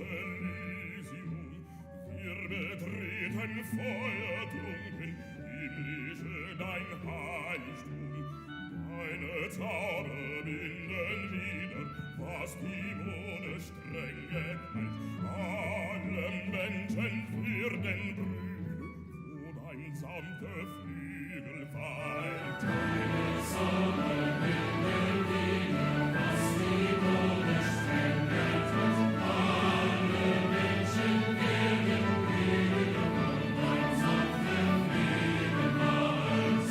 Elysium. Wir betreten feuertrunken, himmlische dein Heiligtum. Deine Zauber binden wieder, was die Mode streng gekeilt. Allen Menschen für den Brühl, wo dein sanfter Flügel weilt. Deine Zauber binden wieder, was die Mode streng gekeilt. Alle Menschen für den Brühl, wo dein sanfter Flügel weilt.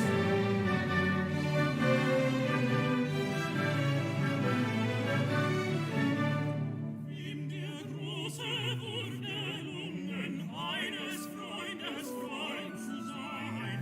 Freund zu sein,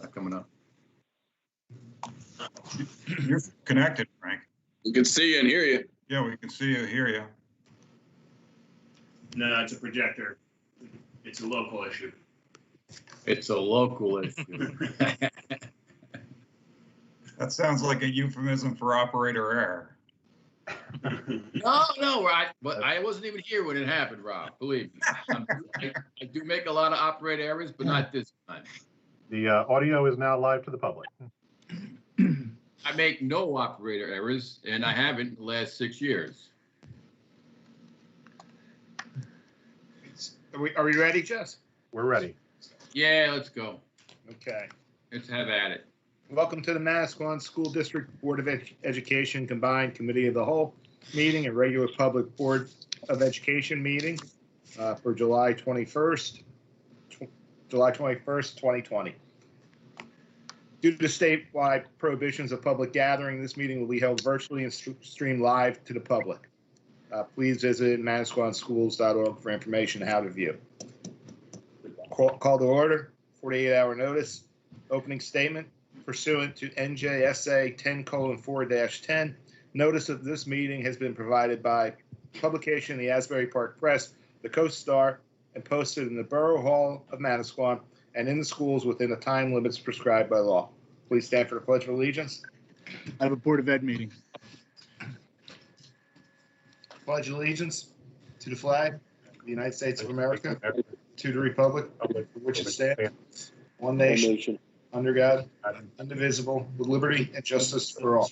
Not coming up. You're connected, Frank. We can see you and hear you. Yeah, we can see you, hear you. No, it's a projector. It's a local issue. It's a local issue. That sounds like a euphemism for operator error. No, but I wasn't even here when it happened, Rob. Believe me. I do make a lot of operator errors, but not this time. The audio is now live to the public. I make no operator errors, and I haven't in the last 6 years. Are we ready, Jess? We're ready. Yeah, let's go. Okay. Let's have at it. Welcome to the Manasquan School District Board of Education Combined Committee of the Whole meeting and regular public Board of Education meeting for July 21st, 2020. Due to statewide prohibitions of public gathering, this meeting will be held virtually and streamed live to the public. Please visit manasquanschools.org for information on how to view. Call to order, 48-hour notice, opening statement. Pursuant to NJSA 10:4-10, notice of this meeting has been provided by publication in the Asbury Park Press, the Coast Star, and posted in the Borough Hall of Manasquan and in the schools within the time limits prescribed by law. Please stand for the Pledge of Allegiance. I have a Board of Ed meeting. Pledge allegiance to the flag of the United States of America, to the republic for which it stands, one nation, under God, indivisible, with liberty and justice for all.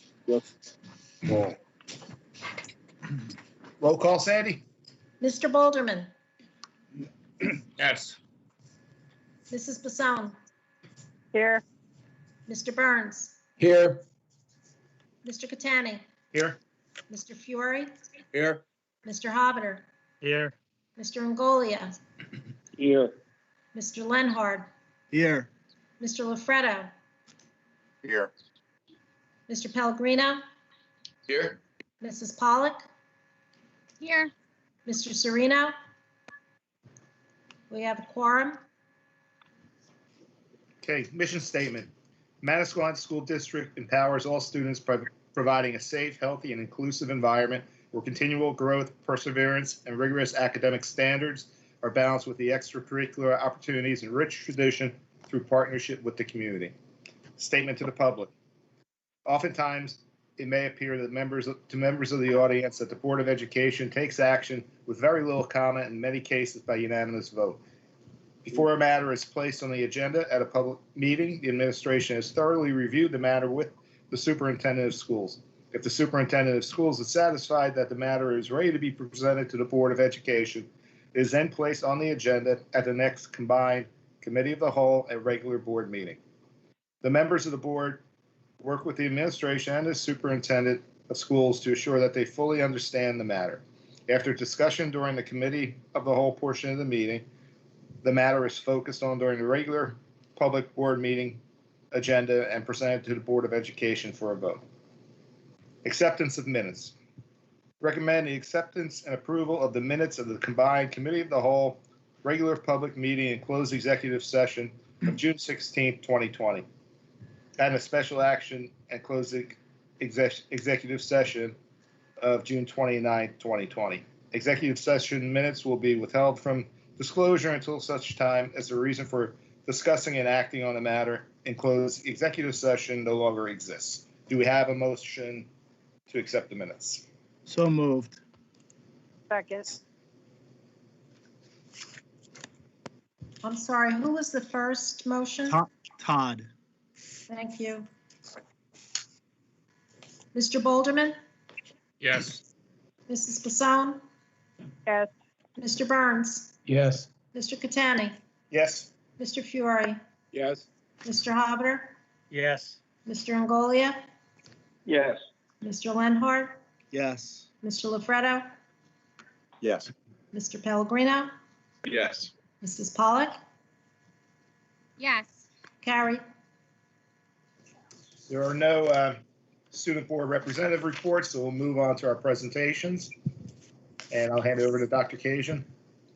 Roll call, Sandy? Mr. Boulderman, Yes. Mrs. Basone, Here. Mr. Burns, Here. Mr. Catani, Here. Mr. Fiore, Here. Mr. Hobbiter, Here. Mr. Angolia, Here. Mr. Lenhard, Here. Mr. Lafredo, Here. Mr. Pellegrino, Here. Mrs. Pollock, Here. Mr. Sereno. We have a quorum. Okay, mission statement. Manasquan School District empowers all students by providing a safe, healthy, and inclusive environment where continual growth, perseverance, and rigorous academic standards are balanced with the extracurricular opportunities and rich tradition through partnership with the community. Statement to the public. Oftentimes, it may appear that members of the audience that the Board of Education takes action with very little comment, in many cases by unanimous vote. Before a matter is placed on the agenda at a public meeting, the administration has thoroughly reviewed the matter with the superintendent of schools. If the superintendent of schools is satisfied that the matter is ready to be presented to the Board of Education, it is then placed on the agenda at the next combined Committee of the Whole and regular board meeting. The members of the board work with the administration and the superintendent of schools to assure that they fully understand the matter. After discussion during the Committee of the Whole portion of the meeting, the matter is focused on during the regular public board meeting agenda and presented to the Board of Education for a vote. Acceptance of minutes. Recommend the acceptance and approval of the minutes of the combined Committee of the Whole regular public meeting and closed executive session of June 16, 2020. And a special action and closed executive session of June 29, 2020. Executive session minutes will be withheld from disclosure until such time as the reason for discussing and acting on the matter in closed executive session no longer exists. Do we have a motion to accept the minutes? So moved. Second. I'm sorry, who was the first motion? Todd. Thank you. Mr. Boulderman, Yes. Mrs. Basone, Yes. Mr. Burns, Yes. Mr. Catani, Yes. Mr. Fiore, Yes. Mr. Hobbiter, Yes. Mr. Angolia, Yes. Mr. Lenhard, Yes. Mr. Lafredo, Yes. Mr. Pellegrino, Yes. Mrs. Pollock, Yes. carried. There are no student board representative reports, so we'll move on to our presentations. And I'll hand it over to Dr. Kajan.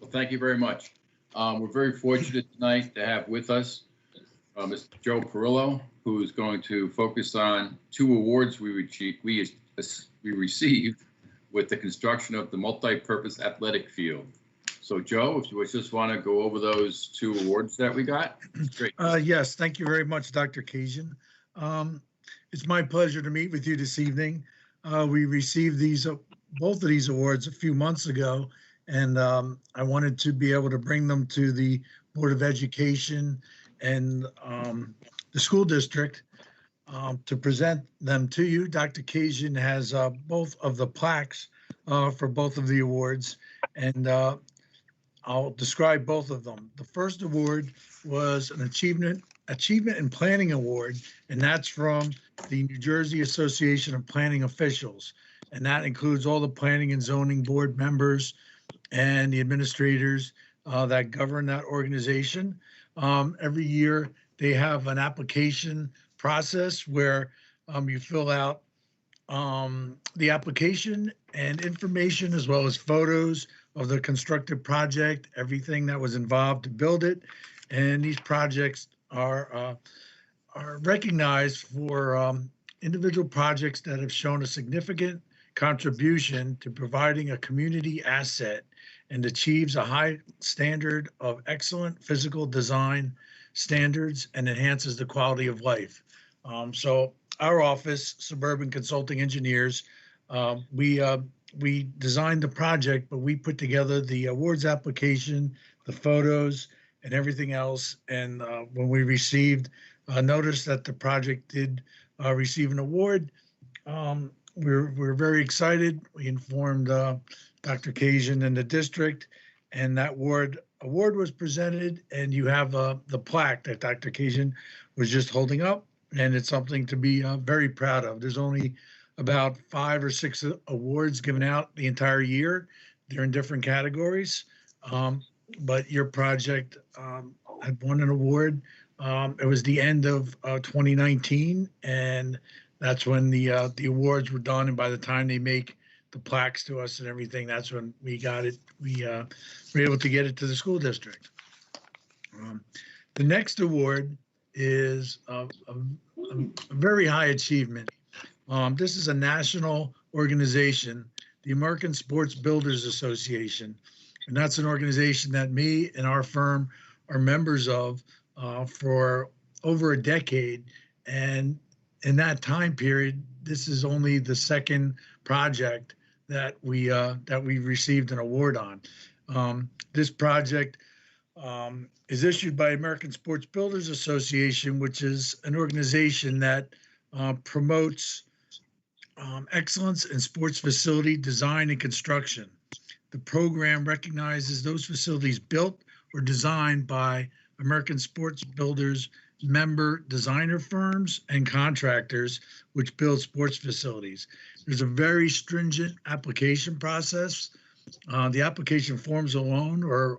Well, thank you very much. We're very fortunate tonight to have with us Mr. Joe Perillo, who's going to focus on 2 awards we received with the construction of the multi-purpose athletic field. So Joe, if you just want to go over those 2 awards that we got, great. Yes, thank you very much, Dr. Kajan. It's my pleasure to meet with you this evening. We received both of these awards a few months ago, and I wanted to be able to bring them to the Board of Education and the school district to present them to you. Dr. Kajan has both of the plaques for both of the awards, and I'll describe both of them. The first award was an Achievement in Planning Award, and that's from the New Jersey Association of Planning Officials. And that includes all the planning and zoning board members and the administrators that govern that organization. Every year they have an application process where you fill out the application and information, as well as photos of the constructed project, everything that was involved to build it. And these projects are recognized for individual projects that have shown a significant contribution to providing a community asset and achieves a high standard of excellent physical design standards and enhances the quality of life. So our office, Suburban Consulting Engineers, we designed the project, but we put together the awards application, the photos, and everything else. And when we received notice that the project did receive an award, we're very excited. We informed Dr. Kajan and the district, and that award was presented, and you have the plaque that Dr. Kajan was just holding up, and it's something to be very proud of. There's only about 5 or 6 awards given out the entire year. They're in different categories, but your project had won an award. It was the end of 2019, and that's when the awards were done. And by the time they make the plaques to us and everything, that's when we got it. We were able to get it to the school district. The next award is a very high achievement. This is a national organization, the American Sports Builders Association. And that's an organization that me and our firm are members of for over a decade. And in that time period, this is only the second project that we received an award on. This project is issued by American Sports Builders Association, which is an organization that promotes excellence in sports facility design and construction. The program recognizes those facilities built or designed by American Sports Builders member designer firms and contractors which build sports facilities. There's a very stringent application process. The application forms alone are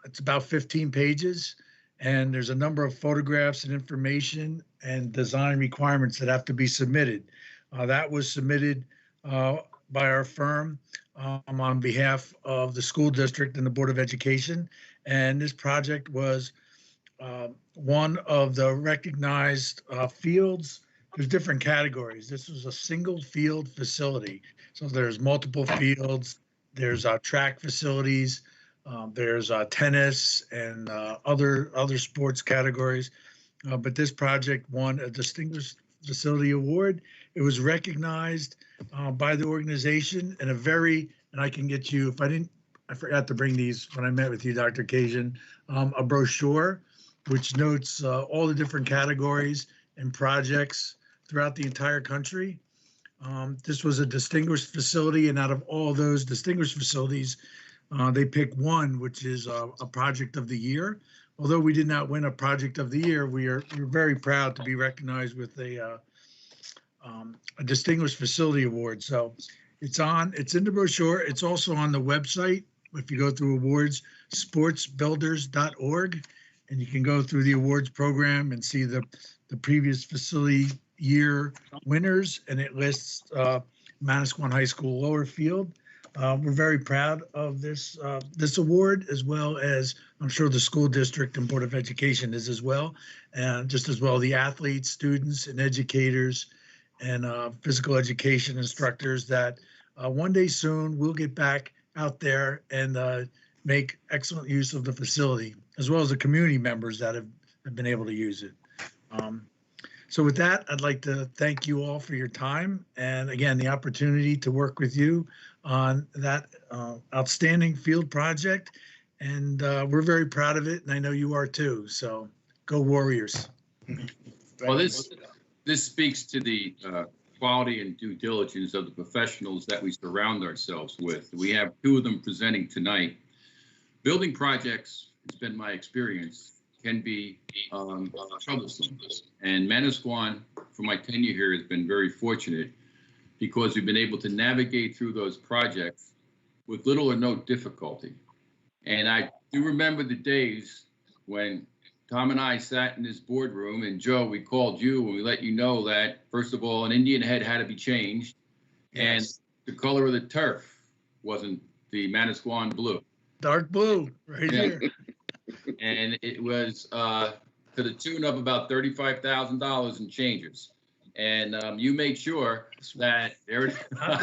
it's about 15 pages, and there's a number of photographs and information and design requirements that have to be submitted. That was submitted by our firm on behalf of the school district and the Board of Education. And this project was one of the recognized fields. There's different categories. This was a single field facility. So there's multiple fields, there's track facilities, there's tennis and other sports categories. But this project won a Distinguished Facility Award. It was recognized by the organization in and I can get you, I forgot to bring these when I met with you, Dr. Kajan, a brochure which notes all the different categories and projects throughout the entire country. This was a distinguished facility, and out of all those distinguished facilities, they picked one, which is a project of the year. Although we did not win a project of the year, we're very proud to be recognized with a distinguished facility award. So it's in the brochure. It's also on the website. If you go through awards, sportsbuilders.org, and you can go through the awards program and see the previous facility year winners, and it lists Manasquan High School lower field. We're very proud of this award, as well as I'm sure the school district and Board of Education is as well, and just as well the athletes, students, and educators, and physical education instructors that one day soon we'll get back out there and make excellent use of the facility, as well as the community members that have been able to use it. So with that, I'd like to thank you all for your time, and again, the opportunity to work with you on that outstanding field project. And we're very proud of it, and I know you are too. So go Warriors. Well, this speaks to the quality and due diligence of the professionals that we surround ourselves with. We have two of them presenting tonight. Building projects, it's been my experience, can be troublesome. And Manasquan, for my tenure here, has been very fortunate because we've been able to navigate through those projects with little or no difficulty. And I do remember the days when Tom and I sat in this boardroom, and Joe, we called you and we let you know that, first of all, an Indian head had to be changed, and the color of the turf wasn't the Manasquan blue. Dark blue, right here. And it was to the tune of about $35,000 in changes. And you made sure that there. Not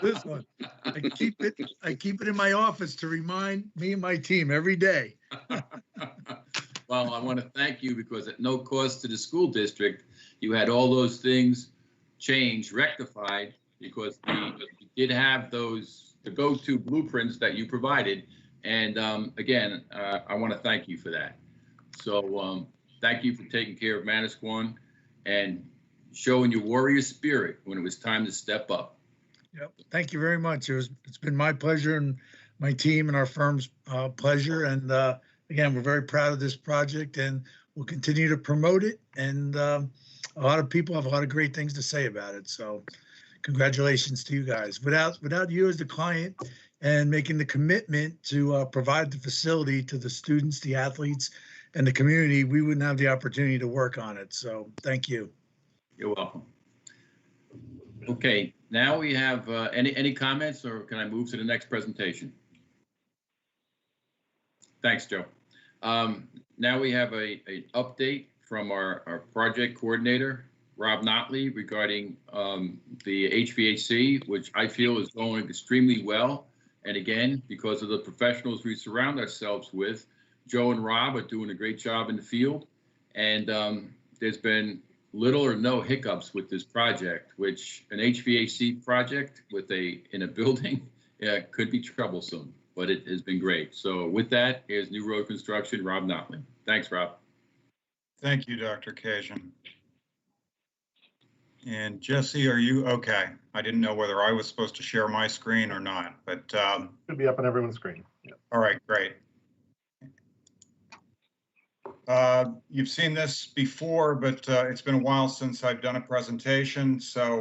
this one. I keep it in my office to remind me and my team every day. Well, I want to thank you because at no cost to the school district, you had all those things changed, rectified, because we did have those, the go-to blueprints that you provided. And again, I want to thank you for that. So thank you for taking care of Manasquan and showing your warrior spirit when it was time to step up. Yep. Thank you very much. It's been my pleasure and my team and our firm's pleasure. And again, we're very proud of this project, and we'll continue to promote it. And a lot of people have a lot of great things to say about it. So congratulations to you guys. Without you as the client and making the commitment to provide the facility to the students, the athletes, and the community, we wouldn't have the opportunity to work on it. So thank you. You're welcome. Okay, now we have any comments, or can I move to the next presentation? Thanks, Joe. Now we have an update from our project coordinator, Rob Notley, regarding the HVAC, which I feel is going extremely well. And again, because of the professionals we surround ourselves with, Joe and Rob are doing a great job in the field. And there's been little or no hiccups with this project, which an HVAC project in a building could be troublesome, but it has been great. So with that, here's New Road Construction, Rob Notley. Thanks, Rob. Thank you, Dr. Kajan. And Jesse, are you okay? I didn't know whether I was supposed to share my screen or not, but Should be up on everyone's screen. Yeah. all right, great. You've seen this before, but it's been a while since I've done a presentation. So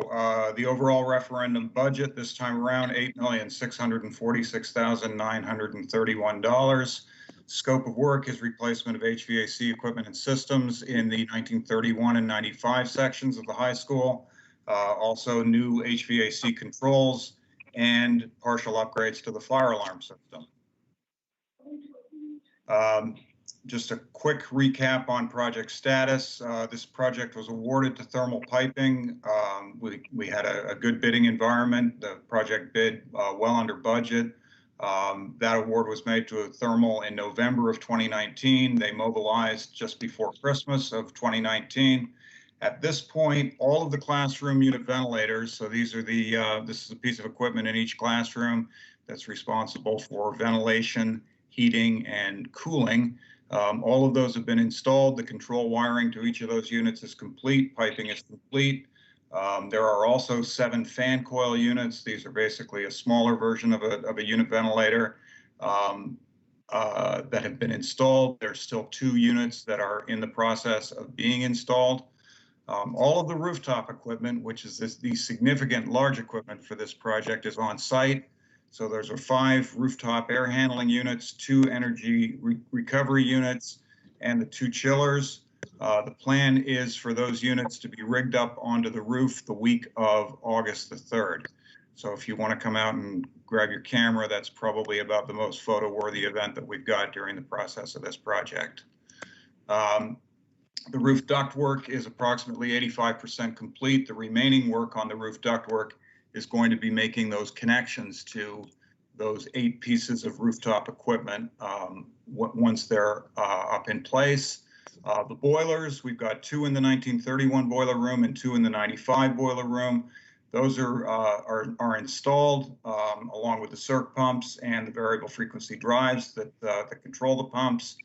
the overall referendum budget this time around, $8,646,931. Scope of work is replacement of HVAC equipment and systems in the 1931 and 95 sections of the high school. Also new HVAC controls and partial upgrades to the fire alarm system. Just a quick recap on project status. This project was awarded to Thermal Piping. We had a good bidding environment. The project bid well under budget. That award was made to Thermal in November of 2019. They mobilized just before Christmas of 2019. At this point, all of the classroom unit ventilators, so these are this is a piece of equipment in each classroom that's responsible for ventilation, heating, and cooling. All of those have been installed. The control wiring to each of those units is complete. Piping is complete. There are also 7 fan coil units. These are basically a smaller version of a unit ventilator that have been installed. There's still 2 units that are in the process of being installed. All of the rooftop equipment, which is the significant large equipment for this project, is on site. So there's 5 rooftop air handling units, 2 energy recovery units, and the 2 chillers. The plan is for those units to be rigged up onto the roof the week of August the 3rd. So if you want to come out and grab your camera, that's probably about the most photo-worthy event that we've got during the process of this project. The roof ductwork is approximately 85% complete. The remaining work on the roof ductwork is going to be making those connections to those 8 pieces of rooftop equipment once they're up in place. The boilers, we've got 2 in the 1931 boiler room and 2 in the 95 boiler room. Those are installed along with the circ pumps and the variable frequency drives that control the pumps.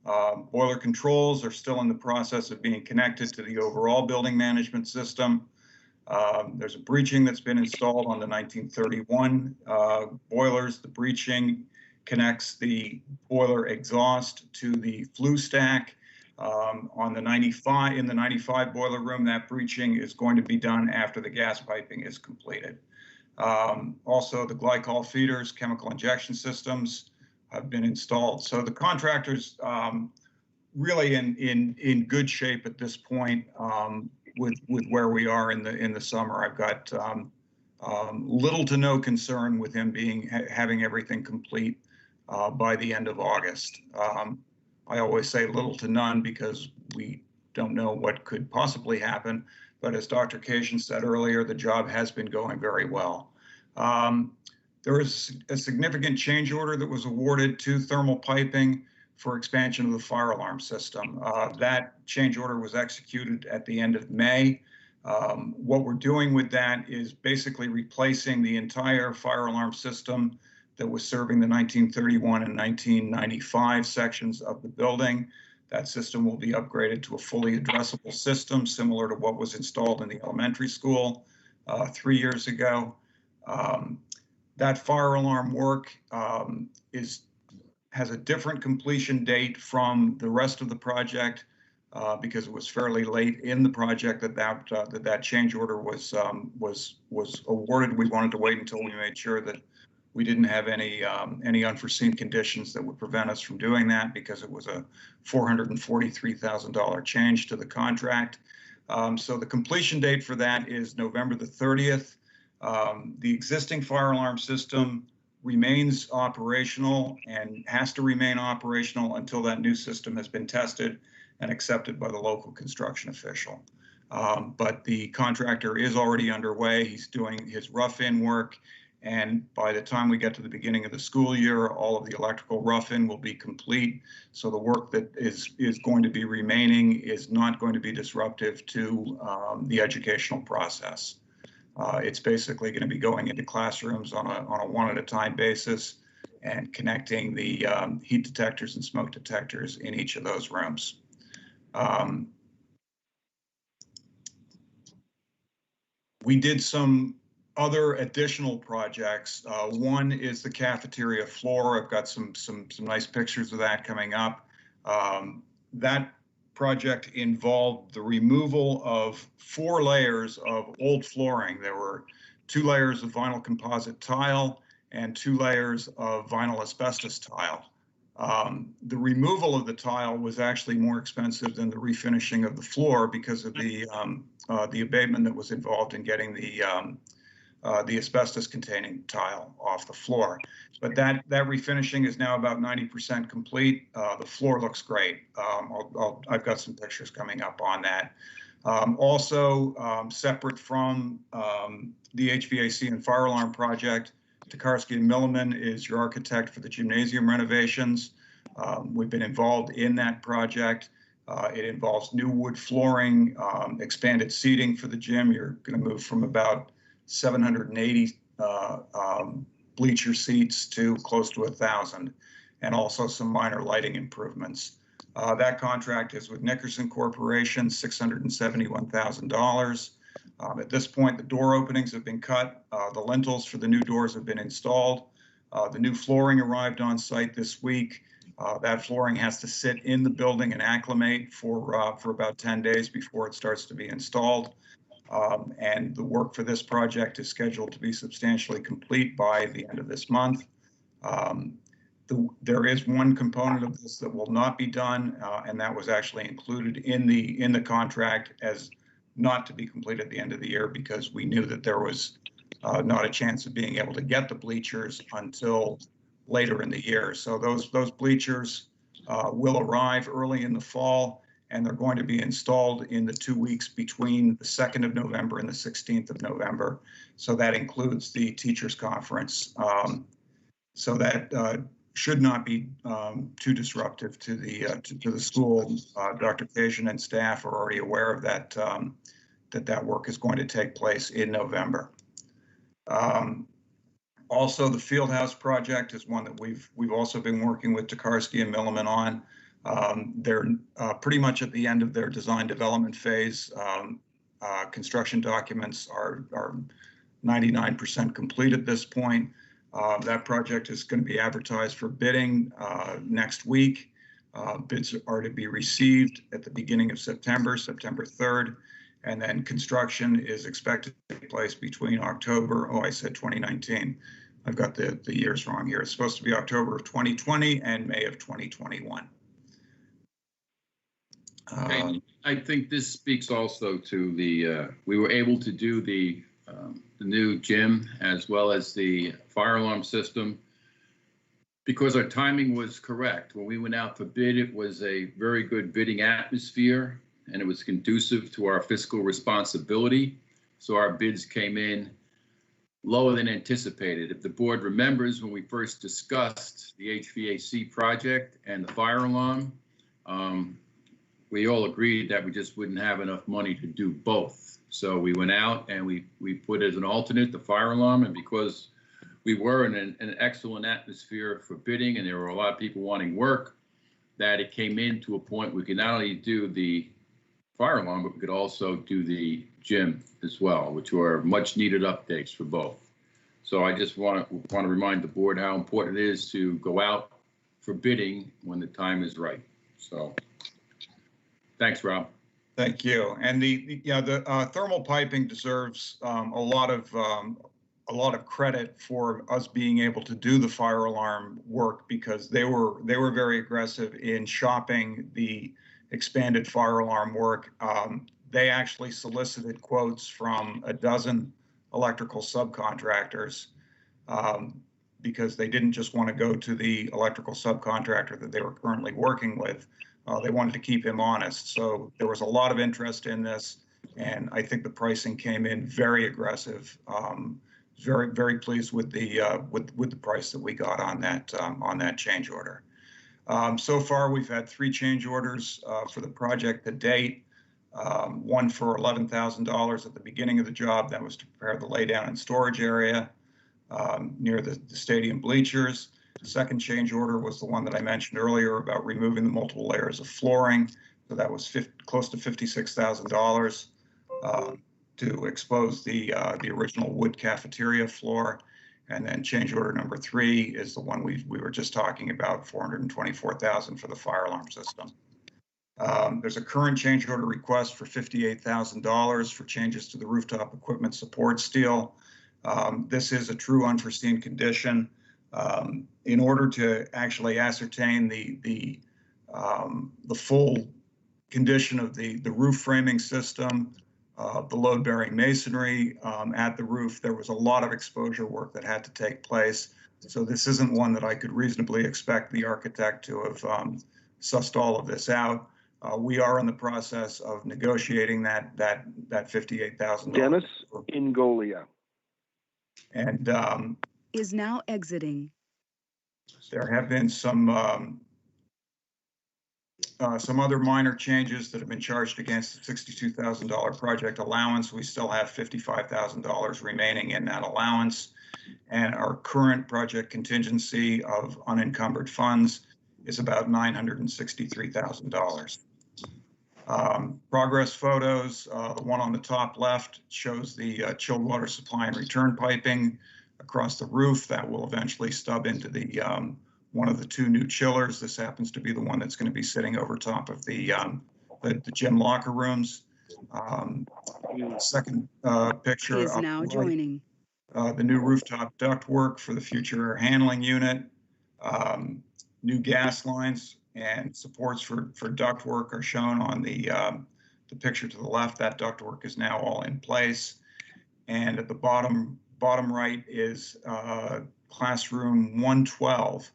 Boiler controls are still in the process of being connected to the overall building management system. There's a breeching that's been installed on the 1931 boilers. The breeching connects the boiler exhaust to the flue stack. On the 95 boiler room, that breeching is going to be done after the gas piping is completed. Also, the glycol feeders, chemical injection systems have been installed. So the contractor's really in good shape at this point with where we are in the summer. I've got little to no concern with him having everything complete by the end of August. I always say little to none because we don't know what could possibly happen. But as Dr. Cation said earlier, the job has been going very well. There is a significant change order that was awarded to thermal piping for expansion of the fire alarm system. That change order was executed at the end of May. What we're doing with that is basically replacing the entire fire alarm system that was serving the 1931 and 1995 sections of the building. That system will be upgraded to a fully addressable system similar to what was installed in the elementary school 3 years ago. That fire alarm work has a different completion date from the rest of the project because it was fairly late in the project that change order was awarded. We wanted to wait until we made sure that we didn't have any unforeseen conditions that would prevent us from doing that because it was a $443,000 change to the contract. So the completion date for that is November the 30th. The existing fire alarm system remains operational and has to remain operational until that new system has been tested and accepted by the local construction official. But the contractor is already underway. He's doing his rough-in work. And by the time we get to the beginning of the school year, all of the electrical rough-in will be complete. So the work that is going to be remaining is not going to be disruptive to the educational process. It's basically going to be going into classrooms on a one-at-a-time basis and connecting the heat detectors and smoke detectors in each of those rooms. We did some other additional projects. One is the cafeteria floor. I've got some nice pictures of that coming up. That project involved the removal of 4 layers of old flooring. There were 2 layers of vinyl composite tile and 2 layers of vinyl asbestos tile. The removal of the tile was actually more expensive than the refinishing of the floor because of the abatement that was involved in getting the asbestos-containing tile off the floor. But that refinishing is now about 90% complete. The floor looks great. I've got some pictures coming up on that. Also, separate from the HVAC and fire alarm project, Tokarski and Milliman is your architect for the gymnasium renovations. We've been involved in that project. It involves new wood flooring, expanded seating for the gym. You're going to move from about 780 bleacher seats to close to 1,000, and also some minor lighting improvements. That contract is with Nickerson Corporation, $671,000. At this point, the door openings have been cut. The lintels for the new doors have been installed. The new flooring arrived on site this week. That flooring has to sit in the building and acclimate for about 10 days before it starts to be installed. And the work for this project is scheduled to be substantially complete by the end of this month. There is one component of this that will not be done, and that was actually included in the contract as not to be completed at the end of the year because we knew that there was not a chance of being able to get the bleachers until later in the year. So those bleachers will arrive early in the fall, and they're going to be installed in the 2 weeks between the 2nd of November and the 16th of November. So that includes the teachers' conference. So that should not be too disruptive to the school. Dr. Kajian and staff are already aware of that, that work is going to take place in November. Also, the Fieldhouse project is one that we've also been working with Tokarski and Milliman on. They're pretty much at the end of their design development phase. Construction documents are 99% complete at this point. That project is going to be advertised for bidding next week. Bids are to be received at the beginning of September 3rd, and then construction is expected to take place between October, I said 2019. I've got the years wrong here. It's supposed to be October of 2020 and May of 2021. I think this speaks also to the, we were able to do the new gym as well as the fire alarm system because our timing was correct. When we went out for bid, it was a very good bidding atmosphere and it was conducive to our fiscal responsibility. So our bids came in lower than anticipated. If the board remembers, when we first discussed the HVAC project and the fire alarm, we all agreed that we just wouldn't have enough money to do both. So we went out and we put as an alternate the fire alarm, and because we were in an excellent atmosphere for bidding and there were a lot of people wanting work, that it came in to a point we could not only do the fire alarm, but we could also do the gym as well, which were much needed updates for both. So I just want to remind the board how important it is to go out for bidding when the time is right. So thanks, Rob. Thank you. And the thermal piping deserves a lot of credit for us being able to do the fire alarm work because they were very aggressive in shopping the expanded fire alarm work. They actually solicited quotes from a dozen electrical subcontractors because they didn't just want to go to the electrical subcontractor that they were currently working with. They wanted to keep him honest. So there was a lot of interest in this, and I think the pricing came in very aggressive. Very pleased with the price that we got on that change order. So far, we've had 3 change orders for the project to date. One for $11,000 at the beginning of the job. That was to prepare the laydown and storage area near the stadium bleachers. The second change order was the one that I mentioned earlier about removing the multiple layers of flooring. So that was close to $56,000 to expose the original wood cafeteria floor. And then change order number 3 is the one we were just talking about, $424,000 for the fire alarm system. There's a current change order request for $58,000 for changes to the rooftop equipment support steel. This is a true unforeseen condition. In order to actually ascertain the full condition of the roof framing system, the load-bearing masonry at the roof, there was a lot of exposure work that had to take place. So this isn't one that I could reasonably expect the architect to have sussed all of this out. We are in the process of negotiating that $58,000. Dennis Ingolia. And is now exiting. there have been some other minor changes that have been charged against the $62,000 project allowance. We still have $55,000 remaining in that allowance. And our current project contingency of unencumbered funds is about $963,000. Progress photos, the one on the top left shows the chilled water supply and return piping across the roof that will eventually stub into the one of the 2 new chillers. This happens to be the one that's going to be sitting over top of the gym locker rooms. Second picture He is now joining. The new rooftop duct work for the future handling unit. New gas lines and supports for duct work are shown on the picture to the left. That duct work is now all in place. And at the bottom bottom right is classroom 112,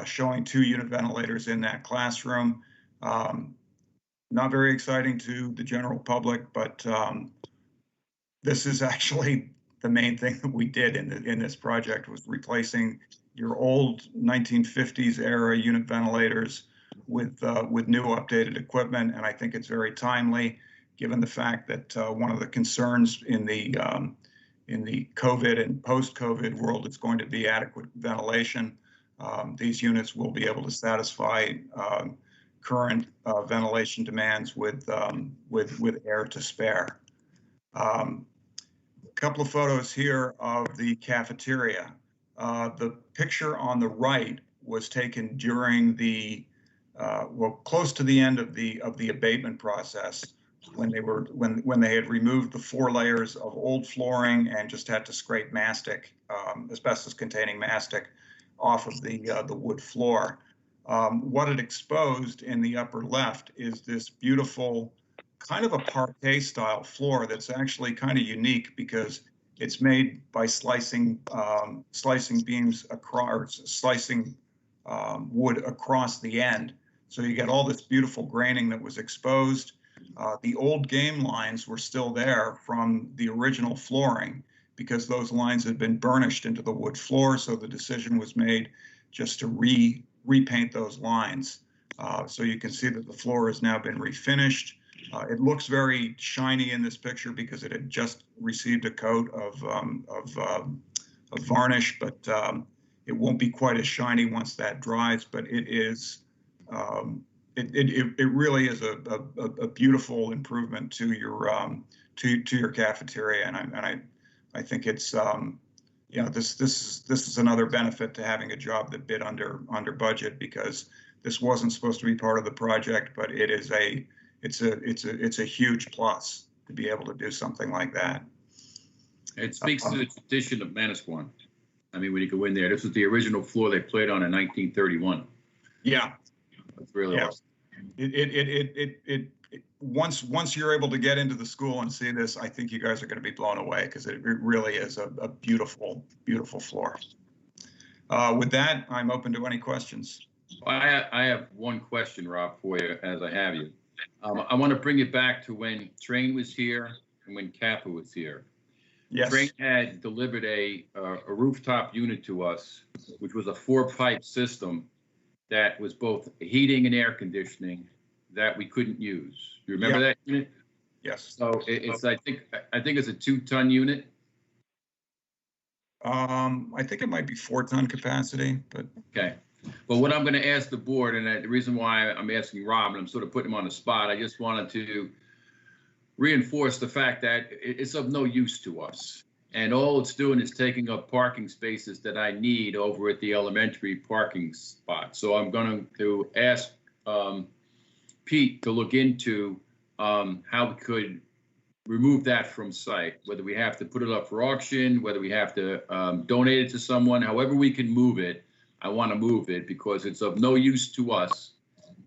showing 2 unit ventilators in that classroom. Not very exciting to the general public, but this is actually the main thing that we did in this project, was replacing your old 1950s era unit ventilators with new updated equipment. And I think it's very timely, given the fact that one of the concerns in the COVID and post-COVID world is going to be adequate ventilation. These units will be able to satisfy current ventilation demands with air to spare. A couple of photos here of the cafeteria. The picture on the right was taken during the close to the end of the abatement process, when they had removed the 4 layers of old flooring and just had to scrape mastic, asbestos-containing mastic, off of the wood floor. What it exposed in the upper left is this beautiful kind of a parquet style floor that's actually kind of unique, because it's made by slicing beams across, or slicing wood across the end. So you get all this beautiful graining that was exposed. The old game lines were still there from the original flooring, because those lines had been burnished into the wood floor. So the decision was made just to repaint those lines. So you can see that the floor has now been refinished. It looks very shiny in this picture because it had just received a coat of varnish, but it won't be quite as shiny once that dries. But it is, it really is a beautiful improvement to your cafeteria, and I think it's this is another benefit to having a job that bid under budget, because this wasn't supposed to be part of the project, but it's a huge plus to be able to do something like that. It speaks to the tradition of Manasquan. I mean, when you go in there, this was the original floor they played on in 1931. Yeah, it's really awesome. Once you're able to get into the school and see this, I think you guys are going to be blown away, because it really is a beautiful, beautiful floor. With that, I'm open to any questions. I have one question, Rob, for you, as I have you. I want to bring it back to when Train was here and when Kappa was here. Yes. Train had delivered a rooftop unit to us, which was a 4-pipe system that was both heating and air conditioning that we couldn't use. You remember that unit? Yes. So it's I think it's a 2-ton unit. I think it might be 4-ton capacity, but okay. But what I'm going to ask the board, and the reason why I'm asking Rob, and I'm sort of putting him on the spot, I just wanted to reinforce the fact that it's of no use to us. And all it's doing is taking up parking spaces that I need over at the elementary parking spot. So I'm going to ask Pete to look into how we could remove that from site, whether we have to put it up for auction, whether we have to donate it to someone, however we can move it. I want to move it because it's of no use to us,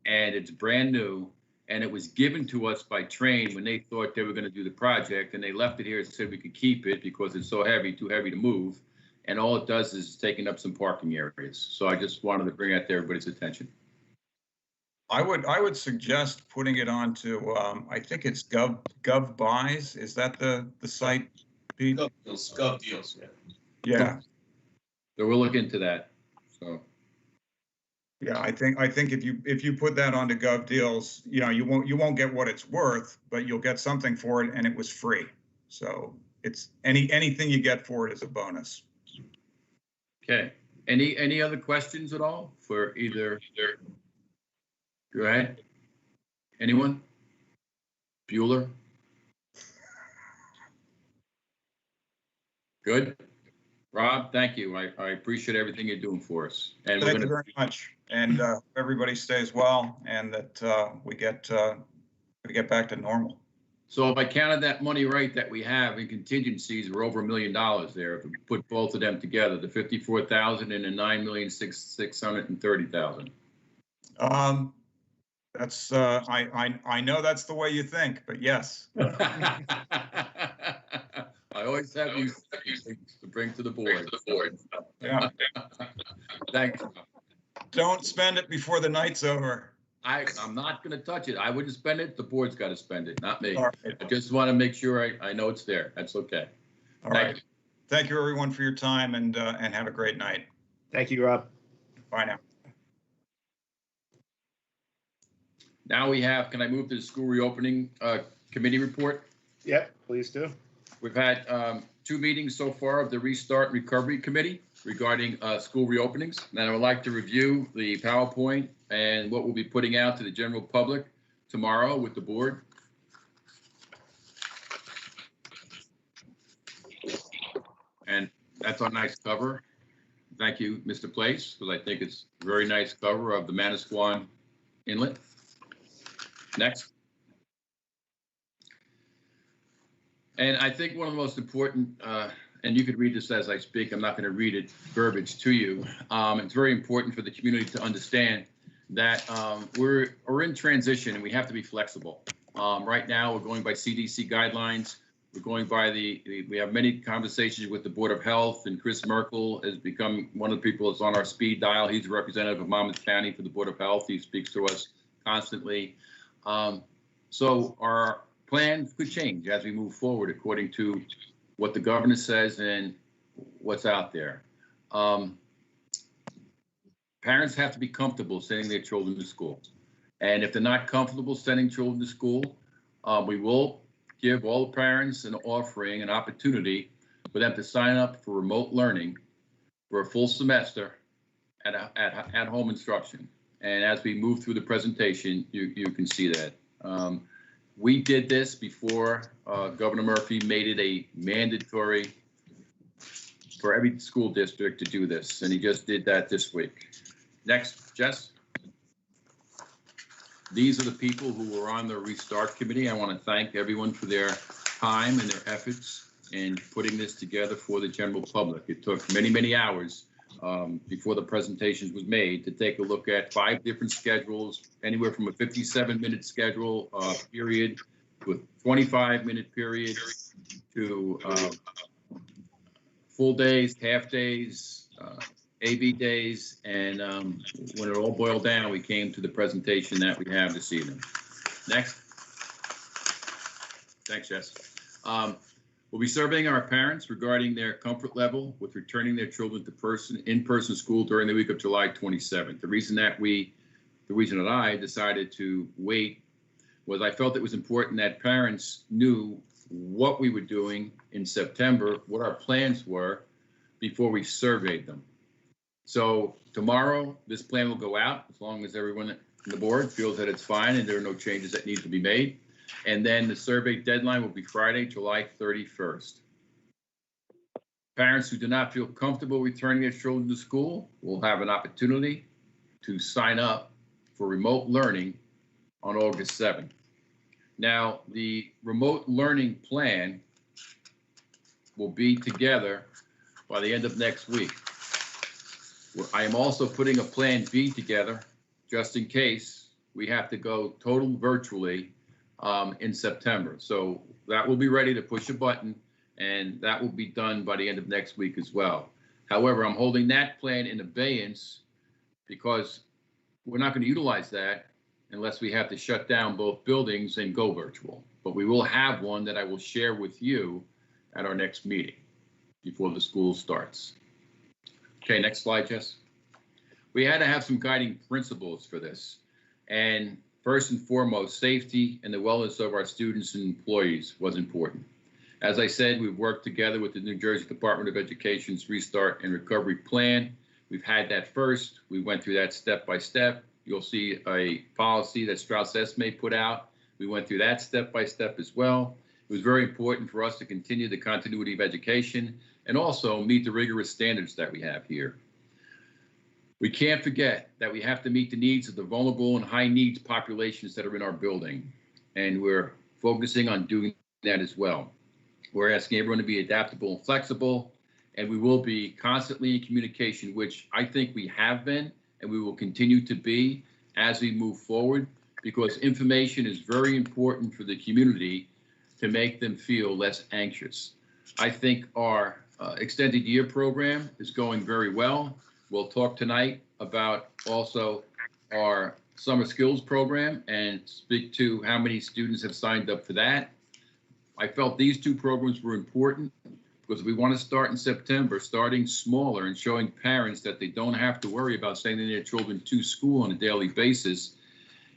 and it's brand new, and it was given to us by Train when they thought they were going to do the project, and they left it here and said we could keep it because it's so heavy, too heavy to move, and all it does is taking up some parking areas. So I just wanted to bring that to everybody's attention. I would suggest putting it onto I think it's Gov Buys. Is that the site, Pete? Gov Deals. Yeah. So we'll look into that. So. Yeah, I think if you put that onto Gov Deals, you won't get what it's worth, but you'll get something for it, and it was free. So it's anything you get for it is a bonus. Okay. Any other questions at all for either? Go ahead. Anyone? Bueller? Good. Rob, thank you. I appreciate everything you're doing for us. And thank you very much. And everybody stays well, and that we get back to normal. So if I counted that money right that we have in contingencies, we're over $1 million there. If we put both of them together, the 54,000 and the 9,630,000. That's I know that's the way you think, but yes. I always have these to bring to the board. Yeah. Thanks. Don't spend it before the night's over. I'm not going to touch it. I wouldn't spend it. The board's got to spend it, not me. All right. I just want to make sure I know it's there. That's okay. All Thank right. you. Thank you, everyone, for your time, and have a great night. Thank you, Rob. Bye now. Now can I move to the school reopening committee report? Yep, please do. We've had 2 meetings so far of the Restart and Recovery Committee regarding school reopenings. And I would like to review the PowerPoint and what we'll be putting out to the general public tomorrow with the board. And that's our nice cover. Thank you, Mr. Place, because I think it's a very nice cover of the Manasquan Inlet. Next. And I think one of the most important, and you could read this as I speak, I'm not going to read it verbiage to you. It's very important for the community to understand that we're in transition and we have to be flexible. Right now, we're going by CDC guidelines. We're going by we have many conversations with the Board of Health, and Chris Merkel has become one of the people that's on our speed dial. He's a representative of Monmouth County for the Board of Health. He speaks to us constantly. So our plans could change as we move forward according to what the governor says and what's out there. Parents have to be comfortable sending their children to school. And if they're not comfortable sending children to school, we will give all the parents an opportunity for them to sign up for remote learning for a full semester at home instruction. And as we move through the presentation, you can see that. We did this before Governor Murphy made it a mandatory for every school district to do this, and he just did that this week. Next, Jess. These are the people who were on the Restart Committee. I want to thank everyone for their time and their efforts in putting this together for the general public. It took many, many hours before the presentations was made to take a look at 5 different schedules, anywhere from a 57-minute schedule period to a 25-minute period to full days, half days, AB days, and when it all boiled down, we came to the presentation that we have this evening. Next. Thanks, Jess. We'll be surveying our parents regarding their comfort level with returning their children to in-person school during the week of July 27th. The reason that I decided to wait was I felt it was important that parents knew what we were doing in September, what our plans were before we surveyed them. So tomorrow, this plan will go out as long as everyone on the board feels that it's fine and there are no changes that need to be made. And then the survey deadline will be Friday, July 31st. Parents who do not feel comfortable returning their children to school will have an opportunity to sign up for remote learning on August 7th. Now, the remote learning plan will be together by the end of next week. I am also putting a plan B together just in case we have to go total virtually in September. So that will be ready to push a button, and that will be done by the end of next week as well. However, I'm holding that plan in abeyance because we're not going to utilize that unless we have to shut down both buildings and go virtual. But we will have one that I will share with you at our next meeting before the school starts. Okay, next slide, Jess. We had to have some guiding principles for this. And first and foremost, safety and the wellness of our students and employees was important. As I said, we've worked together with the New Jersey Department of Education's Restart and Recovery Plan. We've had that first. We went through that step by step. You'll see a policy that Strauss Esme put out. We went through that step by step as well. It was very important for us to continue the continuity of education and also meet the rigorous standards that we have here. We can't forget that we have to meet the needs of the vulnerable and high needs populations that are in our building. And we're focusing on doing that as well. We're asking everyone to be adaptable and flexible, and we will be constantly in communication, which I think we have been, and we will continue to be as we move forward, because information is very important for the community to make them feel less anxious. I think our extended year program is going very well. We'll talk tonight about also our summer skills program and speak to how many students have signed up for that. I felt these two programs were important because we want to start in September, starting smaller and showing parents that they don't have to worry about sending their children to school on a daily basis.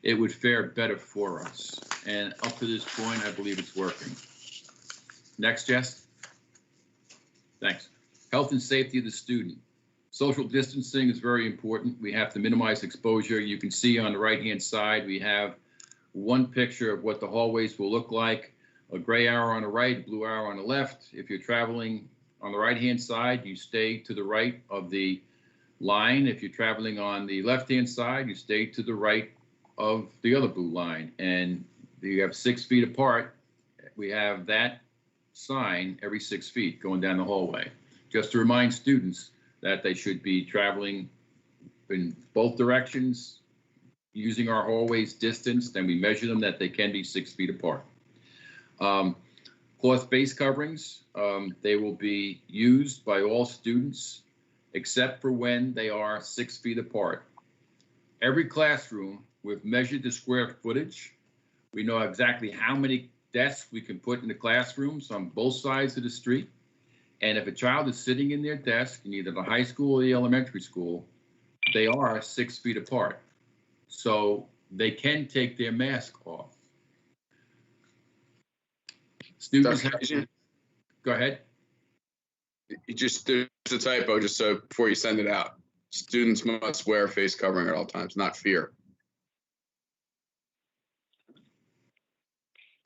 It would fare better for us. And up to this point, I believe it's working. Next, Jess. Thanks. Health and safety of the student. Social distancing is very important. We have to minimize exposure. You can see on the right-hand side, we have one picture of what the hallways will look like. A gray arrow on the right, a blue arrow on the left. If you're traveling on the right-hand side, you stay to the right of the line. If you're traveling on the left-hand side, you stay to the right of the other blue line. And you have 6 feet apart. We have that sign every 6 feet going down the hallway. Just to remind students that they should be traveling in both directions, using our hallways distanced, and we measure them that they can be 6 feet apart. Cloth base coverings, they will be used by all students except for when they are 6 feet apart. Every classroom, we've measured the square footage. We know exactly how many desks we can put in the classrooms on both sides of the street. And if a child is sitting in their desk in either the high school or the elementary school, they are 6 feet apart. So they can take their mask off. Students have to, go ahead. There's a typo, just so before you send it out. Students must wear a face covering at all times, not fear.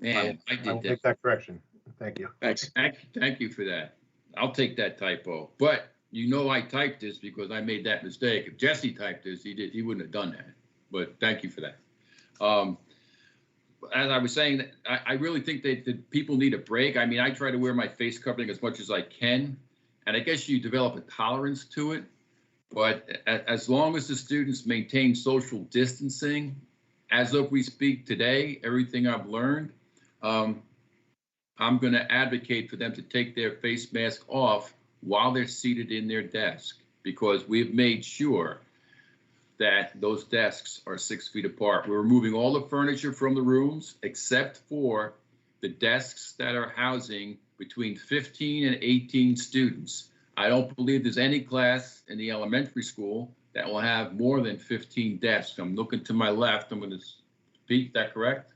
Man, I I will did make that. that correction. Thank you. Thanks. Thank you for that. I'll take that typo. But you know I typed this because I made that mistake. If Jesse typed this, he wouldn't have done that. But thank you for that. As I was saying, I really think that people need a break. I mean, I try to wear my face covering as much as I can, and I guess you develop a tolerance to it. But as long as the students maintain social distancing, as of we speak today, everything I've learned, I'm going to advocate for them to take their face mask off while they're seated in their desk, because we've made sure that those desks are 6 feet apart. We're removing all the furniture from the rooms except for the desks that are housing between 15 and 18 students. I don't believe there's any class in the elementary school that will have more than 15 desks. I'm looking to my left. I'm going to Pete, is that correct?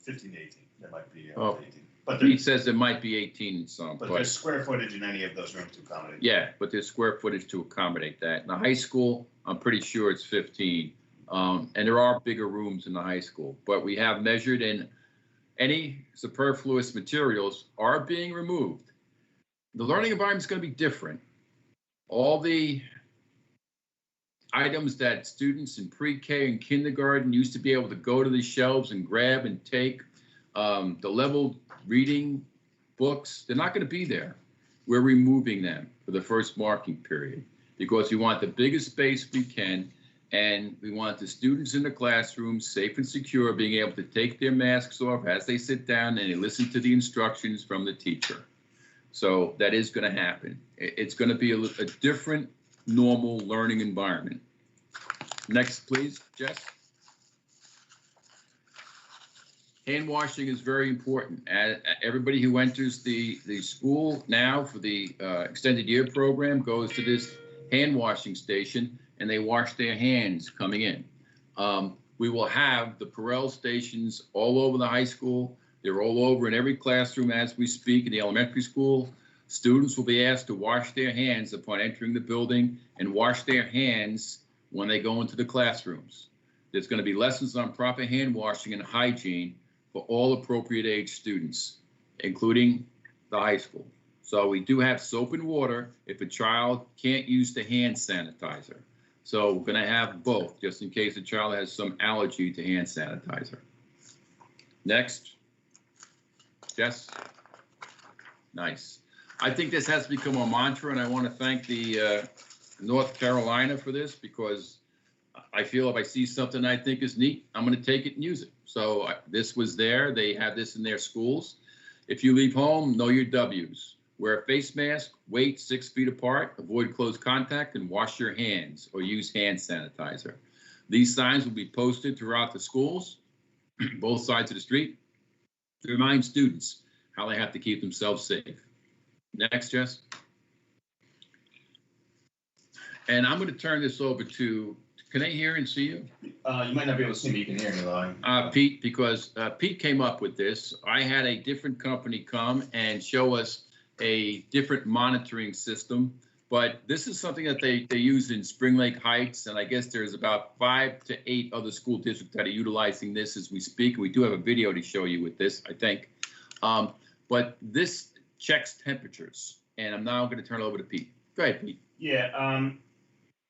15 to 18, that might be 18. But Pete says it might be 18 in some. But there's square footage in any of those rooms to accommodate. Yeah, but there's square footage to accommodate that. In the high school, I'm pretty sure it's 15. And there are bigger rooms in the high school, but we have measured, and any superfluous materials are being removed. The learning environment is going to be different. All the items that students in pre-K and kindergarten used to be able to go to the shelves and grab and take, the level reading books, they're not going to be there. We're removing them for the first marking period because we want the biggest space we can, and we want the students in the classroom safe and secure, being able to take their masks off as they sit down and they listen to the instructions from the teacher. So that is going to happen. It's going to be a different, normal learning environment. Next, please, Jess. Hand washing is very important. Everybody who enters the school now for the extended year program goes to this hand washing station and they wash their hands coming in. We will have the Perel stations all over the high school. They're all over in every classroom as we speak in the elementary school. Students will be asked to wash their hands upon entering the building and wash their hands when they go into the classrooms. There's going to be lessons on proper hand washing and hygiene for all appropriate age students, including the high school. So we do have soap and water if a child can't use the hand sanitizer. So we're going to have both, just in case a child has some allergy to hand sanitizer. Next. Jess? Nice. I think this has to become a mantra, and I want to thank the North Carolina for this, because I feel if I see something I think is neat, I'm going to take it and use it. So this was there. They have this in their schools. If you leave home, know your W's. Wear a face mask, wait 6 feet apart, avoid close contact, and wash your hands or use hand sanitizer. These signs will be posted throughout the schools, both sides of the street, to remind students how they have to keep themselves safe. Next, Jess. And I'm going to turn this over to, can I hear and see you? You might not be able to see me, you can hear me, though. Pete, because Pete came up with this. I had a different company come and show us a different monitoring system, but this is something that they use in Spring Lake Heights, and I guess there's about 5 to 8 other school districts that are utilizing this as we speak. We do have a video to show you with this, I think. But this checks temperatures, and I'm now going to turn it over to Pete. Go ahead, Pete. Yeah,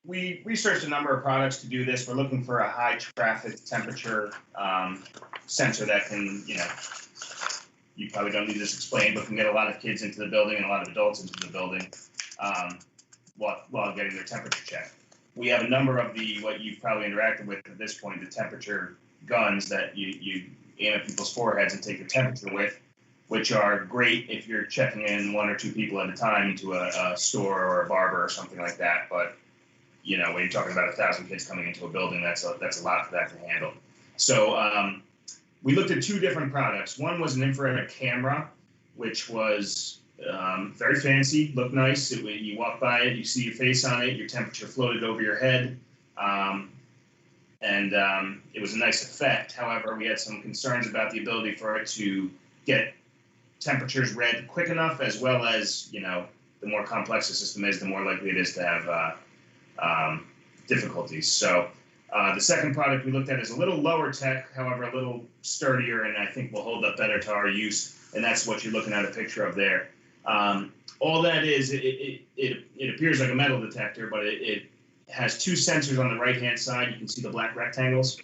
we researched a number of products to do this. We're looking for a high traffic temperature sensor that can, you probably don't need this explained, but can get a lot of kids into the building and a lot of adults into the building while getting their temperature checked. We have a number of what you've probably interacted with at this point, the temperature guns that you aim at people's foreheads and take the temperature with, which are great if you're checking in 1 or 2 people at a time into a store or a barber or something like that. But when you're talking about 1,000 kids coming into a building, that's a lot for that to handle. So we looked at 2 different products. One was an infrared camera, which was very fancy, looked nice. You walk by it, you see your face on it, your temperature floated over your head. And it was a nice effect. However, we had some concerns about the ability for it to get temperatures read quick enough, as well as, the more complex the system is, the more likely it is to have difficulties. So the second product we looked at is a little lower tech, however, a little sturdier, and I think will hold up better to our use. And that's what you're looking at a picture of there. All that is, it appears like a metal detector, but it has 2 sensors on the right-hand side. You can see the black rectangles.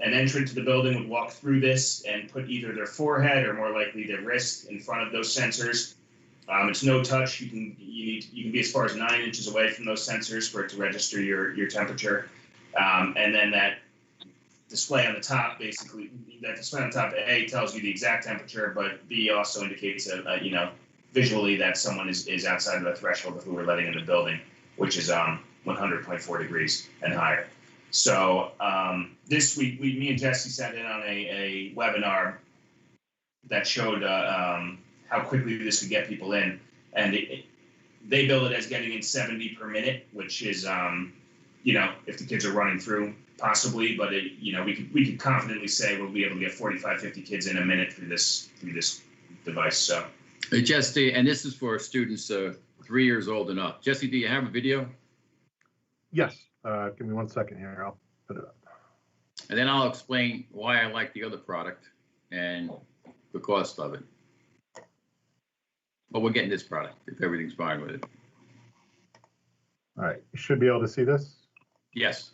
An entrant to the building would walk through this and put either their forehead or more likely their wrist in front of those sensors. It's no touch. You can be as far as 9 inches away from those sensors for it to register your temperature. And then that display on the top, basically, that display on the top, A, tells you the exact temperature, but B also indicates, visually that someone is outside of the threshold of who we're letting in the building, which is 100.4 degrees and higher. So this week, me and Jesse sat in on a webinar that showed how quickly this could get people in, and they bill it as getting in 70 per minute, which is, if the kids are running through, possibly, but we could confidently say we'll be able to get 45, 50 kids in a minute through this device. So, Jesse, and this is for students 3 years old and up. Jesse, do you have a video? Yes. Give me 1 second here. I'll put it up. And then I'll explain why I like the other product and the cost of it. But we're getting this product if everything's fine with it. All right. You should be able to see this. Yes.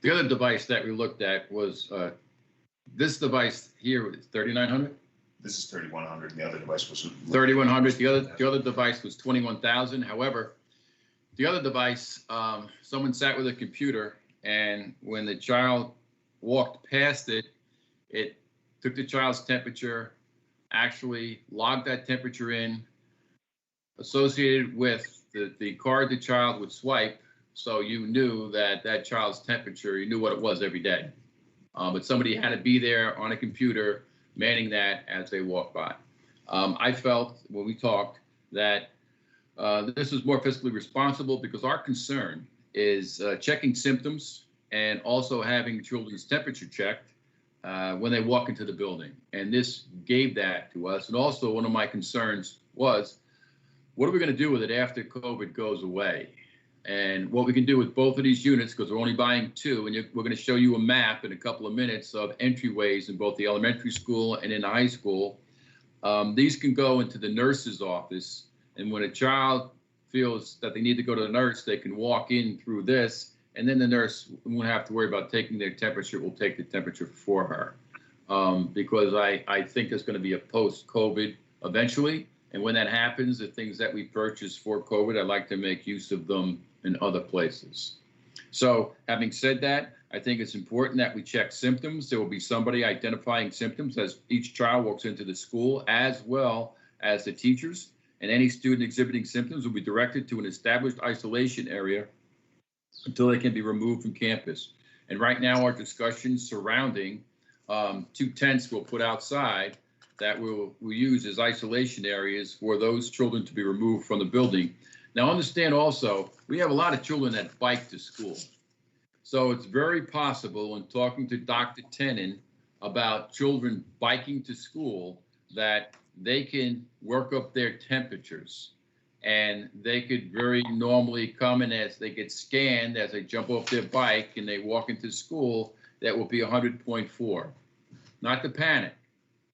The other device that we looked at was this device here is 3,900. This is 3,100. The other device was 3,100. The other device was 21,000. However, the other device, someone sat with a computer, and when the child walked past it, it took the child's temperature, actually logged that temperature in, associated with the card the child would swipe. So you knew that child's temperature, you knew what it was every day. but somebody had to be there on a computer manning that as they walk by. I felt when we talked that this was more fiscally responsible because our concern is checking symptoms and also having children's temperature checked when they walk into the building. And this gave that to us. And also one of my concerns was, what are we going to do with it after COVID goes away? And what we can do with both of these units, because we're only buying 2, and we're going to show you a map in a couple of minutes of entryways in both the elementary school and in the high school. These can go into the nurse's office, and when a child feels that they need to go to the nurse, they can walk in through this, and then the nurse won't have to worry about taking their temperature. We'll take the temperature for her, because I think there's going to be a post-COVID eventually, and when that happens, the things that we purchase for COVID, I'd like to make use of them in other places. So having said that, I think it's important that we check symptoms. There will be somebody identifying symptoms as each child walks into the school, as well as the teachers. And any student exhibiting symptoms will be directed to an established isolation area until they can be removed from campus. And right now, our discussions surrounding 2 tents we'll put outside that we'll use as isolation areas for those children to be removed from the building. Now, understand also, we have a lot of children that bike to school. So it's very possible, in talking to Dr. Tenen about children biking to school, that they can work up their temperatures, and they could very normally come in as they get scanned as they jump off their bike and they walk into school, that will be 100.4. Not to panic.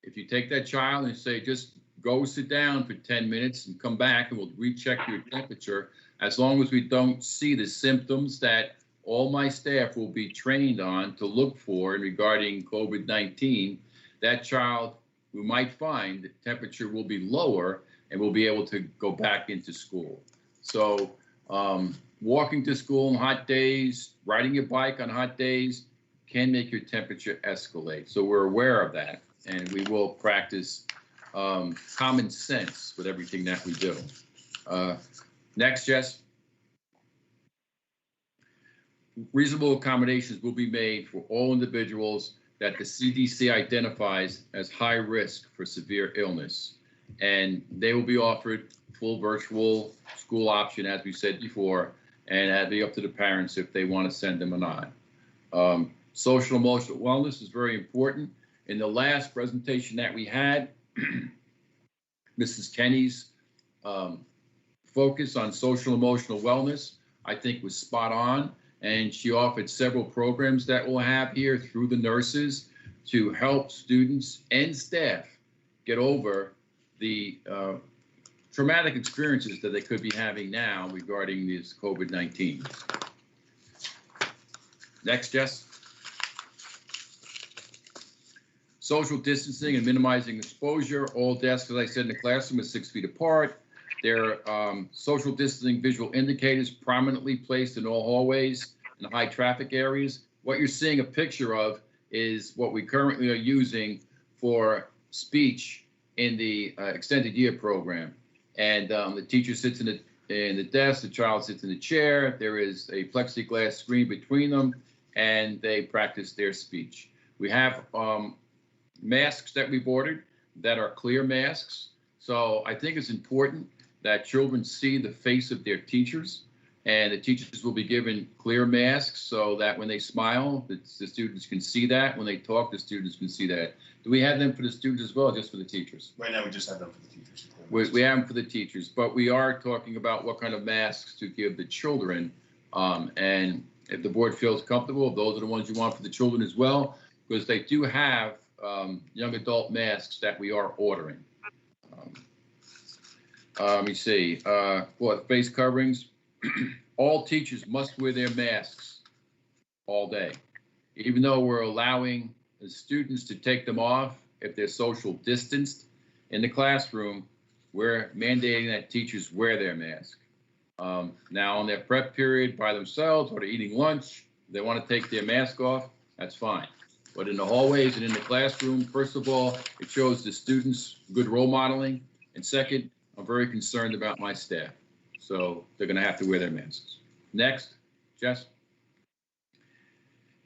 If you take that child and say, just go sit down for 10 minutes and come back and we'll recheck your temperature, as long as we don't see the symptoms that all my staff will be trained on to look for regarding COVID-19, that child, we might find the temperature will be lower and we'll be able to go back into school. So walking to school on hot days, riding your bike on hot days can make your temperature escalate. So we're aware of that, and we will practice common sense with everything that we do. Next, Jess. Reasonable accommodations will be made for all individuals that the CDC identifies as high risk for severe illness. And they will be offered full virtual school option, as we said before, and it'll be up to the parents if they want to send them or not. Social emotional wellness is very important. In the last presentation that we had, Mrs. Kenny's focus on social emotional wellness, I think, was spot on. And she offered several programs that we'll have here through the nurses to help students and staff get over the traumatic experiences that they could be having now regarding this COVID-19. Next, Jess. Social distancing and minimizing exposure. All desks, as I said, in the classroom are 6 feet apart. There are social distancing visual indicators prominently placed in all hallways and high traffic areas. What you're seeing a picture of is what we currently are using for speech in the extended year program. And the teacher sits in the desk, the child sits in the chair. There is a plexiglass screen between them, and they practice their speech. We have masks that we've ordered that are clear masks. So I think it's important that children see the face of their teachers, and the teachers will be given clear masks so that when they smile, the students can see that. When they talk, the students can see that. Do we have them for the students as well, or just for the teachers? Right now, we just have them for the teachers. We have them for the teachers, but we are talking about what kind of masks to give the children. And if the board feels comfortable, those are the ones you want for the children as well, because they do have young adult masks that we are ordering. Let me see, face coverings. All teachers must wear their masks all day. Even though we're allowing the students to take them off if they're social distanced in the classroom, we're mandating that teachers wear their mask. Now on their prep period by themselves or they're eating lunch, they want to take their mask off, that's fine. But in the hallways and in the classroom, first of all, it shows the students good role modeling. And second, I'm very concerned about my staff. So they're going to have to wear their masks. Next, Jess.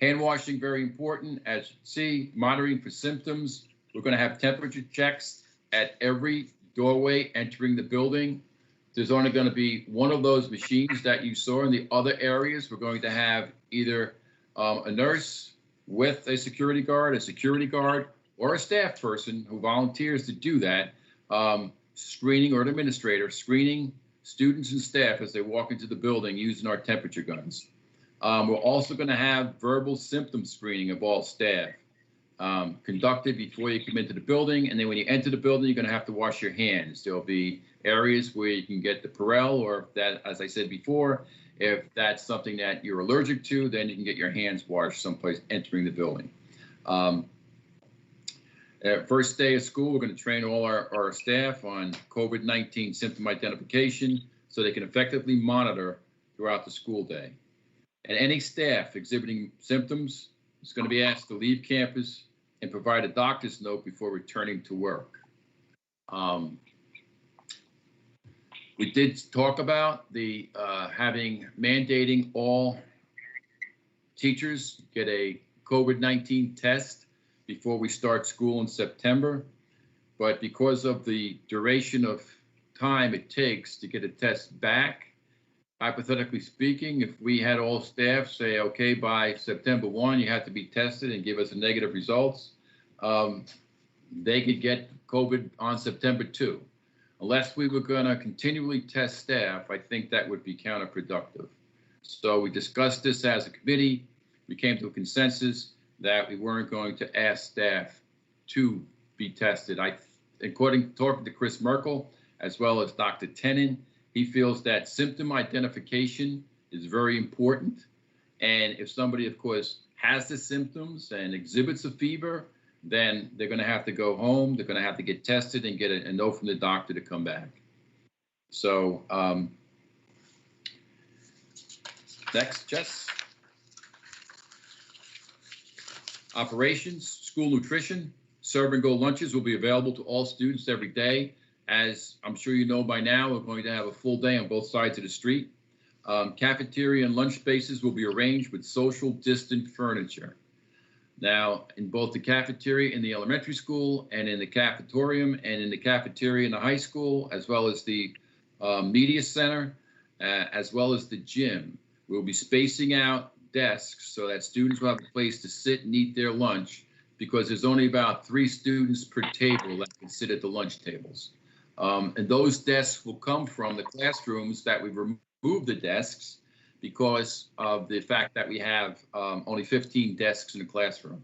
Hand washing, very important. As you see, monitoring for symptoms. We're going to have temperature checks at every doorway entering the building. There's only going to be one of those machines that you saw. In the other areas, we're going to have either a nurse with a security guard, or a staff person who volunteers to do that, screening, or an administrator screening students and staff as they walk into the building using our temperature guns. We're also going to have verbal symptom screening of all staff conducted before you come into the building. And then when you enter the building, you're going to have to wash your hands. There'll be areas where you can get the Purell, or if that, as I said before, if that's something that you're allergic to, then you can get your hands washed someplace entering the building. First day of school, we're going to train all our staff on COVID-19 symptom identification so they can effectively monitor throughout the school day. And any staff exhibiting symptoms is going to be asked to leave campus and provide a doctor's note before returning to work. We did talk about the mandating all teachers get a COVID-19 test before we start school in September. But because of the duration of time it takes to get a test back, hypothetically speaking, if we had all staff say, okay, by September 1, you have to be tested and give us a negative results, they could get COVID on September 2. Unless we were going to continually test staff, I think that would be counterproductive. So we discussed this as a committee. We came to a consensus that we weren't going to ask staff to be tested. According to talking to Chris Merkel, as well as Dr. Tenen, he feels that symptom identification is very important. And if somebody, of course, has the symptoms and exhibits a fever, then they're going to have to go home. They're going to have to get tested and get a note from the doctor to come back. So next, Jess. Operations, school nutrition, serve and go lunches will be available to all students every day. As I'm sure you know by now, we're going to have a full day on both sides of the street. Cafeteria and lunch spaces will be arranged with social distant furniture. Now, in both the cafeteria in the elementary school and in the cafetorium and in the cafeteria in the high school, as well as the media center, as well as the gym, we'll be spacing out desks so that students will have a place to sit and eat their lunch, because there's only about 3 students per table that can sit at the lunch tables. And those desks will come from the classrooms that we've removed the desks because of the fact that we have only 15 desks in the classroom.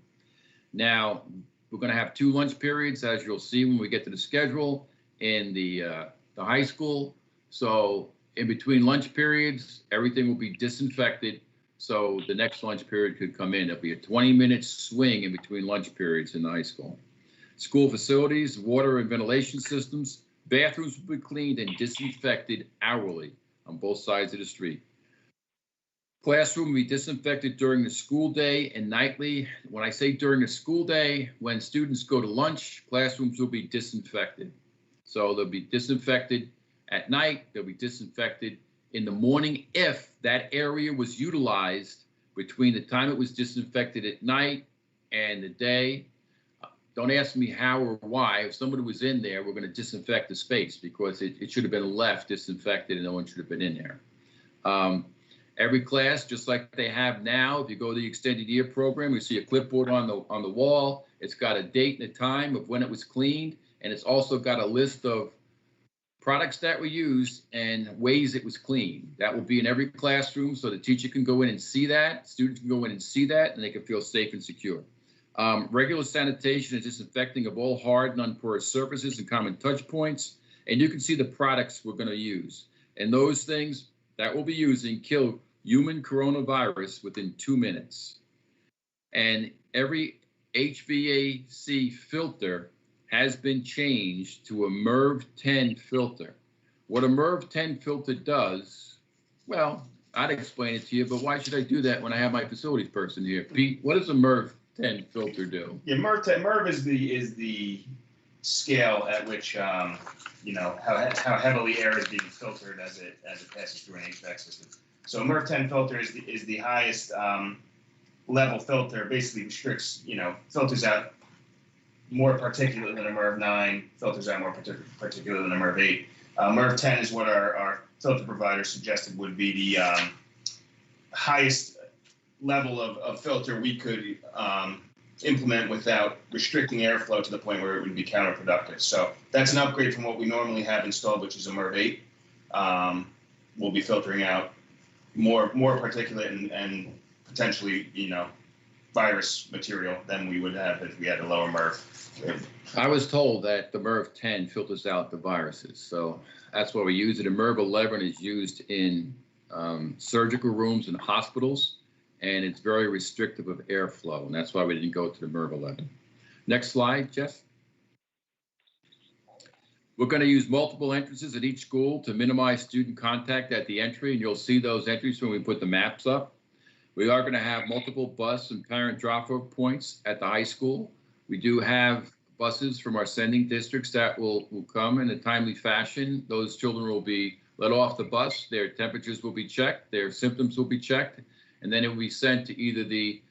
Now, we're going to have 2 lunch periods, as you'll see when we get to the schedule in the high school. So in between lunch periods, everything will be disinfected. So the next lunch period could come in. It'll be a 20-minute swing in between lunch periods in the high school. School facilities, water and ventilation systems, bathrooms will be cleaned and disinfected hourly on both sides of the street. Classroom will be disinfected during the school day and nightly. When I say during the school day, when students go to lunch, classrooms will be disinfected. So they'll be disinfected at night, they'll be disinfected in the morning if that area was utilized between the time it was disinfected at night and the day. Don't ask me how or why. If somebody was in there, we're going to disinfect the space because it should have been left disinfected and no one should have been in there. Every class, just like they have now, if you go to the extended year program, you see a clipboard on the wall. It's got a date and a time of when it was cleaned, and it's also got a list of products that were used and ways it was cleaned. That will be in every classroom, so the teacher can go in and see that, students can go in and see that, and they can feel safe and secure. Regular sanitation and disinfecting of all hard and unporous surfaces and common touch points, and you can see the products we're going to use. And those things that we'll be using kill human coronavirus within 2 minutes. And every HVAC filter has been changed to a Merv 10 filter. What a Merv 10 filter does, well, I'd explain it to you, but why should I do that when I have my facilities person here? Pete, what does a Merv 10 filter do? Yeah, Merv is the scale at which you know how heavily air is being filtered as it passes through an HVAC system. So a Merv 10 filter is the highest level filter basically restricts, filters out more particulate than a Merv 9, filters out more particulate than a Merv 8. Merv 10 is what our filter provider suggested would be the highest level of filter we could implement without restricting airflow to the point where it would be counterproductive. So that's an upgrade from what we normally have installed, which is a Merv 8. We'll be filtering out more particulate and potentially, virus material than we would have if we had a lower Merv. I was told that the Merv 10 filters out the viruses, so that's why we use it. A Merv 11 is used in surgical rooms and hospitals, and it's very restrictive of airflow, and that's why we didn't go to the Merv 11. Next slide, Jeff. We're going to use multiple entrances at each school to minimize student contact at the entry, and you'll see those entries when we put the maps up. We are going to have multiple bus and parent drop-off points at the high school. We do have buses from our sending districts that will come in a timely fashion. Those children will be let off the bus, their temperatures will be checked, their symptoms will be checked, and then it will be sent to either the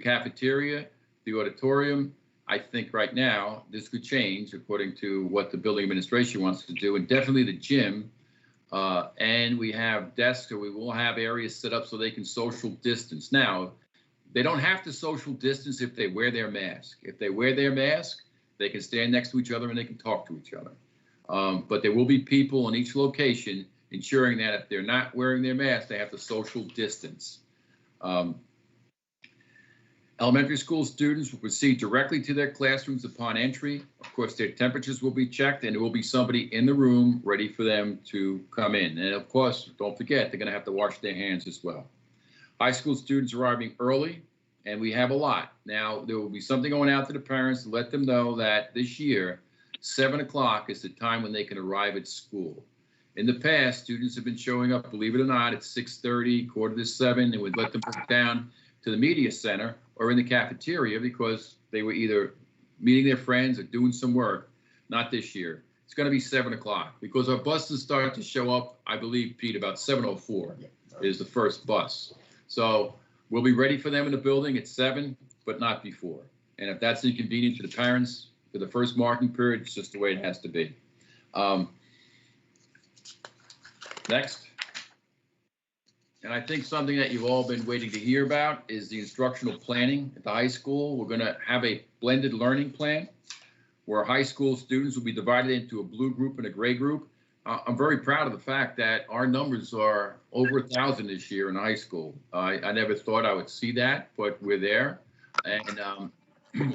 cafeteria, the auditorium. I think right now this could change according to what the building administration wants to do, and definitely the gym. And we have desks, or we will have areas set up so they can social distance. Now, they don't have to social distance if they wear their mask. If they wear their mask, they can stand next to each other and they can talk to each other. But there will be people in each location ensuring that if they're not wearing their mask, they have to social distance. Elementary school students will proceed directly to their classrooms upon entry. Of course, their temperatures will be checked, and there will be somebody in the room ready for them to come in. And of course, don't forget, they're going to have to wash their hands as well. High school students arriving early, and we have a lot. Now, there will be something going out to the parents to let them know that this year, 7 o'clock is the time when they can arrive at school. In the past, students have been showing up, believe it or not, at 6:30, 6:45, and we'd let them go down to the media center or in the cafeteria because they were either meeting their friends or doing some work. Not this year. It's going to be 7 o'clock because our buses start to show up, I believe, Pete, about 7:04 is the first bus. So we'll be ready for them in the building at 7, but not before. And if that's inconvenient to the parents for the first marking period, it's just the way it has to be. Next. And I think something that you've all been waiting to hear about is the instructional planning at the high school. We're going to have a blended learning plan where high school students will be divided into a blue group and a gray group. I'm very proud of the fact that our numbers are over 1,000 this year in high school. I never thought I would see that, but we're there. And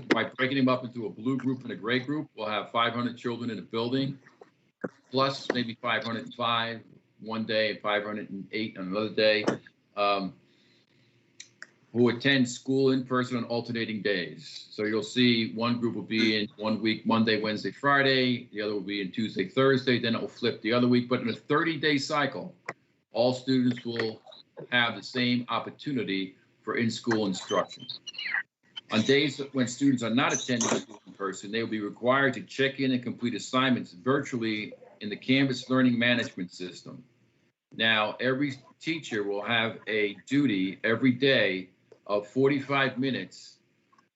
by breaking them up into a blue group and a gray group, we'll have 500 children in a building, plus maybe 505 one day, 508 on another day, who attend school in person on alternating days. So you'll see one group will be in 1 week, Monday, Wednesday, Friday. The other will be in Tuesday, Thursday. Then it will flip the other week. But in a 30-day cycle, all students will have the same opportunity for in-school instruction. On days when students are not attending school in person, they will be required to check in and complete assignments virtually in the Canvas Learning Management System. Now, every teacher will have a duty every day of 45 minutes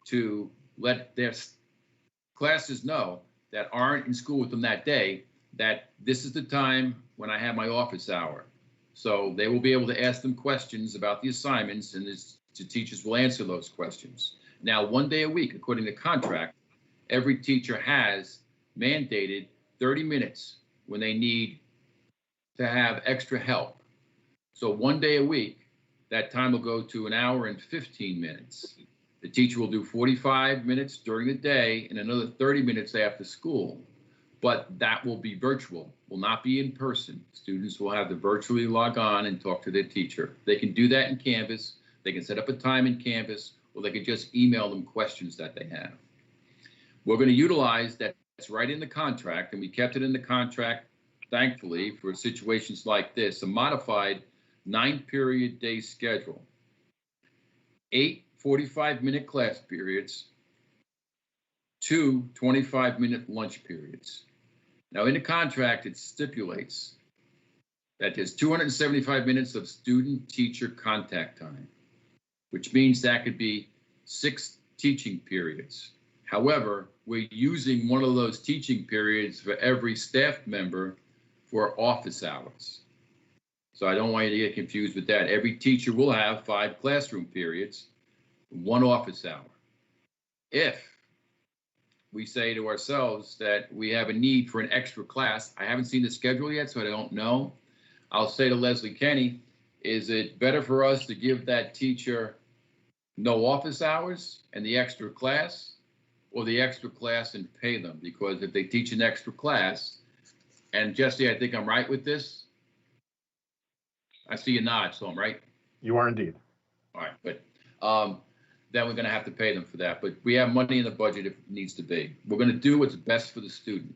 to let their classes know that aren't in school with them that day that this is the time when I have my office hour. So they will be able to ask them questions about the assignments, and the teachers will answer those questions. Now, 1 day a week, according to contract, every teacher has mandated 30 minutes when they need to have extra help. So 1 day a week, that time will go to 1 hour and 15 minutes. The teacher will do 45 minutes during the day and another 30 minutes after school. But that will be virtual, will not be in person. Students will have to virtually log on and talk to their teacher. They can do that in Canvas. They can set up a time in Canvas, or they can just email them questions that they have. We're going to utilize that. It's right in the contract, and we kept it in the contract, thankfully, for situations like this, a modified 9-period day schedule, 8 45-minute class periods, 2 25-minute lunch periods. Now, in the contract, it stipulates that there's 275 minutes of student-teacher contact time. which means that could be 6 teaching periods. However, we're using one of those teaching periods for every staff member for office hours. So I don't want you to get confused with that. Every teacher will have 5 classroom periods, 1 office hour. If we say to ourselves that we have a need for an extra class, I haven't seen the schedule yet, so I don't know. I'll say to Leslie Kenny, is it better for us to give that teacher no office hours and the extra class, or the extra class and pay them? Because if they teach an extra class, and Jesse, I think I'm right with this. I see you nod, so I'm right. You are indeed. All right, but then we're going to have to pay them for that. But we have money in the budget if it needs to be. We're going to do what's best for the student.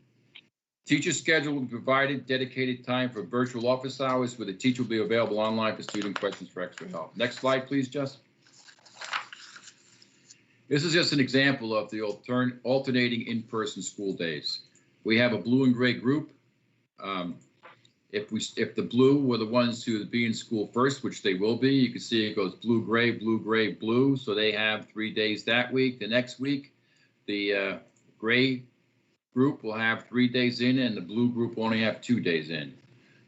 Teacher schedule will be provided dedicated time for virtual office hours, where the teacher will be available online for student questions for extra help. Next slide, please, Jess. This is just an example of the alternating in-person school days. We have a blue and gray group. If the blue were the ones who would be in school first, which they will be, you can see it goes blue, gray, blue, gray, blue. So they have 3 days that week. The next week, the gray group will have 3 days in, and the blue group will only have 2 days in.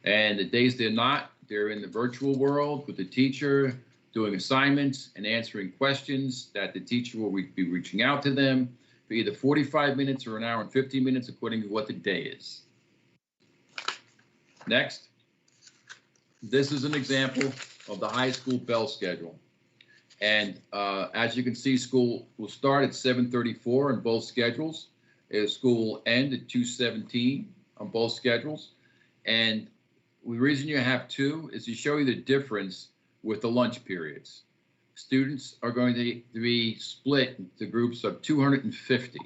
And the days they're not, they're in the virtual world with the teacher, doing assignments and answering questions that the teacher will be reaching out to them for either 45 minutes or 1 hour and 50 minutes, according to what the day is. Next, this is an example of the high school bell schedule. And as you can see, school will start at 7:34 on both schedules. School will end at 2:17 on both schedules. And the reason you have 2 is to show you the difference with the lunch periods. Students are going to be split into groups of 250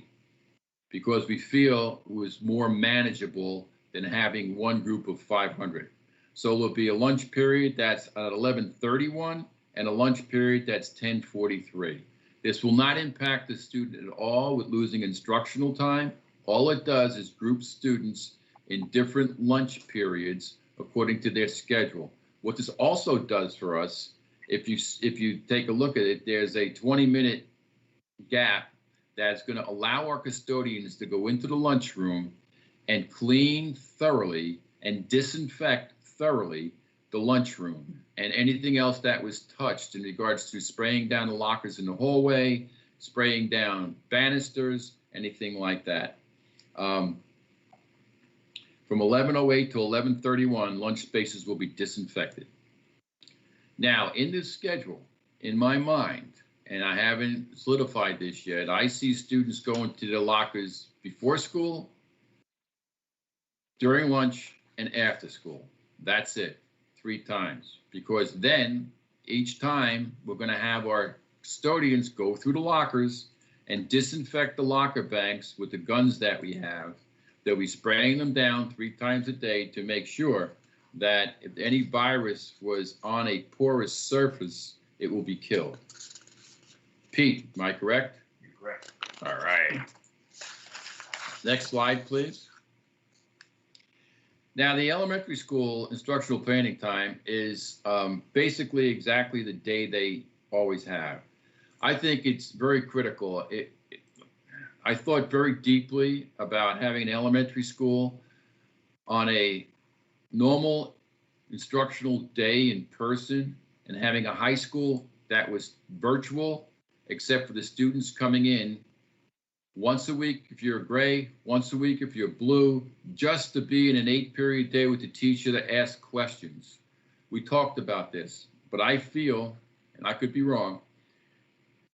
because we feel it was more manageable than having one group of 500. So there'll be a lunch period that's at 11:31 and a lunch period that's 10:43. This will not impact the student at all with losing instructional time. All it does is group students in different lunch periods according to their schedule. What this also does for us, if you take a look at it, there's a 20-minute gap that's going to allow our custodians to go into the lunchroom and clean thoroughly and disinfect thoroughly the lunchroom and anything else that was touched in regards to spraying down the lockers in the hallway, spraying down banisters, anything like that. From 11:08 to 11:31, lunch spaces will be disinfected. Now, in this schedule, in my mind, and I haven't solidified this yet, I see students going to their lockers before school, during lunch, and after school. That's it, 3 times. Because then, each time, we're going to have our custodians go through the lockers and disinfect the locker banks with the guns that we have. They'll be spraying them down 3 times a day to make sure that if any virus was on a porous surface, it will be killed. Pete, am I correct? You're correct. All right. Next slide, please. Now, the elementary school instructional planning time is basically exactly the day they always have. I think it's very critical. I thought very deeply about having an elementary school on a normal instructional day in person and having a high school that was virtual, except for the students coming in once a week if you're gray, once a week if you're blue, just to be in an 8-period day with the teacher to ask questions. We talked about this, but I feel, and I could be wrong,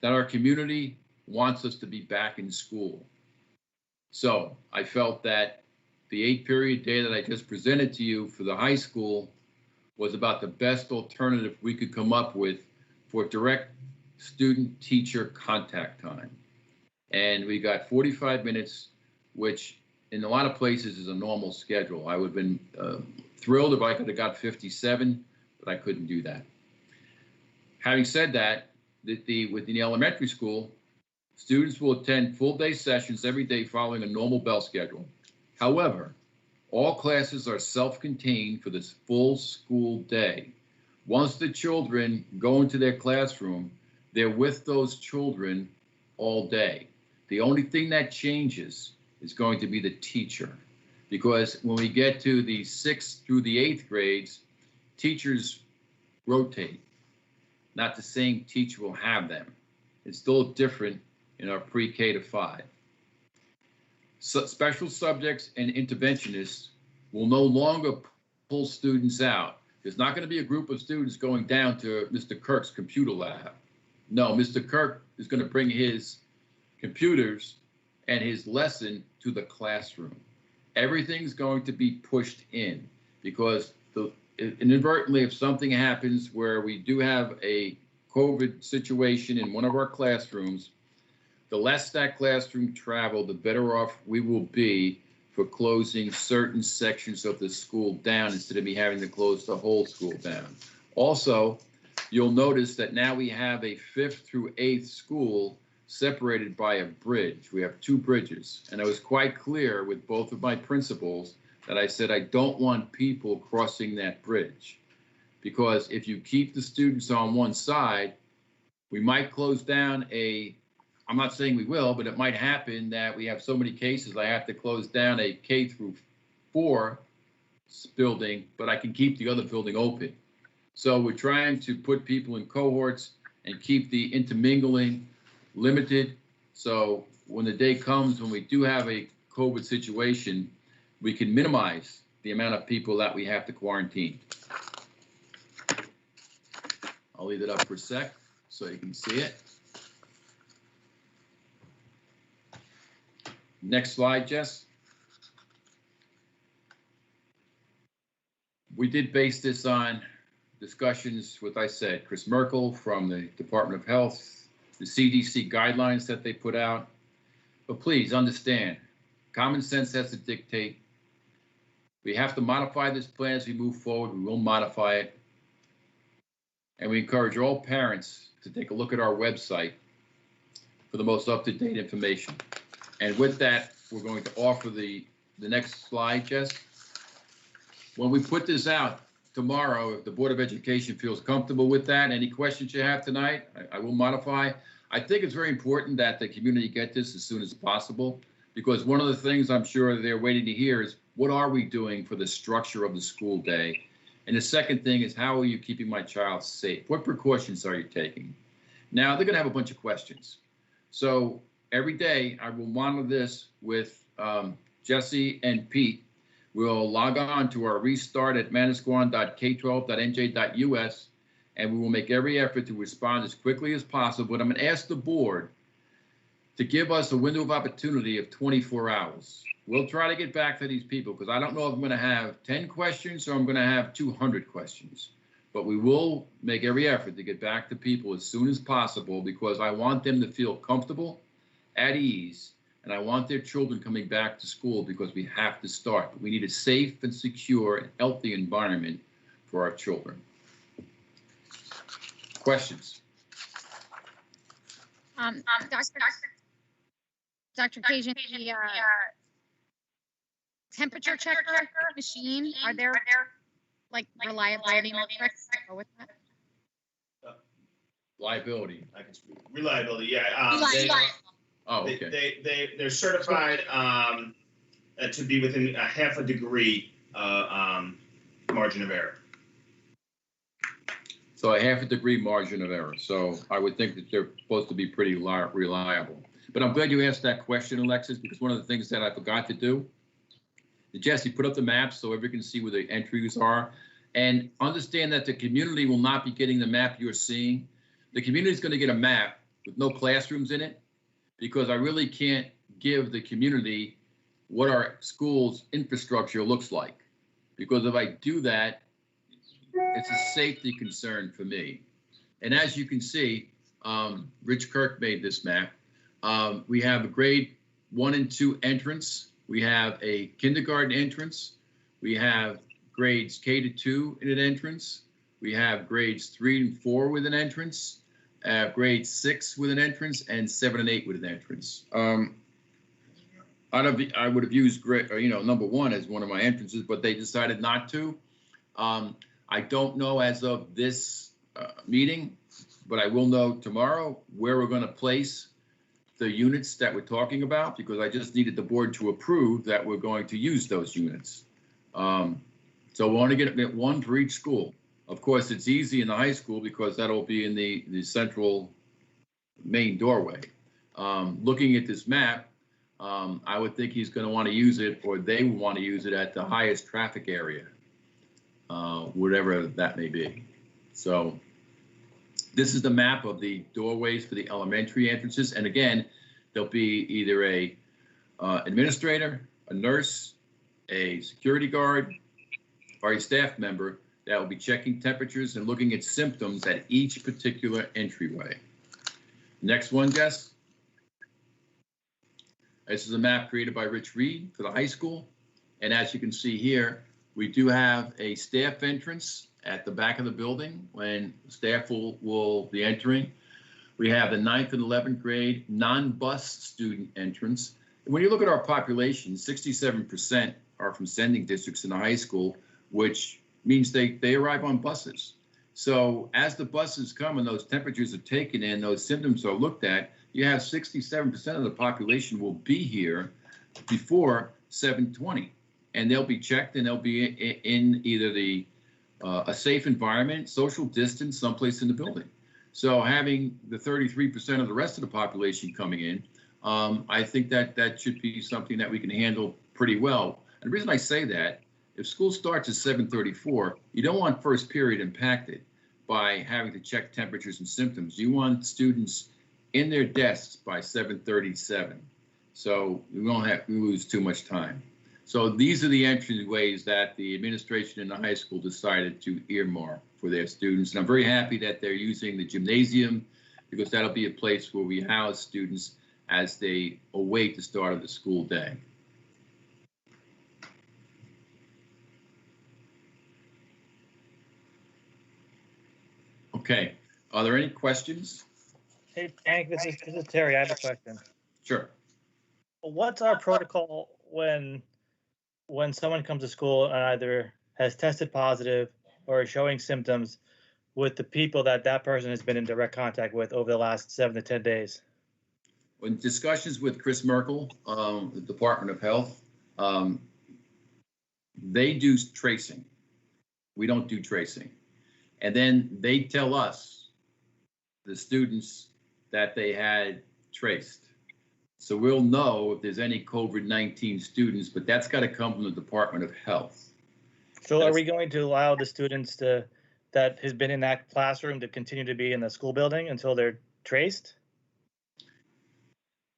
that our community wants us to be back in school. So I felt that the 8-period day that I just presented to you for the high school was about the best alternative we could come up with for direct student-teacher contact time. And we got 45 minutes, which in a lot of places is a normal schedule. I would have been thrilled if I could have got 57, but I couldn't do that. Having said that, within the elementary school, students will attend full-day sessions every day following a normal bell schedule. However, all classes are self-contained for this full school day. Once the children go into their classroom, They're with those children all day. The only thing that changes is going to be the teacher. Because when we get to the 6th through the 8th grades, teachers rotate. Not the same teacher will have them. It's still different in our pre-K to 5. So special subjects and interventionists will no longer pull students out. There's not going to be a group of students going down to Mr. Kirk's computer lab. No, Mr. Kirk is going to bring his computers and his lesson to the classroom. Everything's going to be pushed in because inadvertently, if something happens where we do have a COVID situation in one of our classrooms, the less that classroom travel, the better off we will be for closing certain sections of the school down instead of me having to close the whole school down. Also, you'll notice that now we have a 5th through 8th school separated by a bridge. We have 2 bridges, and I was quite clear with both of my principals that I said I don't want people crossing that bridge, because if you keep the students on one side, we might close down I'm not saying we will, but it might happen that we have so many cases I have to close down a K through 4 building, but I can keep the other building open. So we're trying to put people in cohorts and keep the intermingling limited. So when the day comes when we do have a COVID situation, we can minimize the amount of people that we have to quarantine. I'll leave it up for a sec so you can see it. Next slide, Jess. We did base this on discussions with, I said, Chris Merkel from the Department of Health, the CDC guidelines that they put out. But please understand, common sense has to dictate. We have to modify this plan as we move forward. We will modify it. And we encourage all parents to take a look at our website for the most up-to-date information. And with that, we're going to offer the next slide, Jess. When we put this out tomorrow, if the Board of Education feels comfortable with that, any questions you have tonight, I will modify. I think it's very important that the community get this as soon as possible, because one of the things I'm sure they're waiting to hear is, what are we doing for the structure of the school day? And the second thing is, how are you keeping my child safe? What precautions are you taking? Now, they're going to have a bunch of questions. So every day, I will monitor this with Jesse and Pete. We'll log on to our restart at manasquan.k12.nj.us, and we will make every effort to respond as quickly as possible. But I'm going to ask the board to give us a window of opportunity of 24 hours. We'll try to get back to these people, because I don't know if I'm going to have 10 questions or I'm going to have 200 questions. But we will make every effort to get back to people as soon as possible, because I want them to feel comfortable, at ease, and I want their children coming back to school, because we have to start. We need a safe and secure and healthy environment for our children. Questions? Dr. Kajan, the temperature checker machine, are there like reliability metrics that go with that? Liability. I can speak. Reliability, yeah. Okay. They're certified to be within a half a degree margin of error. So a half a degree margin of error. So I would think that they're supposed to be pretty reliable. But I'm glad you asked that question, Alexis, because one of the things that I forgot to do, Jesse, put up the maps so everyone can see where the entries are, and understand that the community will not be getting the map you're seeing. The community is going to get a map with no classrooms in it, because I really can't give the community what our school's infrastructure looks like. Because if I do that, it's a safety concern for me. And as you can see, Rich Kirk made this map. We have a grade 1 and 2 entrance. We have a kindergarten entrance. We have grades K to 2 in an entrance. We have grades 3 and 4 with an entrance. Grade 6 with an entrance, and 7 and 8 with an entrance. I would have used grade, number 1 as one of my entrances, but they decided not to. I don't know as of this meeting but I will know tomorrow where we're going to place the units that we're talking about, because I just needed the board to approve that we're going to use those units. So we want to get one for each school. Of course, it's easy in the high school because that'll be in the central main doorway. Looking at this map, I would think he's going to want to use it, or they would want to use it at the highest traffic area, whatever that may be. So this is the map of the doorways for the elementary entrances. And again, there'll be either a administrator, a nurse, a security guard, or a staff member that will be checking temperatures and looking at symptoms at each particular entryway. Next one, Jess. This is a map created by Rich Reed for the high school. And as you can see here, we do have a staff entrance at the back of the building when staff will be entering. We have the 9th and 11th grade non-bus student entrance. And when you look at our population, 67% are from sending districts in the high school, which means they arrive on buses. So as the buses come and those temperatures are taken in, those symptoms are looked at, you have 67% of the population will be here before 7:20. And they'll be checked and they'll be in either a safe environment, social distance, someplace in the building. So having the 33% of the rest of the population coming in, I think that should be something that we can handle pretty well. And the reason I say that, if school starts at 7:34, you don't want first period impacted by having to check temperatures and symptoms. You want students in their desks by 7:37. So we won't have to lose too much time. So these are the entryways that the administration in the high school decided to earmark for their students. And I'm very happy that they're using the gymnasium, because that'll be a place where we house students as they await the start of the school day. Okay, are there any questions? Hey, Frank, this is Terry. I have a question. Sure. What's our protocol when someone comes to school and either has tested positive or is showing symptoms with the people that person has been in direct contact with over the last 7 to 10 days? In discussions with Chris Merkel, the Department of Health, they do tracing. We don't do tracing. And then they tell us, the students, that they had traced. So we'll know if there's any COVID-19 students, but that's got to come from the Department of Health. So are we going to allow the students that has been in that classroom to continue to be in the school building until they're traced?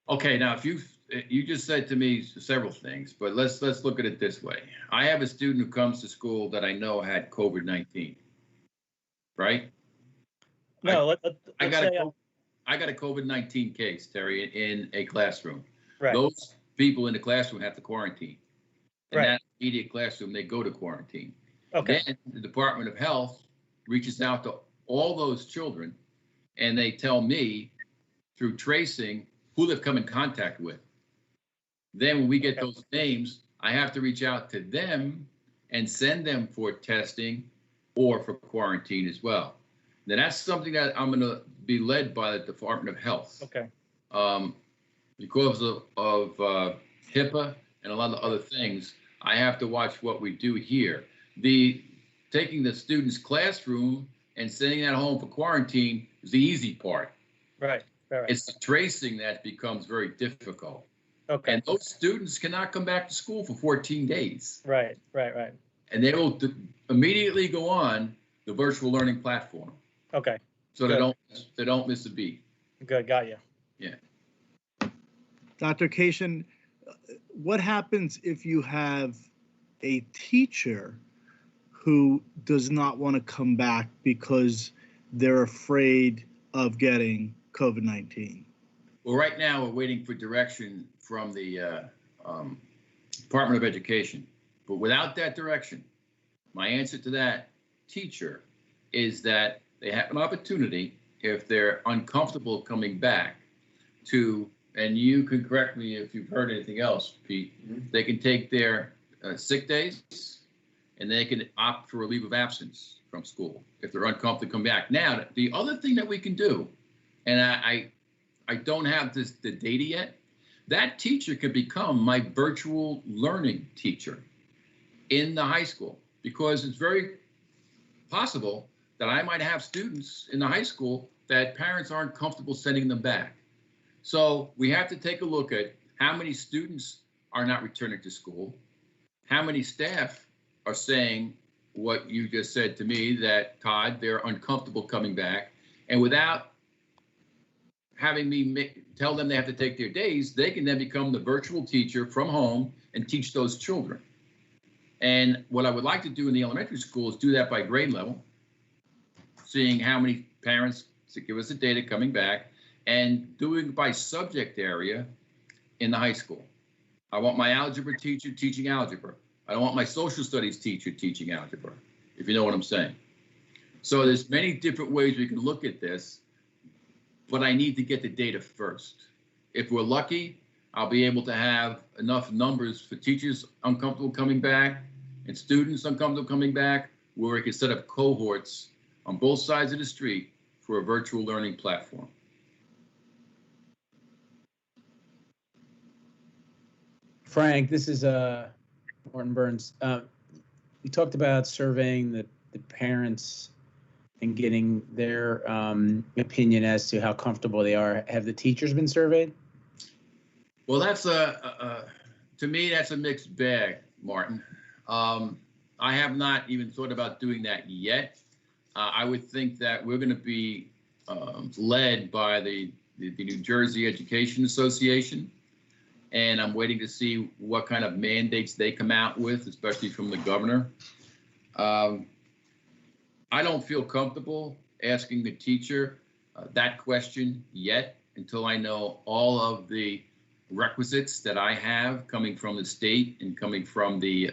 Okay, now if you just said to me several things, but let's look at it this way. I have a student who comes to school that I know had COVID-19, right? No, I got a COVID-19 case, Terry, in a classroom. Right. Those people in the classroom have to quarantine. In Right. that immediate classroom, they go to quarantine. Okay. Then the Department of Health reaches out to all those children, and they tell me through tracing who they've come in contact with. Then when we get those names, I have to reach out to them and send them for testing or for quarantine as well. Now that's something that I'm going to be led by the Department of Health. Okay. Because of HIPAA and a lot of other things, I have to watch what we do here. Taking the student's classroom and sending that home for quarantine is the easy part. Right. It's the tracing that becomes very difficult. Okay. And those students cannot come back to school for 14 days. Right. And they will immediately go on the virtual learning platform. Okay. So Good. they don't miss a beat. Good. Got you. Yeah. Dr. Cation, what happens if you have a teacher who does not want to come back because they're afraid of getting COVID-19? Well, right now we're waiting for direction from the Department of Education. But without that direction, my answer to that teacher is that they have an opportunity, if they're uncomfortable coming back, to, and you can correct me if you've heard anything else, Pete, they can take their sick days and they can opt for a leave of absence from school if they're uncomfortable to come back. Now, the other thing that we can do, and I don't have the data yet, that teacher could become my virtual learning teacher in the high school, because it's very possible that I might have students in the high school that parents aren't comfortable sending them back. So we have to take a look at how many students are not returning to school, how many staff are saying what you just said to me, that, Todd, they're uncomfortable coming back, and without having me tell them they have to take their days, they can then become the virtual teacher from home and teach those children. And what I would like to do in the elementary school is do that by grade level, seeing how many parents to give us the data coming back, and doing by subject area in the high school. I want my algebra teacher teaching algebra. I don't want my social studies teacher teaching algebra, if you know what I'm saying. So there's many different ways we can look at this, but I need to get the data first. If we're lucky, I'll be able to have enough numbers for teachers uncomfortable coming back and students uncomfortable coming back, where we can set up cohorts on both sides of the street for a virtual learning platform. Frank, this is Martin Burns. We talked about surveying the parents and getting their opinion as to how comfortable they are. Have the teachers been surveyed? Well, that's to me, that's a mixed bag, Martin. I have not even thought about doing that yet. I would think that we're going to be led by the New Jersey Education Association, and I'm waiting to see what kind of mandates they come out with, especially from the governor. I don't feel comfortable asking the teacher that question yet until I know all of the requisites that I have coming from the state and coming from the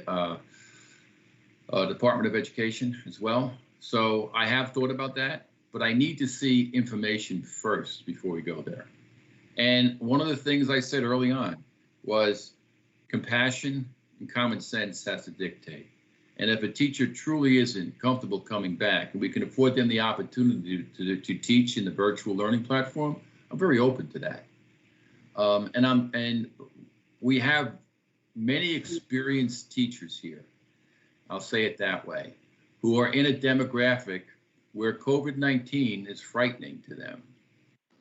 Department of Education as well. So I have thought about that, but I need to see information first before we go there. And one of the things I said early on was compassion and common sense has to dictate. And if a teacher truly isn't comfortable coming back and we can afford them the opportunity to teach in the virtual learning platform, I'm very open to that. And we have many experienced teachers here, I'll say it that way, who are in a demographic where COVID-19 is frightening to them.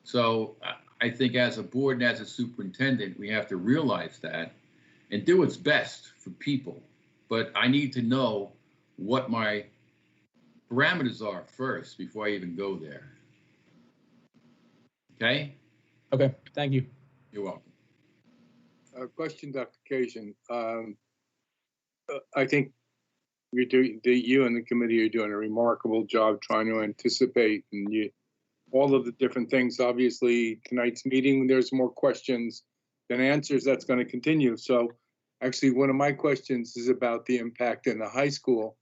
So I think as a board and as a superintendent, we have to realize that and do what's best for people. But I need to know what my parameters are first before I even go there. Okay? Okay, thank you. You're welcome. Question, Dr. Kajan. I think you and the committee are doing a remarkable job trying to anticipate and all of the different things. Obviously, tonight's meeting, there's more questions than answers. That's going to continue. So actually, one of my questions is about the impact in the high school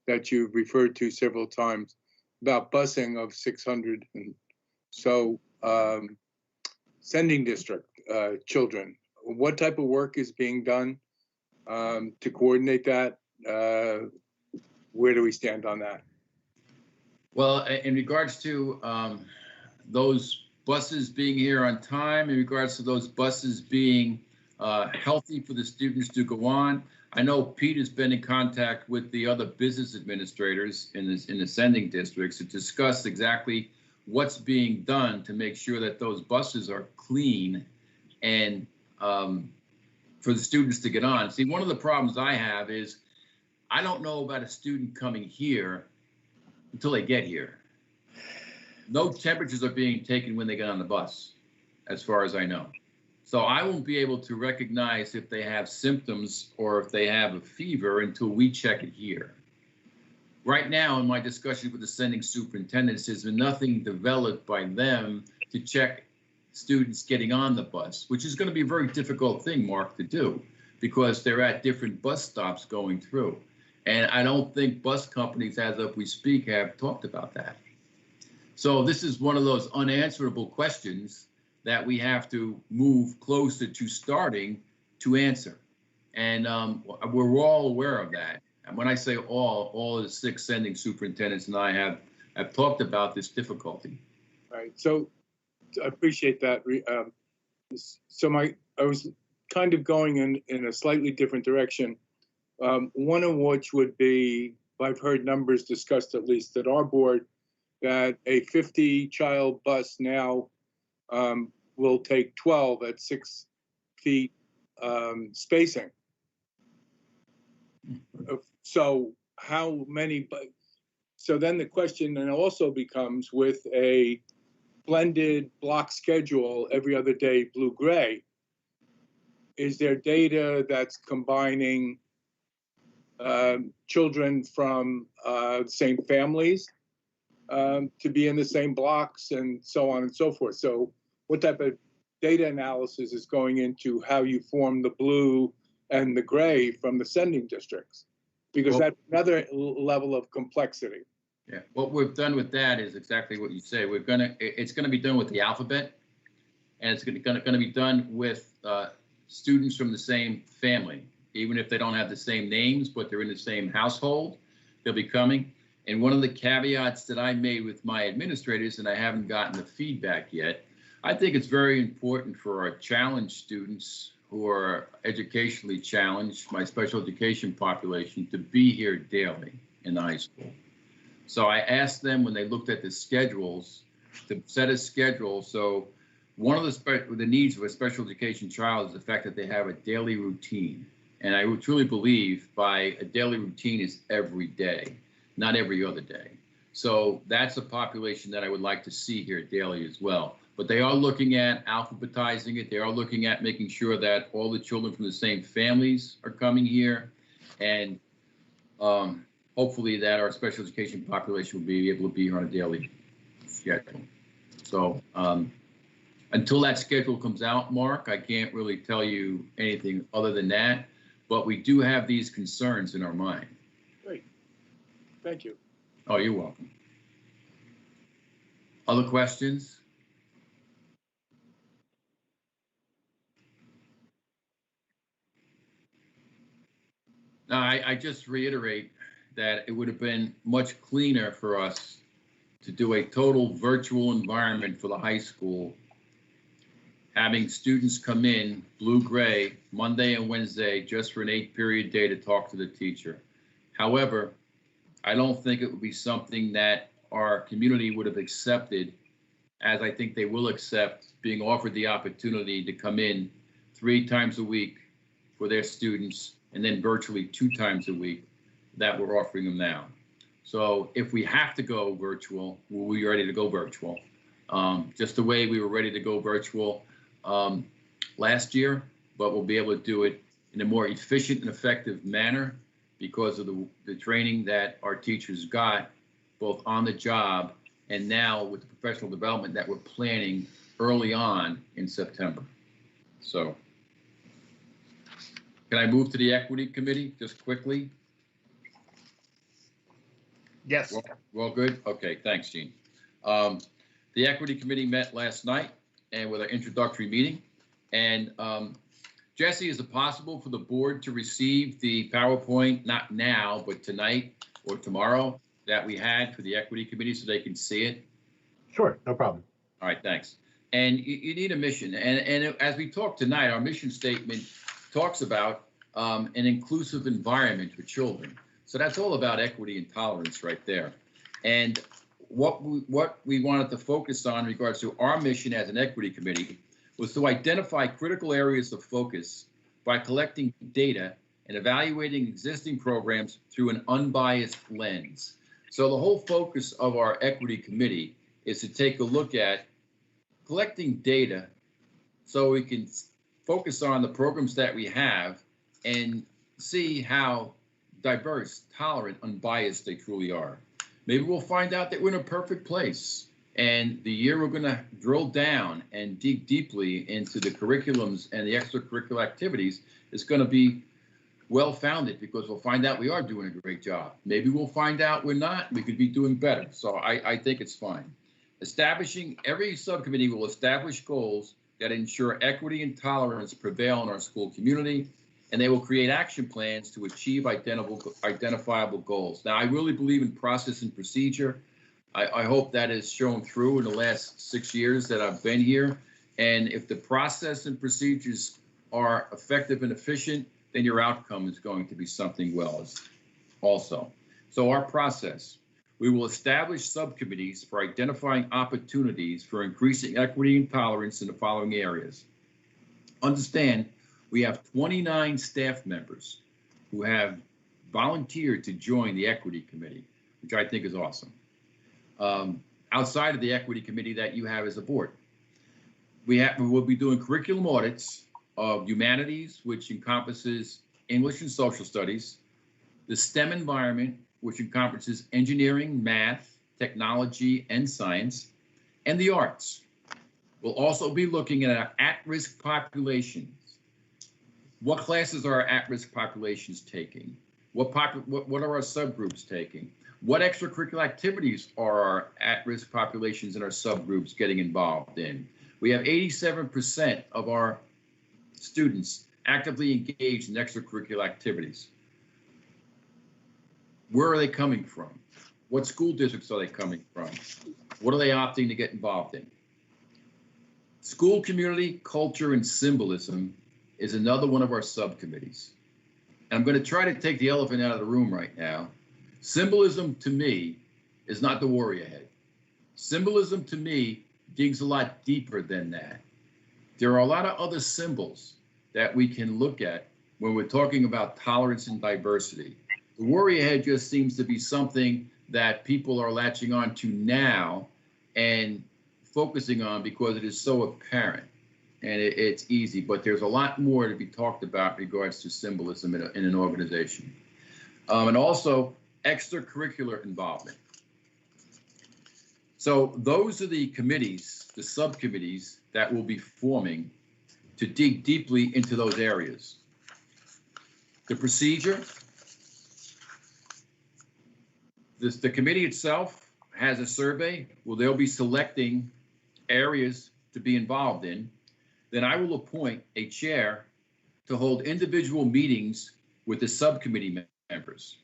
that you've referred to several times about busing of 600. And so sending district children, what type of work is being done to coordinate that? Where do we stand on that? Well, in regards to those buses being here on time, in regards to those buses being healthy for the students to go on, I know Pete has been in contact with the other business administrators in the sending districts to discuss exactly what's being done to make sure that those buses are clean and for the students to get on. See, one of the problems I have is I don't know about a student coming here until they get here. No temperatures are being taken when they get on the bus, as far as I know. So I won't be able to recognize if they have symptoms or if they have a fever until we check it here. Right now, in my discussion with the sending superintendents, there's been nothing developed by them to check students getting on the bus, which is going to be a very difficult thing, Mark, to do because they're at different bus stops going through. And I don't think bus companies, as of we speak, have talked about that. So this is one of those unanswerable questions that we have to move closer to starting to answer. And we're all aware of that. And when I say all the 6 sending superintendents and I have talked about this difficulty. Right. So I appreciate that. So I was kind of going in a slightly different direction. One of which would be, I've heard numbers discussed at least at our board, that a 50-child bus now will take 12 at 6 feet spacing. So how many, so then the question then also becomes, with a blended block schedule every other day, blue-gray, is there data that's combining children from same families to be in the same blocks and so on and so forth? So what type of data analysis is going into how you form the blue and the gray from the sending districts? Because that's another level of complexity. Yeah, what we've done with that is exactly what you say. It's gonna be done with the alphabet, and it's gonna be done with students from the same family, even if they don't have the same names, but they're in the same household, they'll be coming. And one of the caveats that I made with my administrators, and I haven't gotten the feedback yet, I think it's very important for our challenged students who are educationally challenged, my special education population, to be here daily in the high school. So I asked them, when they looked at the schedules, to set a schedule. So one of the needs of a special education child is the fact that they have a daily routine. And I truly believe by a daily routine is every day, not every other day. So that's a population that I would like to see here daily as well. But they are looking at alphabetizing it. They are looking at making sure that all the children from the same families are coming here. And hopefully that our special education population will be able to be here on a daily schedule. So until that schedule comes out, Mark, I can't really tell you anything other than that. But we do have these concerns in our mind. Great. Thank you. Oh, you're welcome. Other questions? No, I just reiterate that it would have been much cleaner for us to do a total virtual environment for the high school, having students come in blue-gray Monday and Wednesday just for an 8-period day to talk to the teacher. However, I don't think it would be something that our community would have accepted, as I think they will accept being offered the opportunity to come in 3 times a week for their students, and then virtually 2 times a week that we're offering them now. So if we have to go virtual, we'll be ready to go virtual. Just the way we were ready to go virtual last year, but we'll be able to do it in a more efficient and effective manner because of the training that our teachers got both on the job and now with the professional development that we're planning early on in September. So can I move to the Equity Committee just quickly? Yes. Well, good. Okay, thanks, Gene. The Equity Committee met last night and with our introductory meeting. And Jesse, is it possible for the board to receive the PowerPoint, not now, but tonight or tomorrow, that we had for the Equity Committee so they can see it? Sure, no problem. All right, thanks. And you need a mission. And as we talk tonight, our mission statement talks about an inclusive environment for children. So that's all about equity and tolerance right there. And what we wanted to focus on in regards to our mission as an equity committee was to identify critical areas of focus by collecting data and evaluating existing programs through an unbiased lens. So the whole focus of our equity committee is to take a look at collecting data so we can focus on the programs that we have and see how diverse, tolerant, unbiased they truly are. Maybe we'll find out that we're in a perfect place. And the year we're going to drill down and dig deeply into the curriculums and the extracurricular activities is going to be well-founded because we'll find out we are doing a great job. Maybe we'll find out we're not, we could be doing better. So I think it's fine. Every subcommittee will establish goals that ensure equity and tolerance prevail in our school community. and they will create action plans to achieve identifiable goals. Now, I really believe in process and procedure. I hope that is shown through in the last 6 years that I've been here. And if the process and procedures are effective and efficient, then your outcome is going to be something well also. So our process, we will establish subcommittees for identifying opportunities for increasing equity and tolerance in the following areas. Understand, we have 29 staff members who have volunteered to join the equity committee, which I think is awesome. Outside of the equity committee that you have as a board. We will be doing curriculum audits of humanities, which encompasses English and social studies, the STEM environment, which encompasses engineering, math, technology, and science, and the arts. We'll also be looking at our at-risk populations. What classes are our at-risk populations taking? What are our subgroups taking? What extracurricular activities are our at-risk populations and our subgroups getting involved in? We have 87% of our students actively engaged in extracurricular activities. Where are they coming from? What school districts are they coming from? What are they opting to get involved in? School community, culture, and symbolism is another one of our subcommittees. And I'm going to try to take the elephant out of the room right now. Symbolism to me is not the warrior head. Symbolism to me digs a lot deeper than that. There are a lot of other symbols that we can look at when we're talking about tolerance and diversity. The warrior head just seems to be something that people are latching on to now and focusing on because it is so apparent and it's easy, but there's a lot more to be talked about in regards to symbolism in an organization. And also extracurricular involvement. So those are the committees, the subcommittees that will be forming to dig deeply into those areas. The procedure, the committee itself has a survey where they'll be selecting areas to be involved in. Then I will appoint a chair to hold individual meetings with the subcommittee members.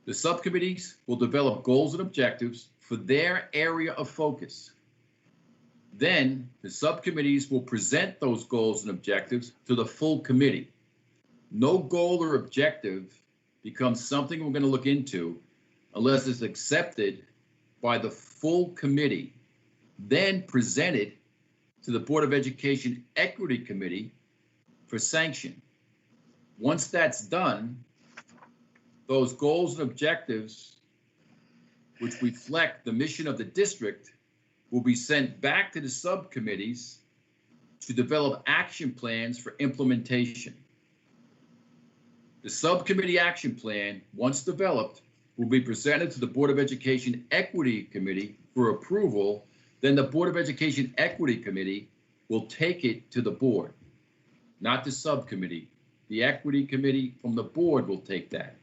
The subcommittees will develop goals and objectives for their area of focus. Then the subcommittees will present those goals and objectives to the full committee. No goal or objective becomes something we're going to look into unless it's accepted by the full committee, then presented to the Board of Education Equity Committee for sanction. Once that's done, those goals and objectives, which reflect the mission of the district, will be sent back to the subcommittees to develop action plans for implementation. The subcommittee action plan, once developed, will be presented to the Board of Education Equity Committee for approval. Then the Board of Education Equity Committee will take it to the board, not the subcommittee. The Equity Committee from the board will take that.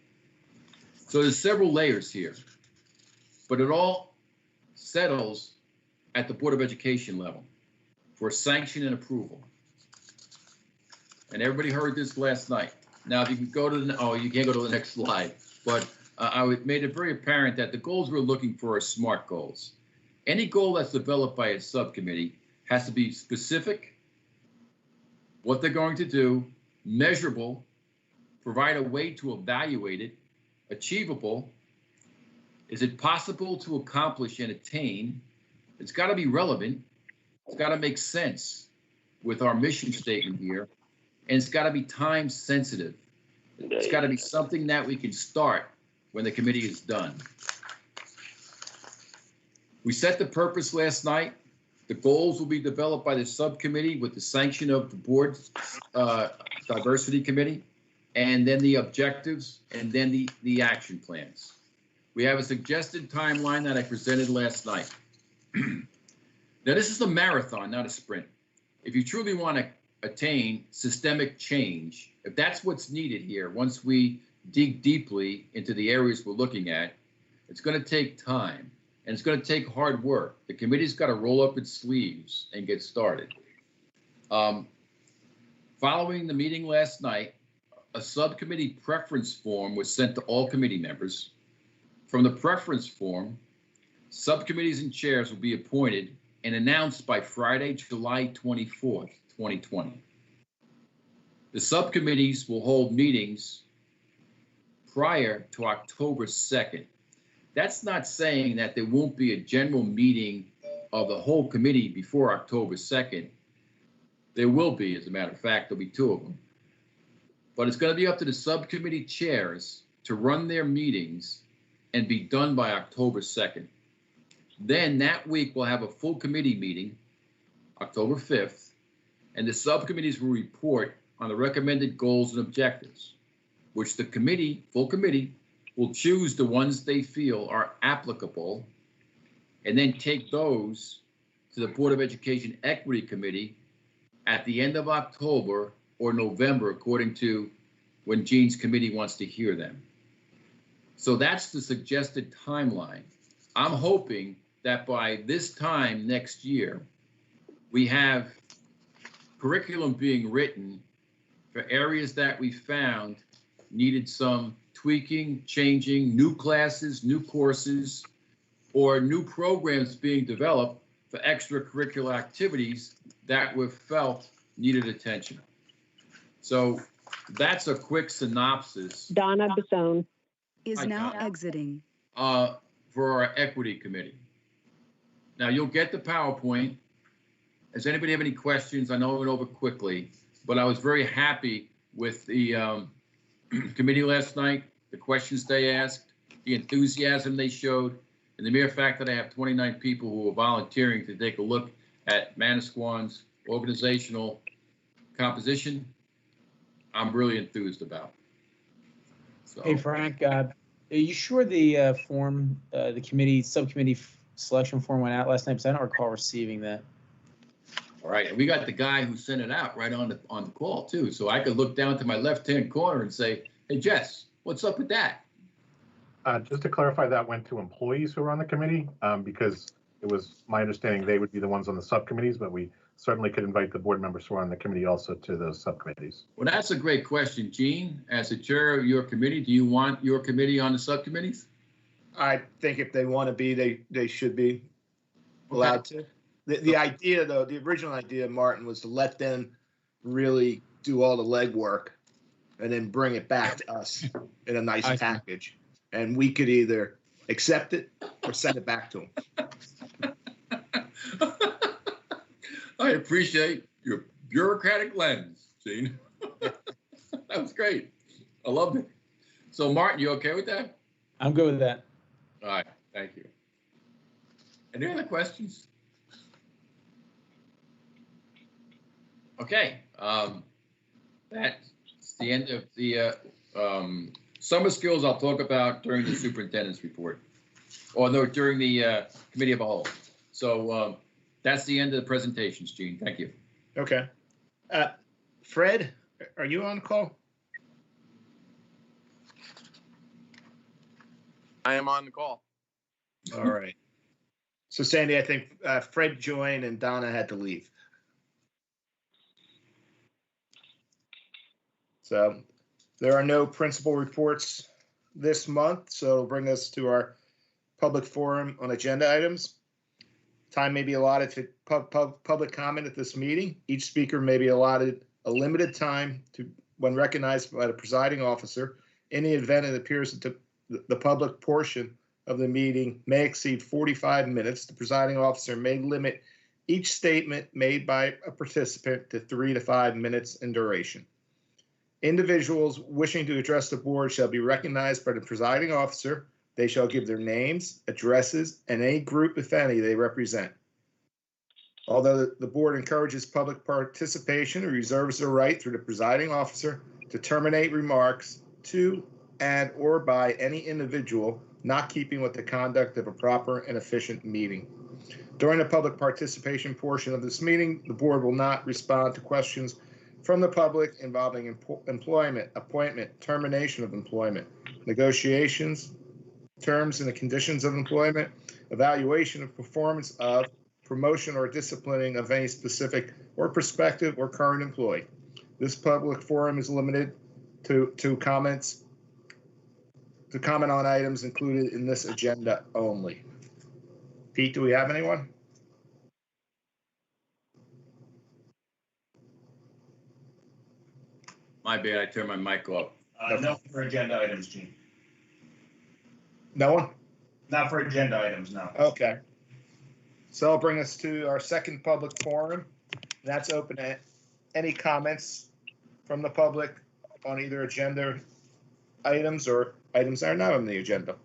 So there's several layers here, but it all settles at the Board of Education level for sanction and approval. And everybody heard this last night. Now, if you can go to the, oh, you can't go to the next slide, but I made it very apparent that the goals we're looking for are SMART goals. Any goal that's developed by a subcommittee has to be specific, what they're going to do, measurable, provide a way to evaluate it, achievable. Is it possible to accomplish and attain? It's got to be relevant. It's got to make sense with our mission statement here. And it's got to be time sensitive. It's got to be something that we can start when the committee is done. We set the purpose last night. The goals will be developed by the subcommittee with the sanction of the board's diversity committee, and then the objectives, and then the action plans. We have a suggested timeline that I presented last night. Now, this is a marathon, not a sprint. If you truly want to attain systemic change, if that's what's needed here, once we dig deeply into the areas we're looking at, it's going to take time and it's going to take hard work. The committee's got to roll up its sleeves and get started. Following the meeting last night, a subcommittee preference form was sent to all committee members. From the preference form, subcommittees and chairs will be appointed and announced by Friday, July 24th, 2020. The subcommittees will hold meetings prior to October 2nd. That's not saying that there won't be a general meeting of the whole committee before October 2nd. There will be, as a matter of fact, there'll be 2 of them. But it's going to be up to the subcommittee chairs to run their meetings and be done by October 2nd. Then that week we'll have a full committee meeting, October 5th, and the subcommittees will report on the recommended goals and objectives, which the committee, full committee, will choose the ones they feel are applicable and then take those to the Board of Education Equity Committee at the end of October or November, according to when Gene's committee wants to hear them. So that's the suggested timeline. I'm hoping that by this time next year, we have curriculum being written for areas that we found needed some tweaking, changing, new classes, new courses, or new programs being developed for extracurricular activities that were felt needed attention. So that's a quick synopsis. Donna Basone is Hi, now Donna. exiting. For our equity committee. Now you'll get the PowerPoint. Does anybody have any questions? I know it went over quickly, but I was very happy with the committee last night, the questions they asked, the enthusiasm they showed, and the mere fact that I have 29 people who are volunteering to take a look at Manasquan's organizational composition, I'm really enthused about. So, Hey, Frank, are you sure the form, the subcommittee selection form went out last night? Because I don't recall receiving that. all right, and we got the guy who sent it out right on the call too, so I could look down to my left-hand corner and say, "Hey, Jess, what's up with that?" Just to clarify, that went to employees who are on the committee, because it was my understanding they would be the ones on the subcommittees, but we certainly could invite the board members who are on the committee also to those subcommittees. Well, that's a great question, Gene. As the chair of your committee, do you want your committee on the subcommittees? I think if they want to be, they should be allowed to. The idea, though, the original idea, Martin, was to let them really do all the legwork and then bring it back to us in a nice package. And we could either accept it or send it back to them. I appreciate your bureaucratic lens, Gene. That was great. I loved it. So, Martin, you okay with that? I'm good with that. All right, thank you. Any other questions? Okay, that's the end of the summer skills I'll talk about during the superintendent's report, or no, during the committee of a whole. So that's the end of the presentations, Gene. Thank you. Okay. Fred, are you on the call? I am on the call. All right. So Sandy, I think Fred joined and Donna had to leave. So there are no principal reports this month, so it'll bring us to our public forum on agenda items. Time may be allotted to public comment at this meeting. Each speaker may be allotted a limited time when recognized by the presiding officer. In the event it appears that the public portion of the meeting may exceed 45 minutes, the presiding officer may limit each statement made by a participant to 3 to 5 minutes in duration. Individuals wishing to address the board shall be recognized by the presiding officer. They shall give their names, addresses, and any group, if any, they represent. Although the board encourages public participation, it reserves the right through the presiding officer to terminate remarks to and or by any individual not keeping with the conduct of a proper and efficient meeting. During the public participation portion of this meeting, the board will not respond to questions from the public involving employment, appointment, termination of employment, negotiations, terms and the conditions of employment, evaluation of performance of, promotion or disciplining of any specific or prospective or current employee. This public forum is limited to comments, to comment on items included in this agenda only. Pete, do we have anyone? My bad, I turned my mic off. No for agenda items, Gene. No one? Not for agenda items, no. Okay. So I'll bring us to our second public forum. That's open to any comments from the public on either agenda items or items that are not on the agenda.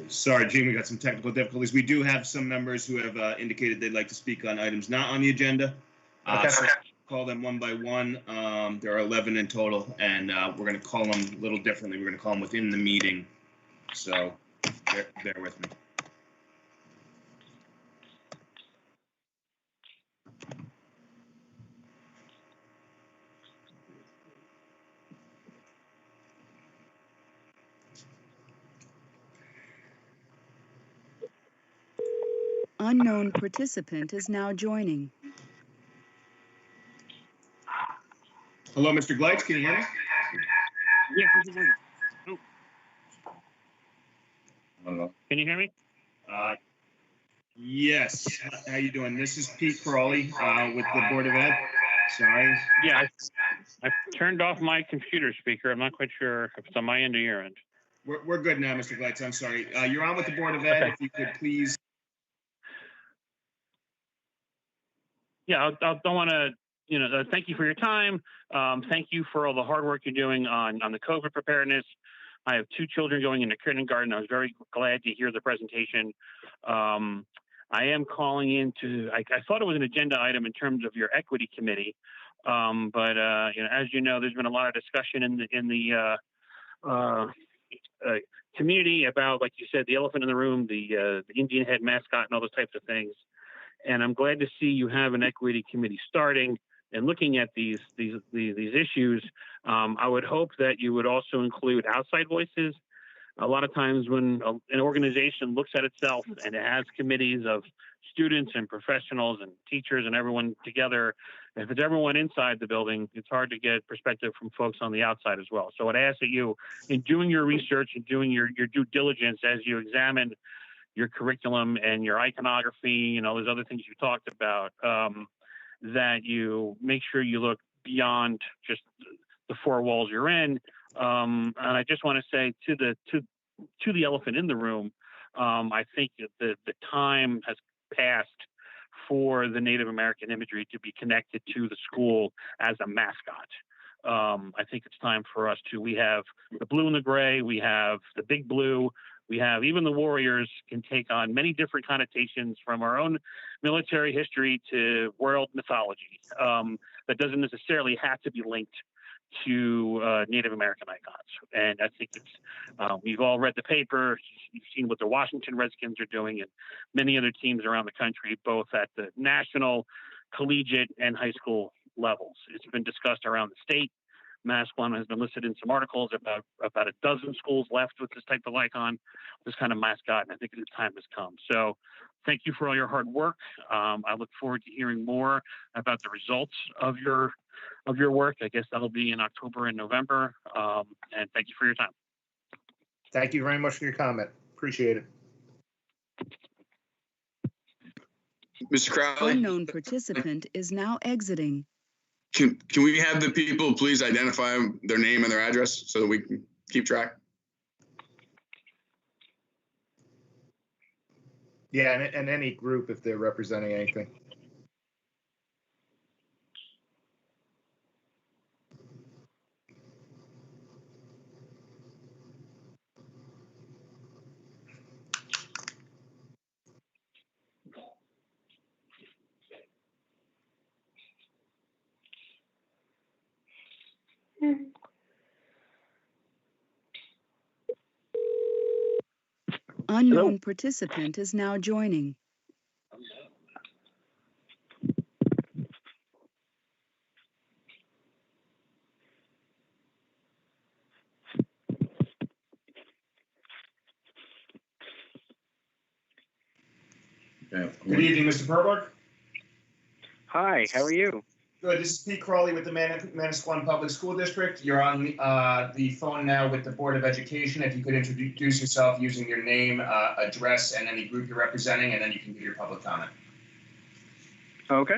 Sorry, Gene, we got some technical difficulties. We do have some members who have indicated they'd like to speak on items not on the agenda. Okay. So call them one by one. There are 11 in total, and we're going to call them a little differently. We're going to call them within the meeting. So bear with me. Unknown participant is now joining. Hello, Mr. Gleitz, can you hear me? Yeah. Hello. Can you hear me? Yes. How you doing? This is Pete Crawley with the Board of Ed. Sorry. Yeah, I turned off my computer speaker. I'm not quite sure if it's on my end or your end. We're good now, Mr. Gleitz. I'm sorry. You're on with the Board of Ed. Okay. If you could please. Yeah, I want to, thank you for your time. Thank you for all the hard work you're doing on the COVID preparedness. I have 2 children going into kindergarten. I was very glad to hear the presentation. I am calling in I thought it was an agenda item in terms of your equity committee. But as you know, there's been a lot of discussion in the community about, like you said, the elephant in the room, the Indian head mascot and all those types of things. And I'm glad to see you have an equity committee starting and looking at these issues. I would hope that you would also include outside voices. A lot of times when an organization looks at itself and it has committees of students and professionals and teachers and everyone together, if it's everyone inside the building, it's hard to get perspective from folks on the outside as well. So I'd ask that you, in doing your research and doing your due diligence as you examine your curriculum and your iconography, those other things you talked about, that you make sure you look beyond just the 4 walls you're in. And I just want to say to the elephant in the room, I think that the time has passed for the Native American imagery to be connected to the school as a mascot. I think it's time for us we have the blue and the gray, we have the big blue, we have even the warriors can take on many different connotations from our own military history to world mythology. That doesn't necessarily have to be linked to Native American icons. And I think we've all read the paper, you've seen what the Washington Redskins are doing and many other teams around the country, both at the national, collegiate, and high school levels. It's been discussed around the state. Manasquan has been listed in some articles about a dozen schools left with this type of icon, this kind of mascot, and I think the time has come. So thank you for all your hard work. I look forward to hearing more about the results of your work. I guess that'll be in October and November. And thank you for your time. Thank you very much for your comment. Appreciate it. Mr. Crowley? Unknown participant is now exiting. Can we have the people please identify their name and their address so that we can keep track? Yeah, and any group if they're representing anything. Unknown participant is now joining. Good evening, Mr. Perberg. Hi, how are you? Good. This is Pete Crawley with the Manasquan Public School District. You're on the phone now with the Board of Education. If you could introduce yourself using your name, address, and any group you're representing, and then you can give your public comment. Okay.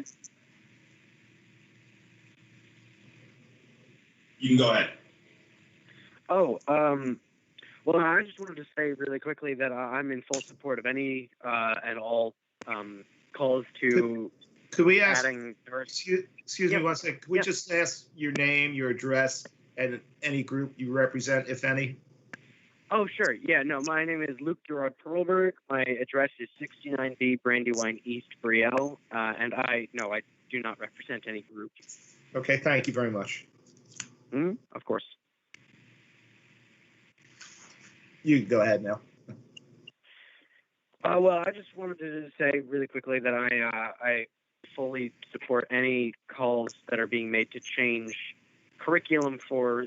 You can go ahead. Oh, well, I just wanted to say really quickly that I'm in full support of any and all calls to Could we ask, adding excuse me one second, could we just ask your name, your address, and any group you represent, if any? Oh, sure. Yeah, no, my name is Luke Gerard Perlberg. My address is 69B Brandywine East, Brielle, and I do not represent any group. Okay, thank you very much. Of course. You can go ahead now. Well, I just wanted to say really quickly that I fully support any calls that are being made to change curriculum for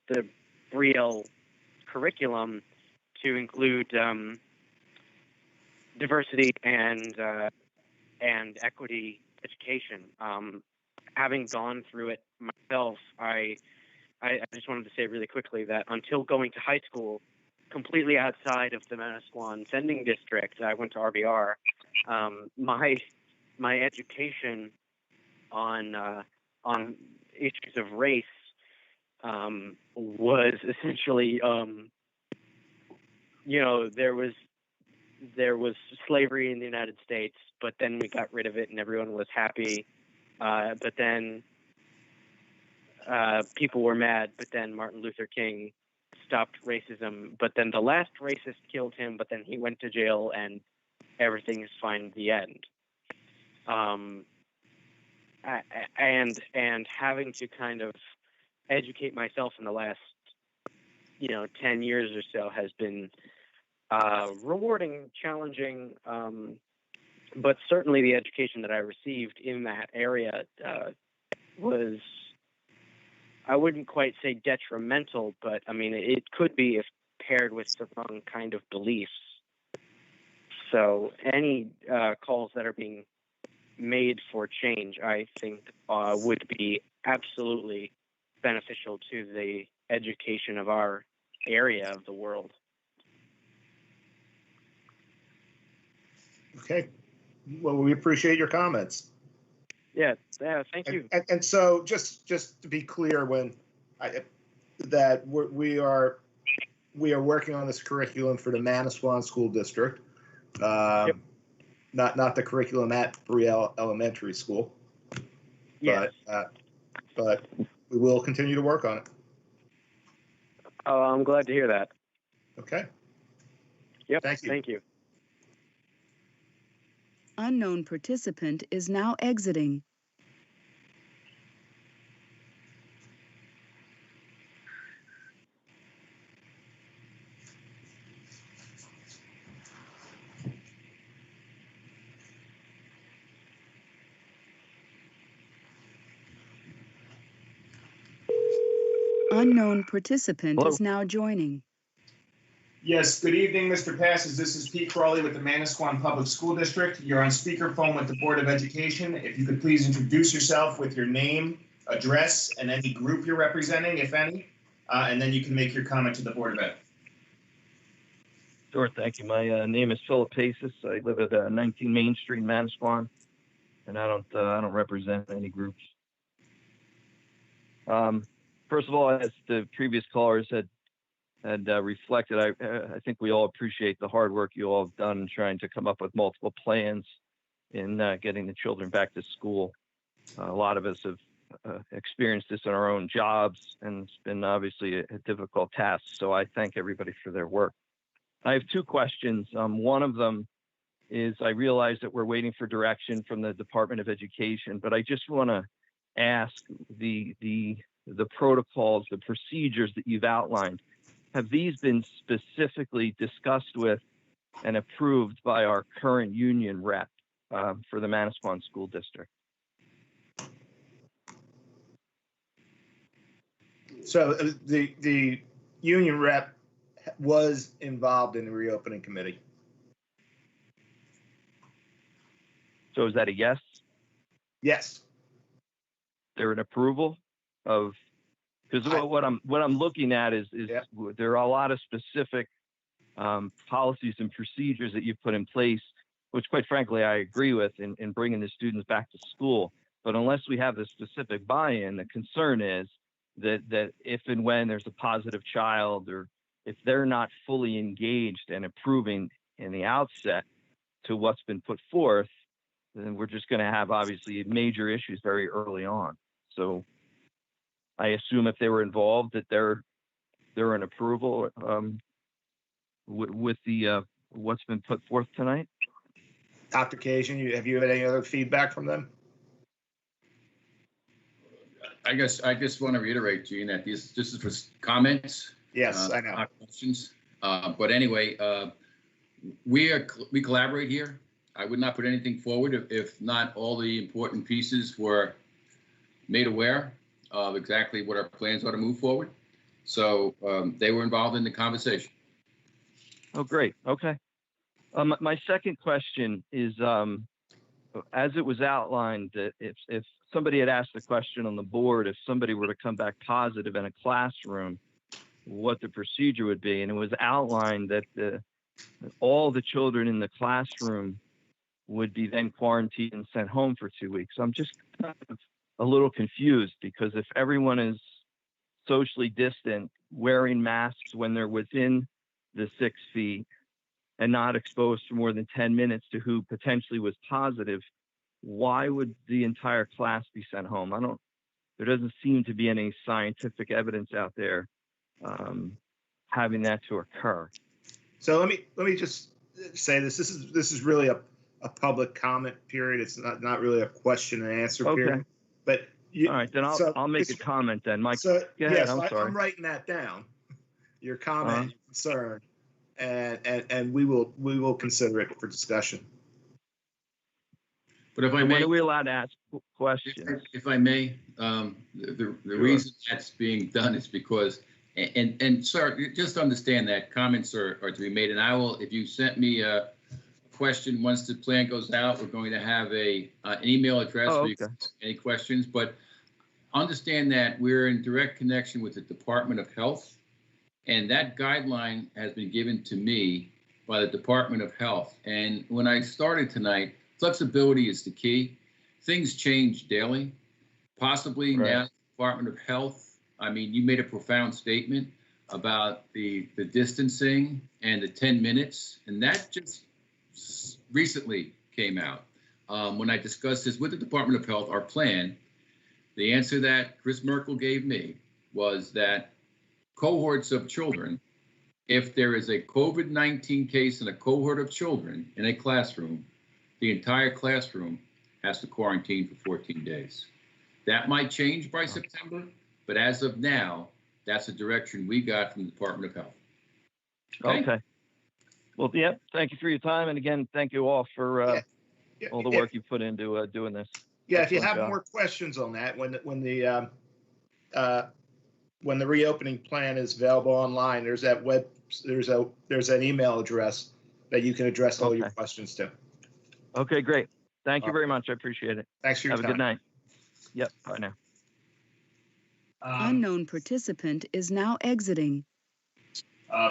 the Brielle curriculum to include diversity and equity education. Having gone through it myself, I just wanted to say really quickly that until going to high school, completely outside of the Manasquan sending district, I went to RBR. My education on issues of race was essentially, there was slavery in the United States, but then we got rid of it and everyone was happy. But then people were mad. But then Martin Luther King stopped racism. But then the last racist killed him. But then he went to jail, and everything is fine at the end. And having to kind of educate myself in the last 10 years or so has been rewarding, challenging, but certainly the education that I received in that area was, I wouldn't quite say detrimental, but I mean, it could be if paired with the wrong kind of beliefs. So any calls that are being made for change, I think would be absolutely beneficial to the education of our area of the world. Okay. Well, we appreciate your comments. Yeah, thank you. And so just to be clear, we are working on this curriculum for the Manasquan School District, not the curriculum at Brielle Elementary School. Yes. But we will continue to work on it. Oh, I'm glad to hear that. Okay. Yep. Thank you. Thank you. Unknown participant is now exiting. Unknown participant is now joining. Yes, good evening, Mr. Passes. This is Pete Crawley with the Manasquan Public School District. You're on speakerphone with the Board of Education. If you could please introduce yourself with your name, address, and any group you're representing, if any, and then you can make your comment to the Board of Ed. Sure, thank you. My name is Philip Paces. I live at 19 Main Street, Manasquan, and I don't represent any groups. First of all, as the previous callers had reflected, I think we all appreciate the hard work you all have done in trying to come up with multiple plans in getting the children back to school. A lot of us have experienced this in our own jobs, and it's been obviously a difficult task. So I thank everybody for their work. I have two questions. One of them is, I realize that we're waiting for direction from the Department of Education, but I just want to ask the protocols, the procedures that you've outlined. Have these been specifically discussed with and approved by our current union rep for the Manasquan School District? So the union rep was involved in the reopening committee. So is that a yes? Yes. There an approval of, because what I'm looking at is there are a lot of specific policies and procedures that you've put in place, which quite frankly I agree with in bringing the students back to school. But unless we have the specific buy-in, the concern is that if and when there's a positive child, or if they're not fully engaged and approving in the outset to what's been put forth, then we're just going to have obviously major issues very early on. So I assume if they were involved, that they're an approval with the what's been put forth tonight. Dr. Kajian, have you had any other feedback from them? I guess I just want to reiterate, Gene, that this is for comments. Yes, I know. Not questions. But anyway, we collaborate here. I would not put anything forward if not all the important pieces were made aware of exactly what our plans are to move forward. So they were involved in the conversation. Oh, great. Okay. My second question is, as it was outlined, that if somebody had asked the question on the board, if somebody were to come back positive in a classroom, what the procedure would be. And it was outlined that all the children in the classroom would be then quarantined and sent home for 2 weeks. So I'm just kind of a little confused, because if everyone is socially distant, wearing masks when they're within the 6 feet and not exposed for more than 10 minutes to who potentially was positive, why would the entire class be sent home? There doesn't seem to be any scientific evidence out there having that to occur. So let me just say this. This is really a public comment period. It's not really a question and answer period. But all right, then I'll make a comment then, Mike. So go ahead. yes, I'm sorry. I'm writing that down. Your comment, your concern, and we will consider it for discussion. But if I may, when are we allowed to ask questions? If I may, the reason that's being done is because, and sir, just understand that comments are to be made, and I will, if you sent me a question once the plan goes out, we're going to have an email address for you to ask any questions. But understand that we're in direct connection with the Department of Health, and that guideline has been given to me by the Department of Health. And when I started tonight, flexibility is the key. Things change daily. Possibly now, the Department of Health, I mean, you made a profound statement about the distancing and the 10 minutes, and that just recently came out. When I discussed this with the Department of Health, our plan, the answer that Chris Merkel gave me was that cohorts of children, if there is a COVID-19 case in a cohort of children in a classroom, the entire classroom has to quarantine for 14 days. That might change by September, but as of now, that's the direction we got from the Department of Health. Okay. Well, yeah, thank you for your time. And again, thank you all for all the work you put into doing this. Yeah, if you have more questions on that, when the reopening plan is available online, there's an email address that you can address all your questions to. Okay, great. Thank you very much. I appreciate it. Thanks for your time. Have a good night. Yep, bye now. Unknown participant is now exiting.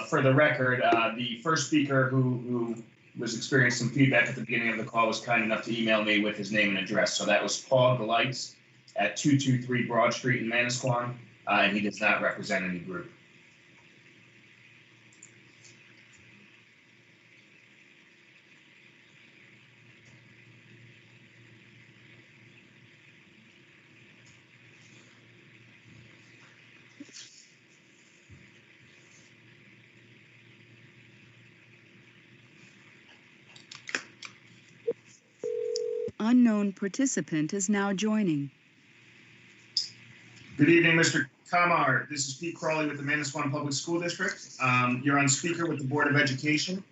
For the record, the first speaker who was experiencing some feedback at the beginning of the call was kind enough to email me with his name and address. So that was Paul Galites at 223 Broad Street in Manasquan, and he does not represent any group. Unknown participant is now joining. Good evening, Mr. Kamar. This is Pete Crawley with the Manasquan Public School District. You're on speaker with the Board of Education.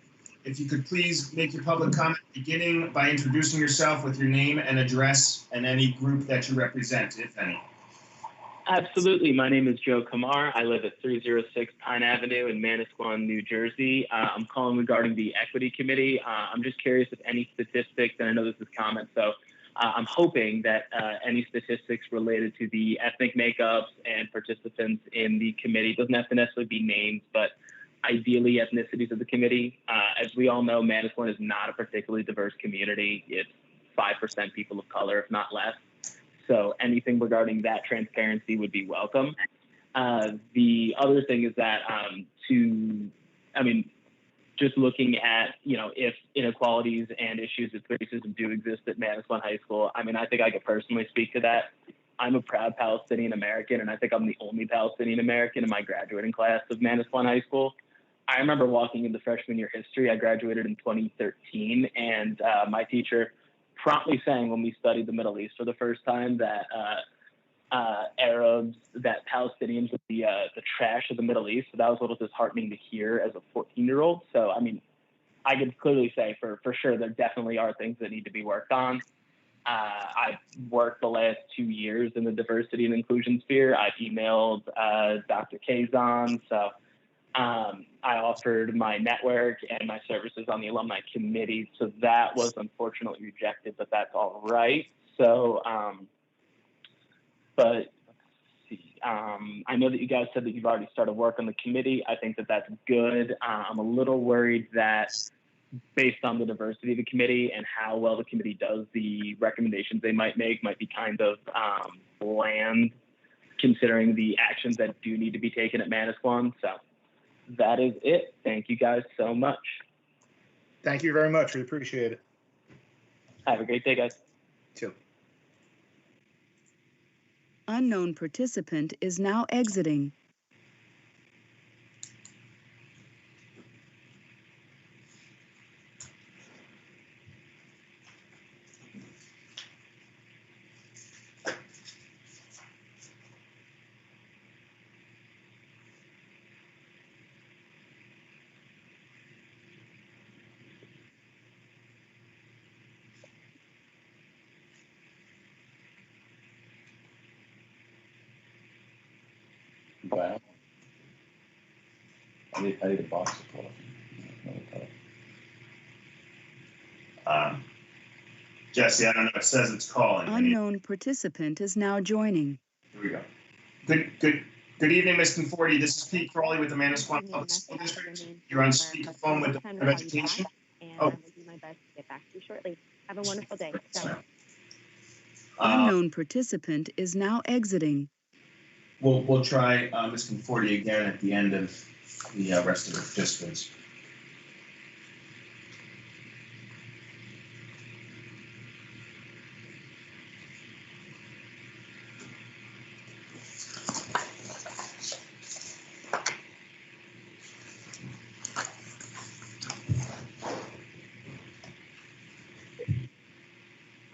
If you could please make your public comment beginning by introducing yourself with your name and address and any group that you represent, if any. Absolutely. My name is Joe Kamar. I live at 306 Pine Avenue in Manasquan, New Jersey. I'm calling regarding the Equity Committee. I'm just curious if any statistics, and I know this is comment, so I'm hoping that any statistics related to the ethnic makeups and participants in the committee doesn't have to necessarily be names, but ideally ethnicities of the committee. As we all know, Manasquan is not a particularly diverse community. It's 5% people of color, if not less. So anything regarding that transparency would be welcome. The other thing is that just looking at, if inequalities and issues of racism do exist at Manasquan High School, I think I could personally speak to that. I'm a proud Palestinian American, and I think I'm the only Palestinian American in my graduating class of Manasquan High School. I remember walking into freshman year history. I graduated in 2013, and my teacher promptly saying when we studied the Middle East for the first time that Arabs, that Palestinians were the trash of the Middle East. So that was a little disheartening to hear as a 14-year-old. So, I could clearly say for sure there definitely are things that need to be worked on. I've worked the last 2 years in the diversity and inclusion sphere. I've emailed Dr. Kazan. So I offered my network and my services on the alumni committee. So that was unfortunately rejected, but that's all right. So, but let's see. I know that you guys said that you've already started work on the committee. I think that that's good. I'm a little worried that based on the diversity of the committee and how well the committee does, the recommendations they might make might be kind of bland, considering the actions that do need to be taken at Manasquan. So that is it. Thank you guys so much. Thank you very much. We appreciate it. Have a great day, guys. Too. Unknown participant is now exiting. Wow. I need a box of coffee. Jesse, I don't know. It says it's calling. Unknown participant is now joining. Here we go. Good evening, Ms. Conforti. This is Pete Crawley with the Manasquan Public School District. You're on speakerphone with the Board of Education. I will do my best to get back to you shortly. Have a wonderful day. Unknown participant is now exiting. We'll try Ms. Conforti again at the end of the rest of the participants.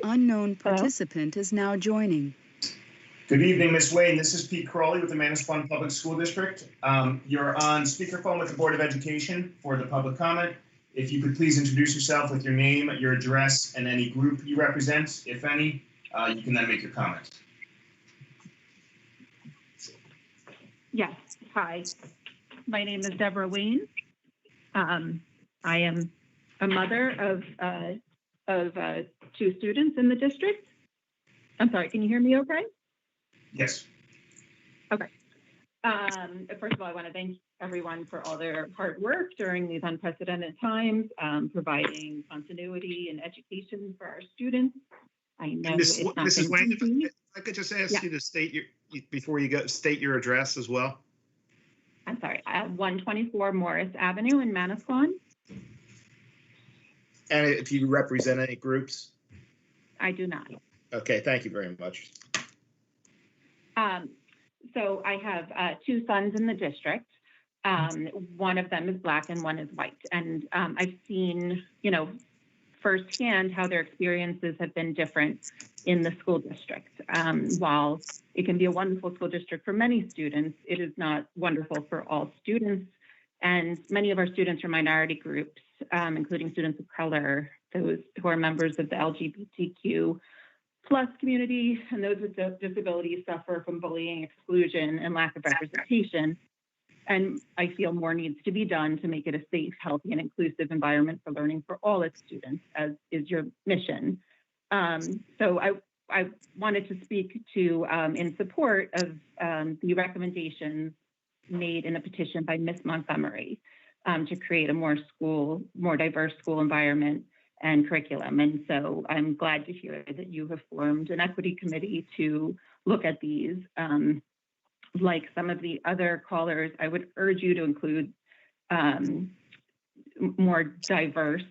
Unknown participant is now joining. Good evening, Ms. Wayne. This is Pete Crawley with the Manasquan Public School District. You're on speakerphone with the Board of Education for the public comment. If you could please introduce yourself with your name, your address, and any group you represent, if any, you can then make your comment. Yes. Hi. My name is Deborah Wayne. I am a mother of 2 students in the district. I'm sorry, can you hear me okay? Yes. Okay. First of all, I want to thank everyone for all their hard work during these unprecedented times, providing continuity and education for our students. I know it's not Mrs. Wayne, easy. if I could just ask you to state before you go, state your address as well. I'm sorry, 124 Morris Avenue in Manasquan. And if you represent any groups? I do not. Okay, thank you very much. So I have 2 sons in the district. One of them is Black and one is white. And I've seen, firsthand how their experiences have been different in the school district. While it can be a wonderful school district for many students, it is not wonderful for all students. And many of our students are minority groups, including students of color, those who are members of the LGBTQ+ community, and those with disabilities suffer from bullying, exclusion, and lack of representation. And I feel more needs to be done to make it a safe, healthy, and inclusive environment for learning for all its students, as is your mission. So I wanted to speak to in support of the recommendations made in a petition by Ms. Montgomery to create a more diverse school environment and curriculum. And so I'm glad to hear that you have formed an equity committee to look at these. Like some of the other callers, I would urge you to include more diverse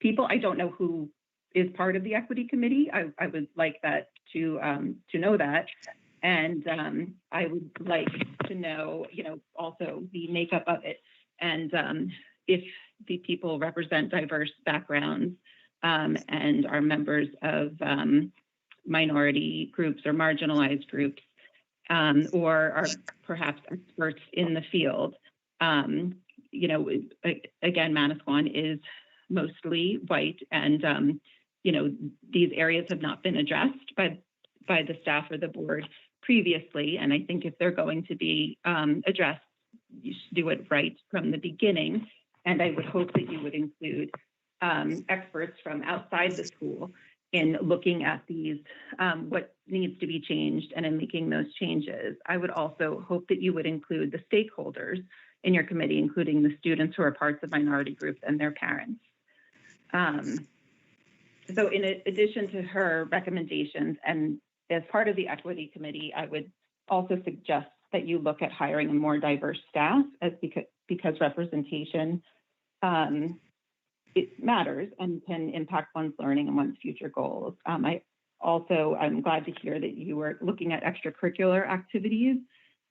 people. I don't know who is part of the equity committee. I would like that to know that. And I would like to know, also the makeup of it. And if the people represent diverse backgrounds and are members of minority groups or marginalized groups, or are perhaps experts in the field. Again, Manasquan is mostly white, and these areas have not been addressed by the staff or the board previously. And I think if they're going to be addressed, you should do it right from the beginning. And I would hope that you would include experts from outside the school in looking at these, what needs to be changed, and in making those changes. I would also hope that you would include the stakeholders in your committee, including the students who are parts of minority groups and their parents. So in addition to her recommendations, and as part of the equity committee, I would also suggest that you look at hiring a more diverse staff, because representation it matters and can impact one's learning and one's future goals. I'm glad to hear that you are looking at extracurricular activities,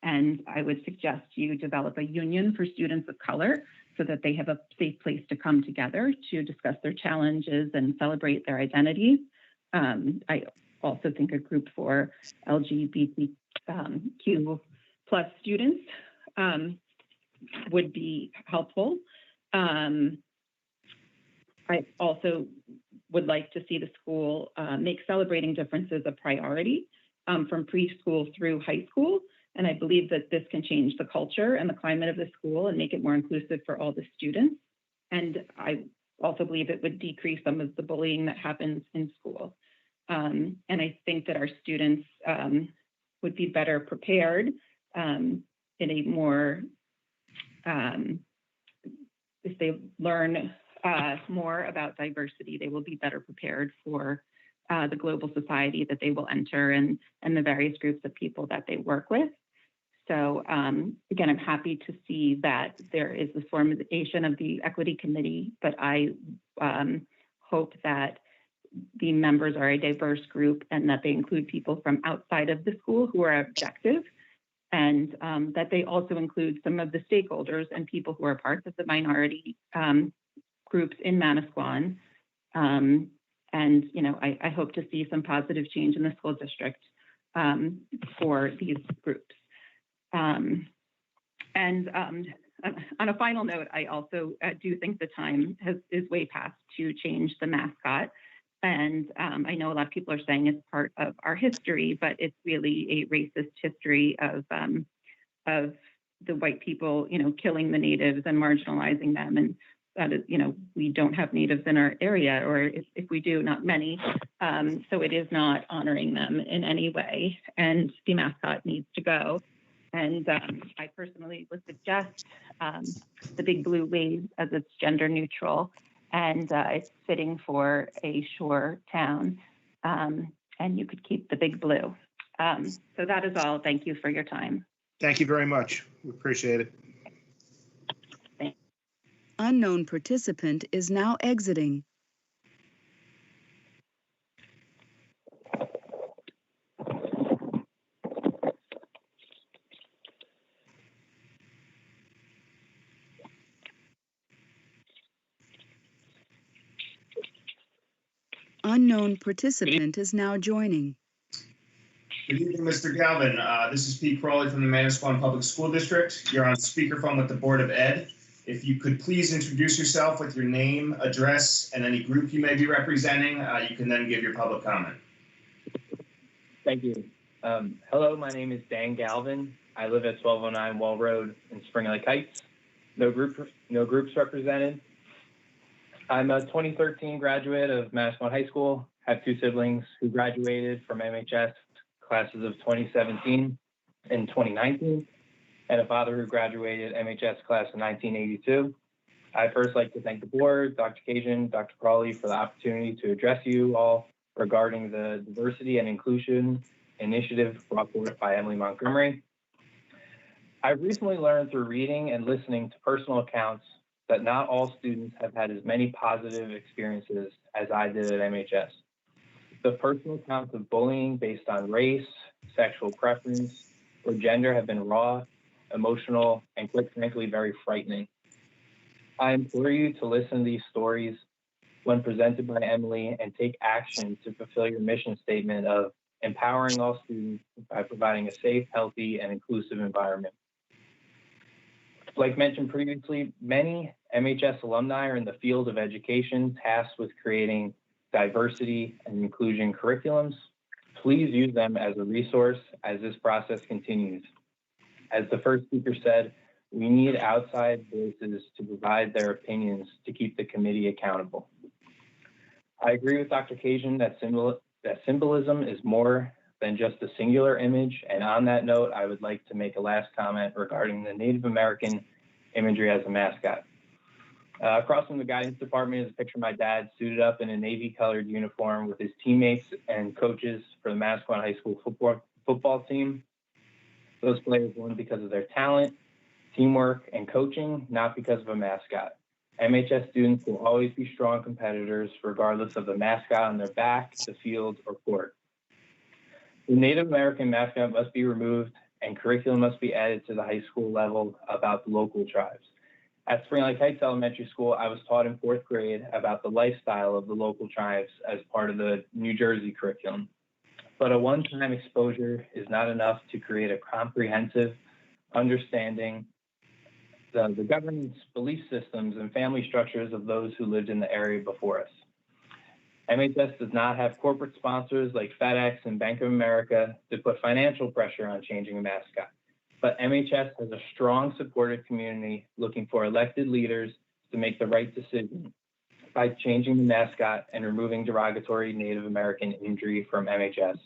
and I would suggest you develop a union for students of color so that they have a safe place to come together to discuss their challenges and celebrate their identities. I also think a group for LGBTQ plus students would be helpful. I also would like to see the school make celebrating differences a priority from preschool through high school. And I believe that this can change the culture and the climate of the school and make it more inclusive for all the students. And I also believe it would decrease some of the bullying that happens in school. And I think that our students would be better prepared in a more, if they learn more about diversity, they will be better prepared for the global society that they will enter and the various groups of people that they work with. So again, I'm happy to see that there is the formation of the equity committee, but I hope that the members are a diverse group and that they include people from outside of the school who are objective, and that they also include some of the stakeholders and people who are parts of the minority groups in Manasquan. And I hope to see some positive change in the school district for these groups. On a final note, I also do think the time is way past to change the mascot. And I know a lot of people are saying it's part of our history, but it's really a racist history of the white people, killing the natives and marginalizing them. And that is, we don't have natives in our area, or if we do, not many. So it is not honoring them in any way. And the mascot needs to go. And I personally would suggest the big blue wave, as it's gender neutral, and it's fitting for a shore town. And you could keep the big blue. So that is all. Thank you for your time. Thank you very much. We appreciate it. Unknown participant is now exiting. Unknown participant is now joining. Good evening, Mr. Galvin. This is Pete Crawley from the Manasquan Public School District. You're on speakerphone with the Board of Ed. If you could please introduce yourself with your name, address, and any group you may be representing, you can then give your public comment. Thank you. Hello, my name is Dan Galvin. I live at 1209 Wall Road in Spring Lake Heights. No groups represented. I'm a 2013 graduate of Manasquan High School. Have two siblings who graduated from MHS classes of 2017 and 2019, and a father who graduated MHS class of 1982. I'd first like to thank the board, Dr. Cajun, Dr. Crawley, for the opportunity to address you all regarding the diversity and inclusion initiative brought forth by Emily Montgomery. I've recently learned through reading and listening to personal accounts that not all students have had as many positive experiences as I did at MHS. The personal accounts of bullying based on race, sexual preference, or gender have been raw, emotional, and quite frankly, very frightening. I implore you to listen to these stories when presented by Emily and take action to fulfill your mission statement of empowering all students by providing a safe, healthy, and inclusive environment. Like mentioned previously, many MHS alumni are in the field of education tasked with creating diversity and inclusion curriculums. Please use them as a resource as this process continues. As the first speaker said, we need outside voices to provide their opinions to keep the committee accountable. I agree with Dr. Cajun that symbolism is more than just a singular image. And on that note, I would like to make a last comment regarding the Native American imagery as a mascot. Across from the guidance department is a picture of my dad suited up in a navy colored uniform with his teammates and coaches for the Manasquan High School football team. Those players won because of their talent, teamwork, and coaching, not because of a mascot. MHS students will always be strong competitors regardless of the mascot on their back, the field, or court. The Native American mascot must be removed and curriculum must be added to the high school level about the local tribes. At Spring Lake Heights Elementary School, I was taught in 4th grade about the lifestyle of the local tribes as part of the New Jersey curriculum. But a one-time exposure is not enough to create a comprehensive understanding the governance, belief systems, and family structures of those who lived in the area before us. MHS does not have corporate sponsors like FedEx and Bank of America to put financial pressure on changing a mascot. But MHS has a strong supportive community looking for elected leaders to make the right decision by changing the mascot and removing derogatory Native American imagery from MHS.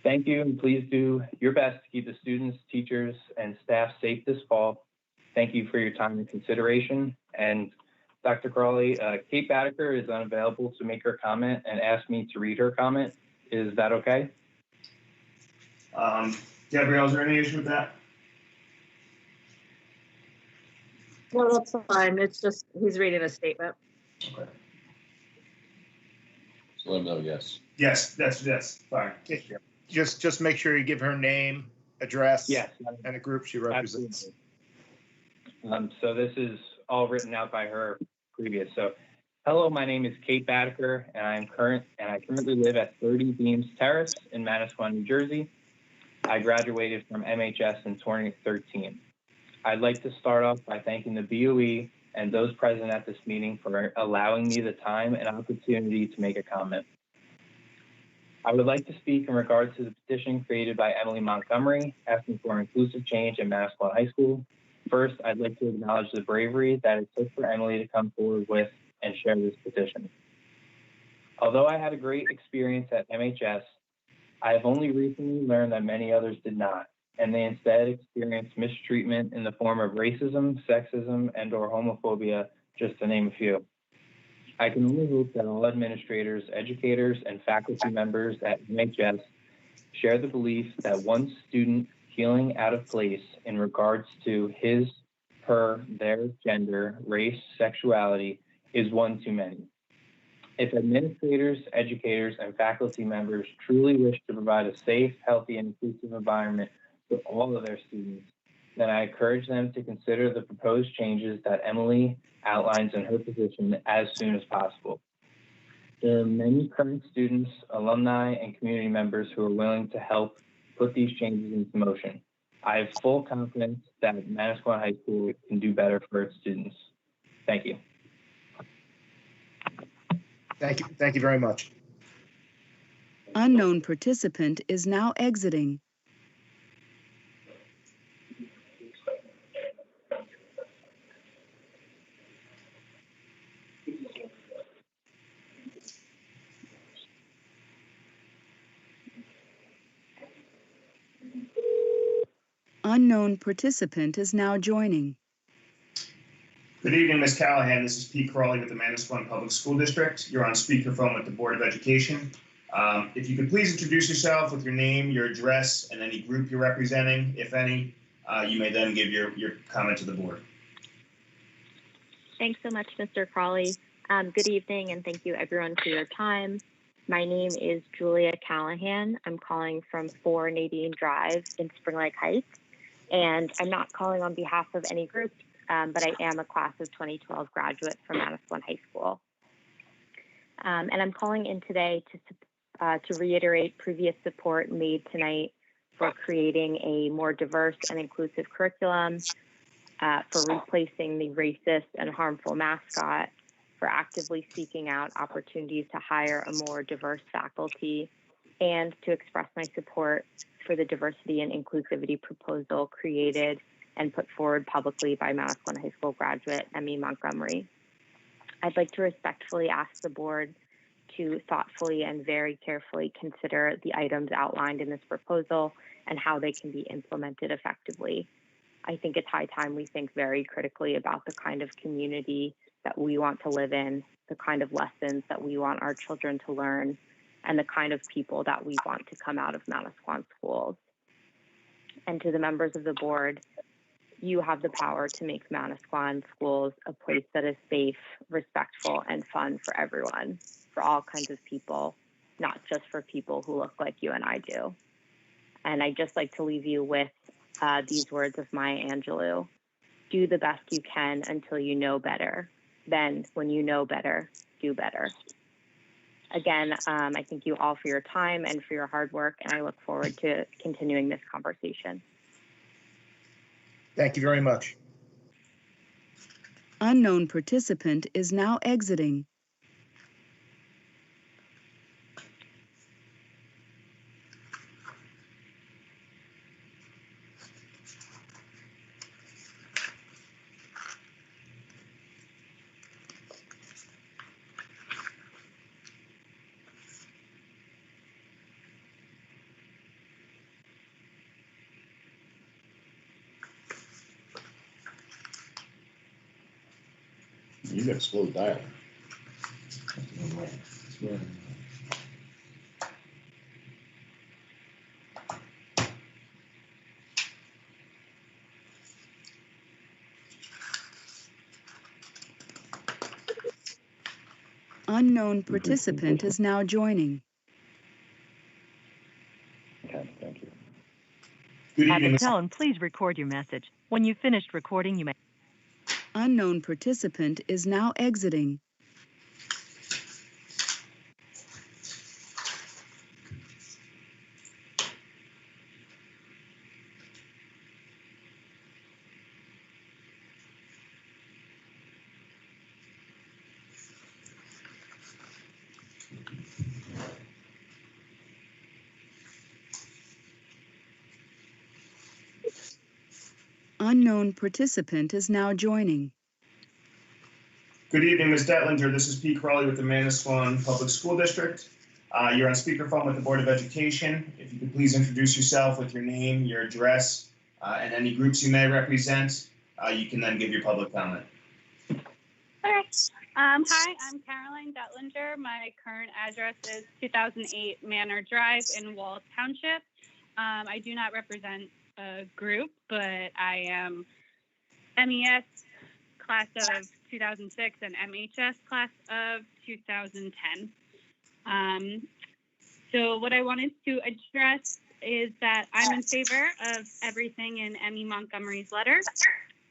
Thank you, and please do your best to keep the students, teachers, and staff safe this fall. Thank you for your time and consideration. And Dr. Crawley, Kate Baddicker is unavailable to make her comment and asked me to read her comment. Is that okay? Gabrielle, is there any issue with that? No, that's fine. It's just, he's reading a statement. Okay. So let me know, yes. Yes, that's fine. Just make sure you give her name, address, Yes. and the group she represents. So this is all written out by her previous. So, hello, my name is Kate Baddicker, and I currently live at 30 Beams Terrace in Manasquan, New Jersey. I graduated from MHS in 2013. I'd like to start off by thanking the BOE and those present at this meeting for allowing me the time and opportunity to make a comment. I would like to speak in regards to the petition created by Emily Montgomery asking for inclusive change in Manasquan High School. First, I'd like to acknowledge the bravery that it took for Emily to come forward with and share this petition. Although I had a great experience at MHS, I have only recently learned that many others did not, and they instead experienced mistreatment in the form of racism, sexism, and/or homophobia, just to name a few. I can only hope that all administrators, educators, and faculty members at MHS share the belief that one student feeling out of place in regards to his, her, their gender, race, sexuality is one too many. If administrators, educators, and faculty members truly wish to provide a safe, healthy, and inclusive environment for all of their students, then I encourage them to consider the proposed changes that Emily outlines in her position as soon as possible. There are many current students, alumni, and community members who are willing to help put these changes into motion. I have full confidence that Manasquan High School can do better for its students. Thank you. Thank you very much. Unknown participant is now exiting. Unknown participant is now joining. Good evening, Ms. Callahan. This is Pete Crawley with the Manasquan Public School District. You're on speakerphone with the Board of Education. If you could please introduce yourself with your name, your address, and any group you're representing, if any, you may then give your comment to the board. Thanks so much, Mr. Crawley. Good evening, and thank you everyone for your time. My name is Julia Callahan. I'm calling from 4 Nadine Drive in Spring Lake Heights, and I'm not calling on behalf of any group, but I am a class of 2012 graduate from Manasquan High School. And I'm calling in today to reiterate previous support made tonight for creating a more diverse and inclusive curriculum, for replacing the racist and harmful mascot, for actively seeking out opportunities to hire a more diverse faculty, and to express my support for the diversity and inclusivity proposal created and put forward publicly by Manasquan High School graduate Emmy Montgomery. I'd like to respectfully ask the board to thoughtfully and very carefully consider the items outlined in this proposal and how they can be implemented effectively. I think it's high time we think very critically about the kind of community that we want to live in, the kind of lessons that we want our children to learn, and the kind of people that we want to come out of Manasquan schools. And to the members of the board, you have the power to make Manasquan schools a place that is safe, respectful, and fun for everyone, for all kinds of people, not just for people who look like you and I do. And I'd just like to leave you with these words of Maya Angelou: do the best you can until you know better. Then, when you know better, do better. Again, I thank you all for your time and for your hard work, and I look forward to continuing this conversation. Thank you very much. Unknown participant is now exiting. You gotta slow down. Unknown participant is now joining. Okay, thank you. Good At evening, the Ms. tone, please record your message. When you've finished recording, you may. Unknown participant is now exiting. Unknown participant is now joining. Good evening, Ms. Detlinger. This is Pete Crawley with the Manasquan Public School District. You're on speakerphone with the Board of Education. If you could please introduce yourself with your name, your address, and any groups you may represent, you can then give your public comment. Okay. Hi, I'm Caroline Detlinger. My current address is 2008 Manor Drive in Wall Township. I do not represent a group, but I am MES class of 2006 and MHS class of 2010. So what I wanted to address is that I'm in favor of everything in Emmy Montgomery's letter.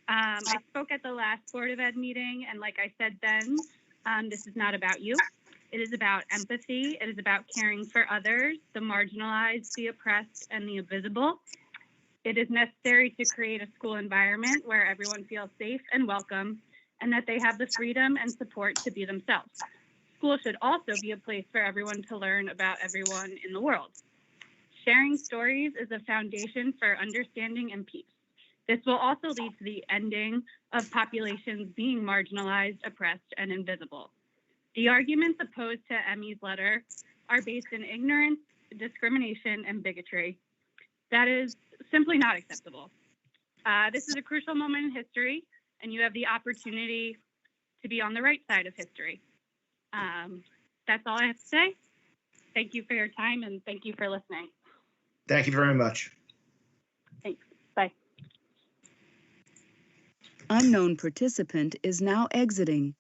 I spoke at the last Board of Ed meeting, and like I said then, this is not about you. It is about empathy. It is about caring for others, the marginalized, the oppressed, and the invisible. It is necessary to create a school environment where everyone feels safe and welcome, and that they have the freedom and support to be themselves. School should also be a place for everyone to learn about everyone in the world. Sharing stories is a foundation for understanding and peace. This will also lead to the ending of populations being marginalized, oppressed, and invisible. The arguments opposed to Emmy's letter are based in ignorance, discrimination, and bigotry. That is simply not acceptable. This is a crucial moment in history, and you have the opportunity to be on the right side of history. That's all I have to say. Thank you for your time, and thank you for listening. Thank you very much. Thanks. Bye. Unknown participant is now exiting.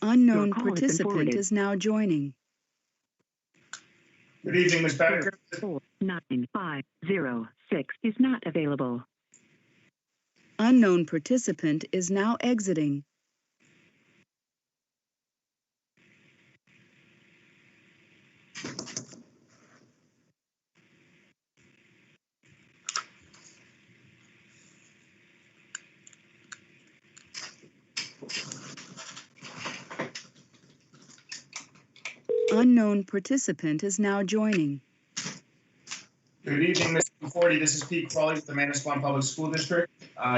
Unknown participant is now joining. Good evening, Ms. Becker. 49506 is not available. Unknown participant is now exiting. Unknown participant is now joining. Good evening, Mr. Conforti. This is Pete Crawley with the Manasquan Public School District.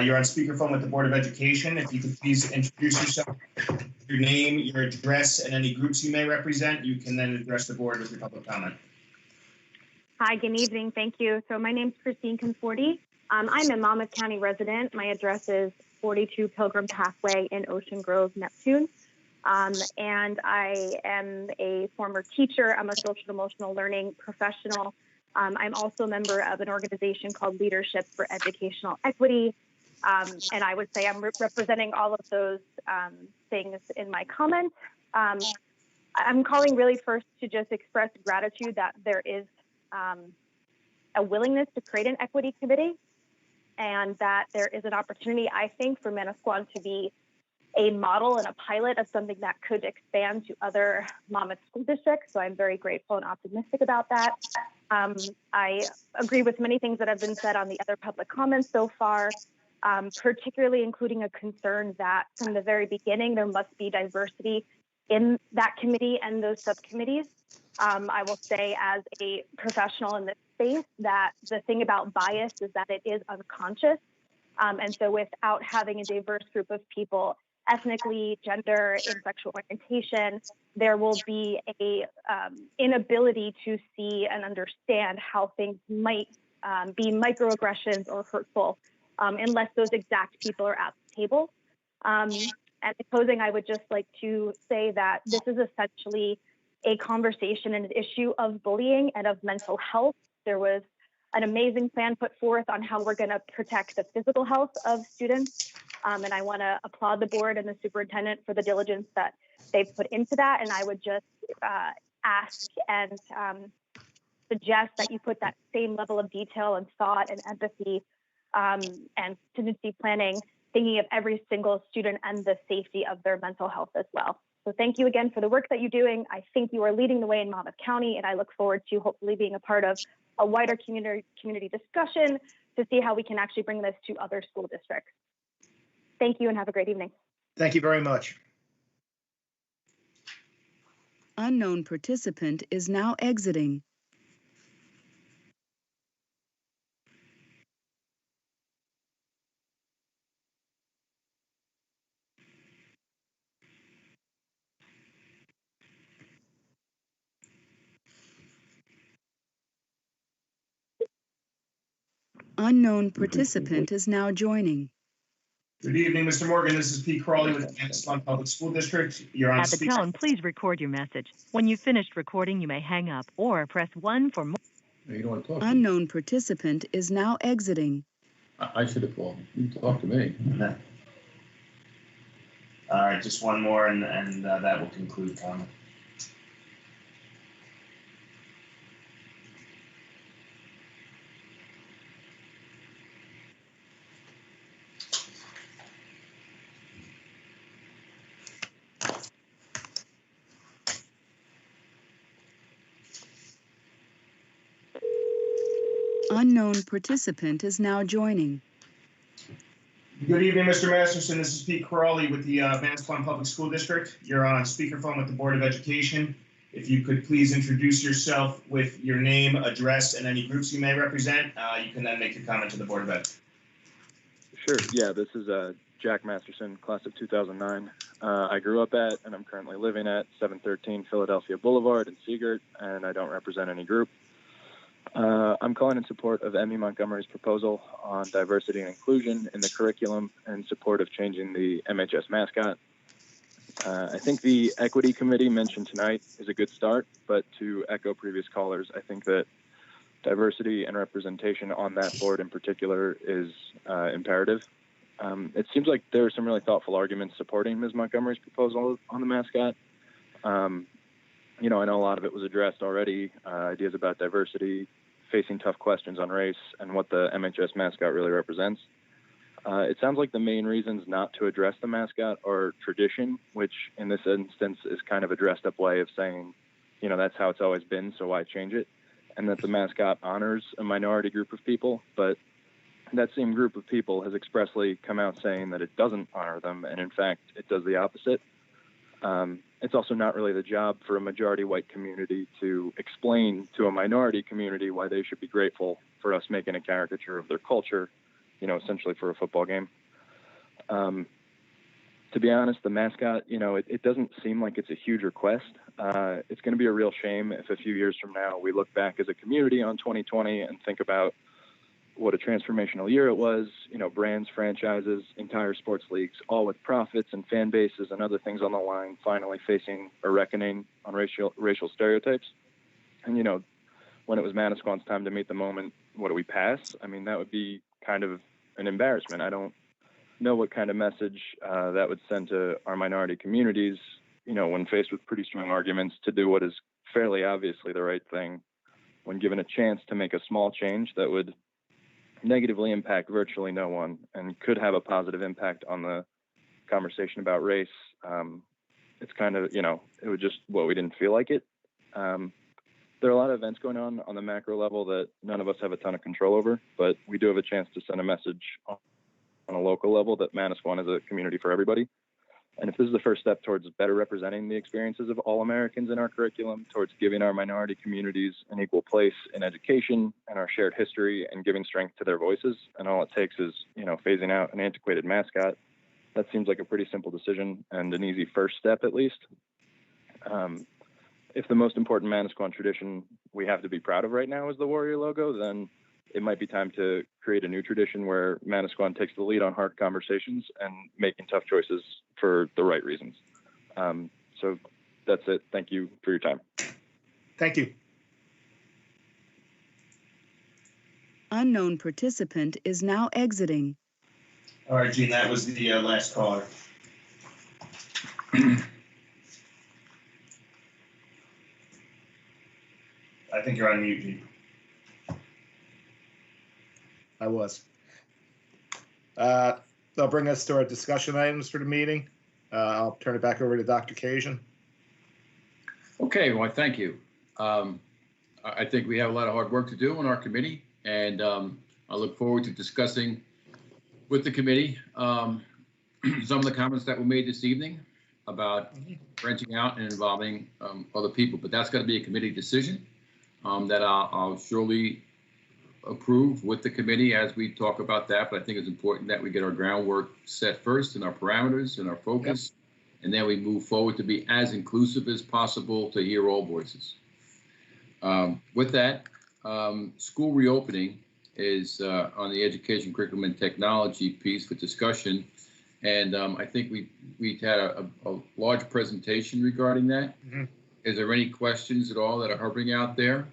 You're on speakerphone with the Board of Education. If you could please introduce yourself, your name, your address, and any groups you may represent, you can then address the board with your public comment. Hi, good evening. Thank you. So my name is Christine Conforti. I'm a Monmouth County resident. My address is 42 Pilgrim Pathway in Ocean Grove, Neptune. And I am a former teacher. I'm a social and emotional learning professional. I'm also a member of an organization called Leadership for Educational Equity. And I would say I'm representing all of those things in my comment. I'm calling really first to just express gratitude that there is a willingness to create an equity committee, and that there is an opportunity, I think, for Manasquan to be a model and a pilot of something that could expand to other Monmouth school districts. So I'm very grateful and optimistic about that. I agree with many things that have been said on the other public comments so far, particularly including a concern that from the very beginning, there must be diversity in that committee and those subcommittees. I will say as a professional in this space that the thing about bias is that it is unconscious. And so without having a diverse group of people, ethnically, gender, and sexual orientation, there will be a inability to see and understand how things might be microaggressions or hurtful unless those exact people are at the table. And in closing, I would just like to say that this is essentially a conversation and an issue of bullying and of mental health. There was an amazing plan put forth on how we're going to protect the physical health of students. And I want to applaud the board and the superintendent for the diligence that they've put into that. And I would just ask and suggest that you put that same level of detail and thought and empathy and contingency planning, thinking of every single student and the safety of their mental health as well. So thank you again for the work that you're doing. I think you are leading the way in Monmouth County, and I look forward to hopefully being a part of a wider community discussion to see how we can actually bring this to other school districts. Thank you and have a great evening. Thank you very much. Unknown participant is now exiting. Unknown participant is now joining. Good evening, Mr. Morgan. This is Pete Crawley with the Manasquan Public School District. You're on At the tone, please record your message. When you've finished recording, you may hang up or press 1 for more. You don't want to talk. Unknown participant is now exiting. I should have called. You talk to me. All right, just one more, and that will conclude comment. Unknown participant is now joining. Good evening, Mr. Masterson. This is Pete Crawley with the Manasquan Public School District. You're on speakerphone with the Board of Education. If you could please introduce yourself with your name, address, and any groups you may represent, you can then make your comment to the Board of Ed. Sure. Yeah, this is Jack Masterson, class of 2009. I grew up at, and I'm currently living at, 713 Philadelphia Boulevard in Seagirt, and I don't represent any group. I'm calling in support of Emmy Montgomery's proposal on diversity and inclusion in the curriculum and support of changing the MHS mascot. I think the equity committee mentioned tonight is a good start, but to echo previous callers, I think that diversity and representation on that board in particular is imperative. It seems like there are some really thoughtful arguments supporting Ms. Montgomery's proposal on the mascot. You know, I know a lot of it was addressed already, ideas about diversity, facing tough questions on race, and what the MHS mascot really represents. It sounds like the main reasons not to address the mascot are tradition, which in this instance is kind of a dressed up way of saying, you know, that's how it's always been, so why change it? And that the mascot honors a minority group of people, but that same group of people has expressly come out saying that it doesn't honor them, and in fact, it does the opposite. It's also not really the job for a majority white community to explain to a minority community why they should be grateful for us making a caricature of their culture, you know, essentially for a football game. To be honest, the mascot, you know, it doesn't seem like it's a huge request. It's going to be a real shame if a few years from now we look back as a community on 2020 and think about what a transformational year it was, you know, brands, franchises, entire sports leagues, all with profits and fan bases and other things on the line, finally facing a reckoning on racial stereotypes. And, you know, when it was Manasquan's time to meet the moment, what do we pass? I mean, that would be kind of an embarrassment. I don't know what kind of message that would send to our minority communities, you know, when faced with pretty strong arguments to do what is fairly obviously the right thing, when given a chance to make a small change that would negatively impact virtually no one and could have a positive impact on the conversation about race. It's kind of, you know, it was just what we didn't feel like it. There are a lot of events going on the macro level that none of us have a ton of control over, but we do have a chance to send a message on a local level that Manasquan is a community for everybody. And if this is the first step towards better representing the experiences of all Americans in our curriculum, towards giving our minority communities an equal place in education and our shared history and giving strength to their voices, and all it takes is, you know, phasing out an antiquated mascot, that seems like a pretty simple decision and an easy first step at least. If the most important Manasquan tradition we have to be proud of right now is the Warrior logo, then it might be time to create a new tradition where Manasquan takes the lead on hard conversations and making tough choices for the right reasons. So that's it. Thank you for your time. Thank you. Unknown participant is now exiting. All right, Gene, that was the last caller. I think you're on mute, Gene. I was. That'll bring us to our discussion items for the meeting. I'll turn it back over to Dr. Kajan. Okay, well, thank you. I think we have a lot of hard work to do on our committee, and I look forward to discussing with the committee some of the comments that were made this evening about branching out and involving other people. But that's got to be a committee decision that I'll surely approve with the committee as we talk about that. But I think it's important that we get our groundwork set first and our parameters and our focus, and then we move forward to be as inclusive as possible to hear all voices. With that, school reopening is on the education, curriculum, and technology piece for discussion. And I think we had a large presentation regarding that. Mm-hmm. Is there any questions at all that are hovering out there?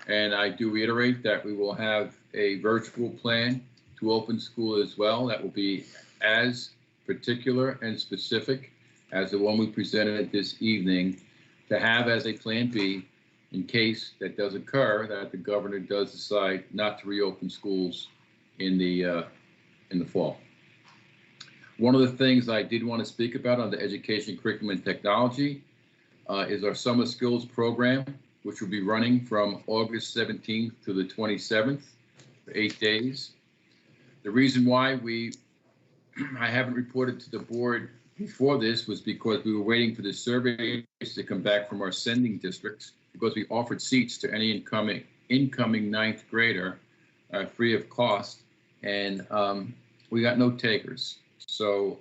And I do reiterate that we will have a virtual plan to open school as well. That will be as particular and specific as the one we presented this evening, to have as a plan B in case that does occur, that the governor does decide not to reopen schools in the fall. One of the things I did want to speak about on the education, curriculum, and technology is our summer skills program, which will be running from August 17th to the 27th for 8 days. The reason why I haven't reported to the board before this was because we were waiting for the surveys to come back from our sending districts, because we offered seats to any incoming ninth grader free of cost, and we got no takers. So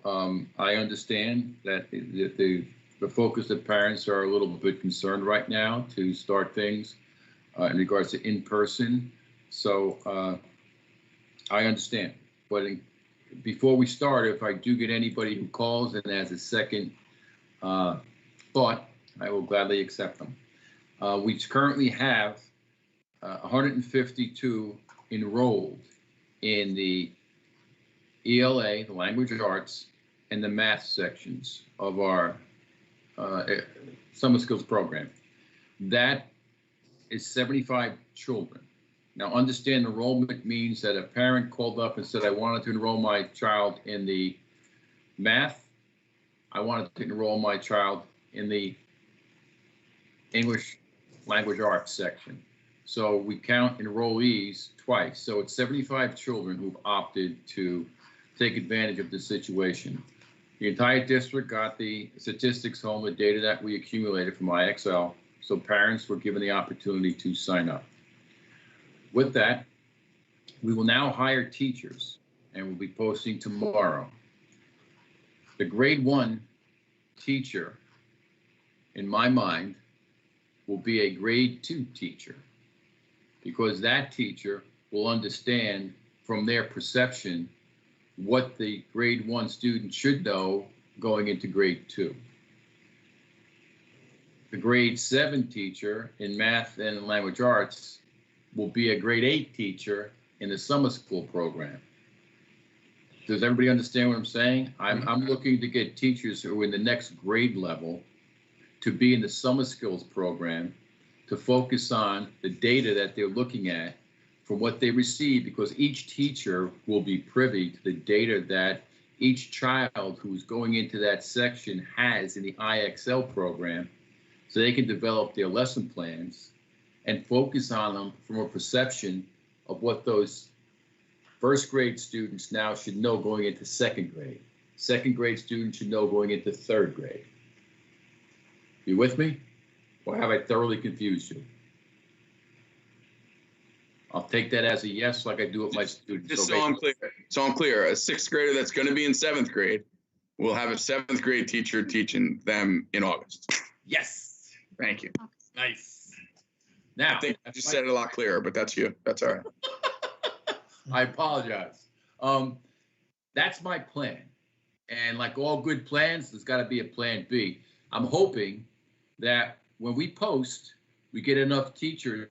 I understand that the focus of parents are a little bit concerned right now to start things in regards to in-person. So I understand, but before we start, if I do get anybody who calls and has a second thought, I will gladly accept them. We currently have 152 enrolled in the ELA, the language arts, and the math sections of our summer skills program. That is 75 children. Now, understand enrollment means that a parent called up and said, I wanted to enroll my child in the math. I wanted to enroll my child in the English language arts section. So we count enrollees twice. So it's 75 children who've opted to take advantage of the situation. The entire district got the statistics home, the data that we accumulated from IXL. So parents were given the opportunity to sign up. With that, we will now hire teachers, and we'll be posting tomorrow. The grade 1 teacher, in my mind, will be a grade 2 teacher, because that teacher will understand from their perception what the grade 1 student should know going into grade 2. The grade 7 teacher in math and language arts will be a grade 8 teacher in the summer school program. Does everybody understand what I'm saying? I'm looking to get teachers who are in the next grade level to be in the summer skills program, to focus on the data that they're looking at from what they receive, because each teacher will be privy to the data that each child who's going into that section has in the IXL program, so they can develop their lesson plans and focus on them from a perception of what those first grade students now should know going into second grade. Second grade students should know going into third grade. You with me? Or have I thoroughly confused you? I'll take that as a yes, like I do with my students. Just so I'm clear, a sixth grader that's going to be in seventh grade will have a seventh grade teacher teaching them in August. Yes. Thank you. Nice. Now, I think I just said it a lot clearer, but that's you. That's all right. I apologize. That's my plan. And like all good plans, there's got to be a plan B. I'm hoping that when we post, we get enough teachers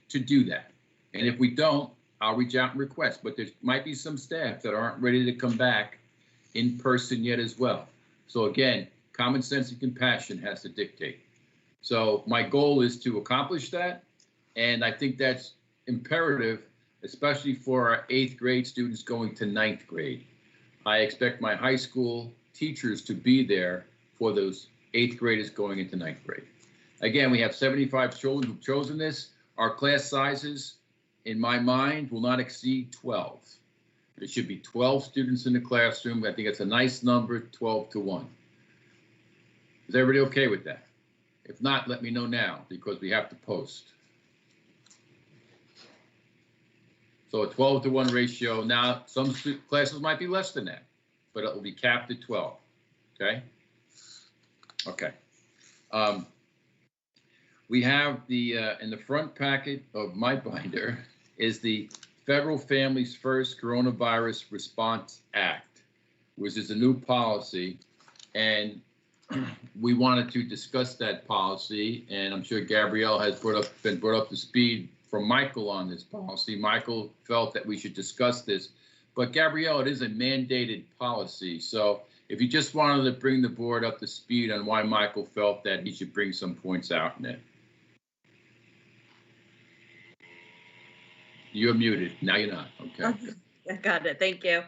to do that. And if we don't, I'll reach out and request. But there might be some staff that aren't ready to come back in person yet as well. So again, common sense and compassion has to dictate. So my goal is to accomplish that. And I think that's imperative, especially for our 8th grade students going to 9th grade. I expect my high school teachers to be there for those 8th graders going into 9th grade. Again, we have 75 children who've chosen this. Our class sizes, in my mind, will not exceed 12. There should be 12 students in the classroom. I think it's a nice number, 12 to 1. Is everybody okay with that? If not, let me know now, because we have to post. So a 12 to 1 ratio. Now, some classes might be less than that, but it will be capped at 12. Okay? Okay. We have the, in the front packet of my binder is the Federal Families First Coronavirus Response Act, which is a new policy. And we wanted to discuss that policy, and I'm sure Gabrielle has been brought up to speed from Michael on this policy. Michael felt that we should discuss this, but Gabrielle, it is a mandated policy. So if you just wanted to bring the board up to speed on why Michael felt that he should bring some points out in it. You're muted. Now you're not. Okay. I got it. Thank you.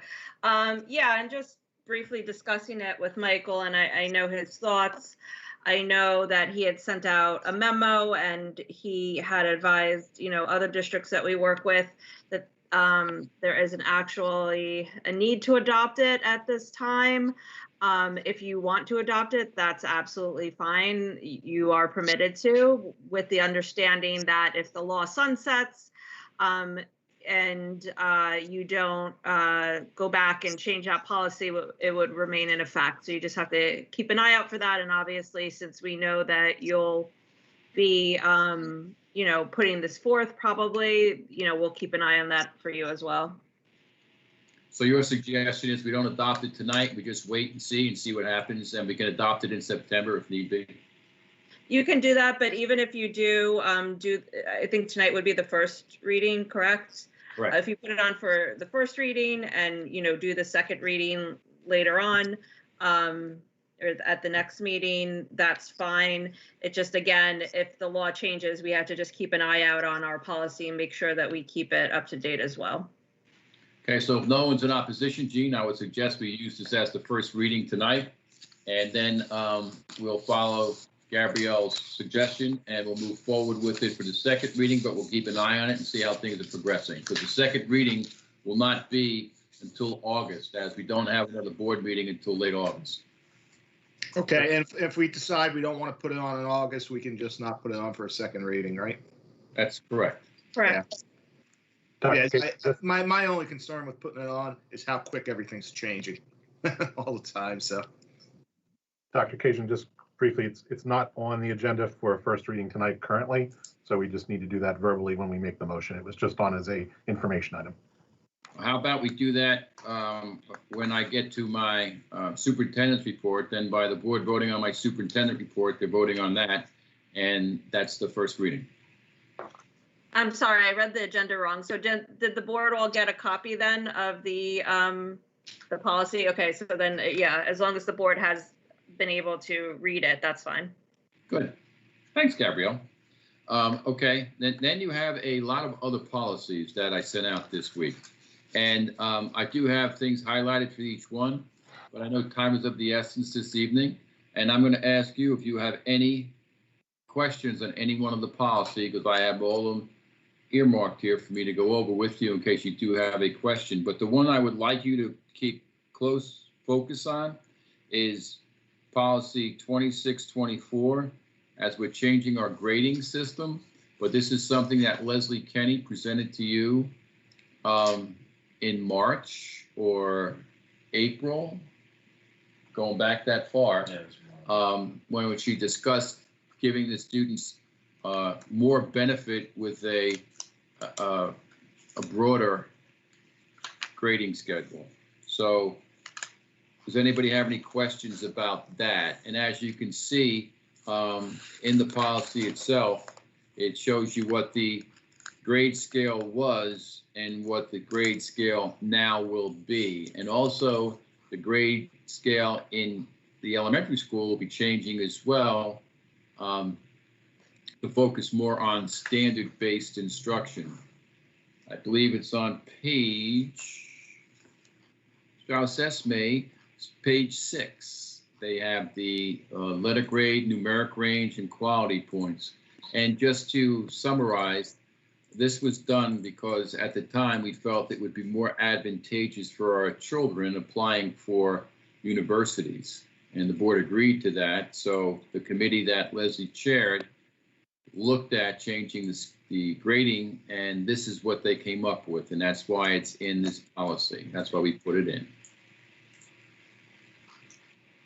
Yeah, and just briefly discussing it with Michael, and I know his thoughts. I know that he had sent out a memo, and he had advised, other districts that we work with that there isn't actually a need to adopt it at this time. If you want to adopt it, that's absolutely fine. You are permitted to, with the understanding that if the law sunsets, and you don't go back and change that policy, it would remain in effect. So you just have to keep an eye out for that. And obviously, since we know that you'll be, putting this forth probably, we'll keep an eye on that for you as well. So your suggestion is we don't adopt it tonight, we just wait and see what happens, and we can adopt it in September if need be? You can do that, but even if you do, I think tonight would be the first reading, correct? Correct. If you put it on for the first reading and, do the second reading later on, or at the next meeting, that's fine. It just, again, if the law changes, we have to just keep an eye out on our policy and make sure that we keep it up to date as well. Okay, so if no one's in opposition, Gene, I would suggest we use this as the first reading tonight, and then we'll follow Gabrielle's suggestion and we'll move forward with it for the second reading, but we'll keep an eye on it and see how things are progressing, because the second reading will not be until August, as we don't have another board meeting until late August. Okay, and if we decide we don't want to put it on in August, we can just not put it on for a second reading, right? That's correct. Correct. Yeah, my only concern with putting it on is how quick everything's changing all the time. So, Dr. Kajan, just briefly, it's not on the agenda for a first reading tonight currently, so we just need to do that verbally when we make the motion. It was just on as a information item. How about we do that when I get to my superintendent's report, then by the board voting on my superintendent report, they're voting on that, and that's the first reading. I'm sorry, I read the agenda wrong. So did the board all get a copy then of the policy? Okay, so then, yeah, as long as the board has been able to read it, that's fine. Good. Thanks, Gabrielle. Okay, then you have a lot of other policies that I sent out this week. And I do have things highlighted for each one, but I know time is of the essence this evening. And I'm going to ask you if you have any questions on any one of the policy, because I have all of them earmarked here for me to go over with you in case you do have a question. But the one I would like you to keep close focus on is policy 2624, as we're changing our grading system. But this is something that Leslie Kenny presented to you in March or April, going back that far, when she discussed giving the students more benefit with a broader grading schedule. So does anybody have any questions about that? And as you can see in the policy itself, it shows you what the grade scale was and what the grade scale now will be. And also the grade scale in the elementary school will be changing as well to focus more on standard-based instruction. I believe it's on page, Strauss Esme, page 6. They have the letter grade, numeric range, and quality points. And just to summarize, this was done because at the time we felt it would be more advantageous for our children applying for universities. And the board agreed to that. So the committee that Leslie chaired looked at changing the grading, and this is what they came up with. And that's why it's in this policy. That's why we put it in.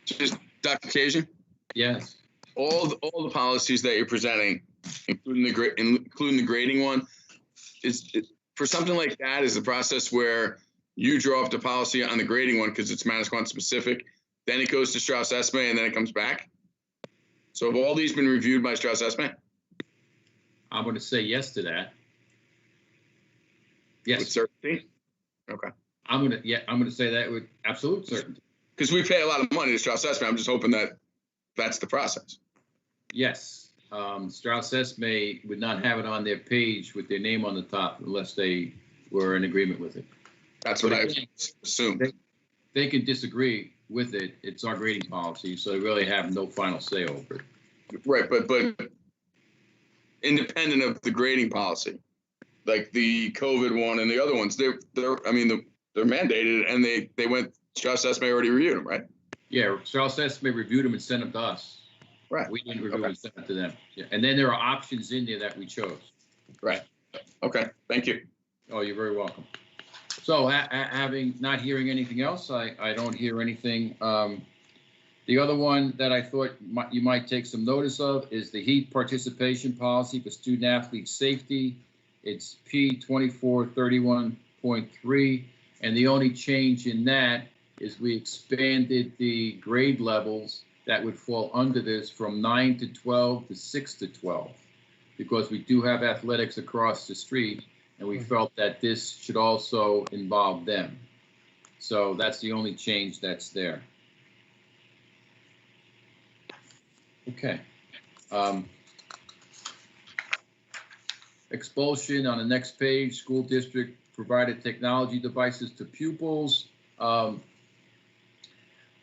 Just Dr. Kajan? Yes. All the policies that you're presenting, including the grading one, is for something like that is the process where you draw up the policy on the grading one because it's Manasquan specific, then it goes to Strauss Esme, and then it comes back. So have all these been reviewed by Strauss Esme? I'm going to say yes to that. Yes. With certainty? Okay. I'm going to say that with absolute certainty. Because we pay a lot of money to Strauss Esme. I'm just hoping that that's the process. Yes. Strauss Esme would not have it on their page with their name on the top unless they were in agreement with it. That's what I assumed. They can disagree with it. It's our grading policy, so they really have no final say over it. Right, but independent of the grading policy, like the COVID one and the other ones, they're mandated, and they went. Charles Esme already reviewed them, right? Yeah, Charles Esme reviewed them and sent them to us. Right. We didn't review them and send them to them. Yeah. And then there are options in there that we chose. Right. Okay. Thank you. Oh, you're very welcome. So having not hearing anything else, I don't hear anything. The other one that I thought you might take some notice of is the heat participation policy for student athlete safety. It's P2431.3, and the only change in that is we expanded the grade levels that would fall under this from 9 to 12 to 6 to 12, because we do have athletics across the street, and we felt that this should also involve them. So that's the only change that's there. Okay. Expulsion on the next page, school district provided technology devices to pupils.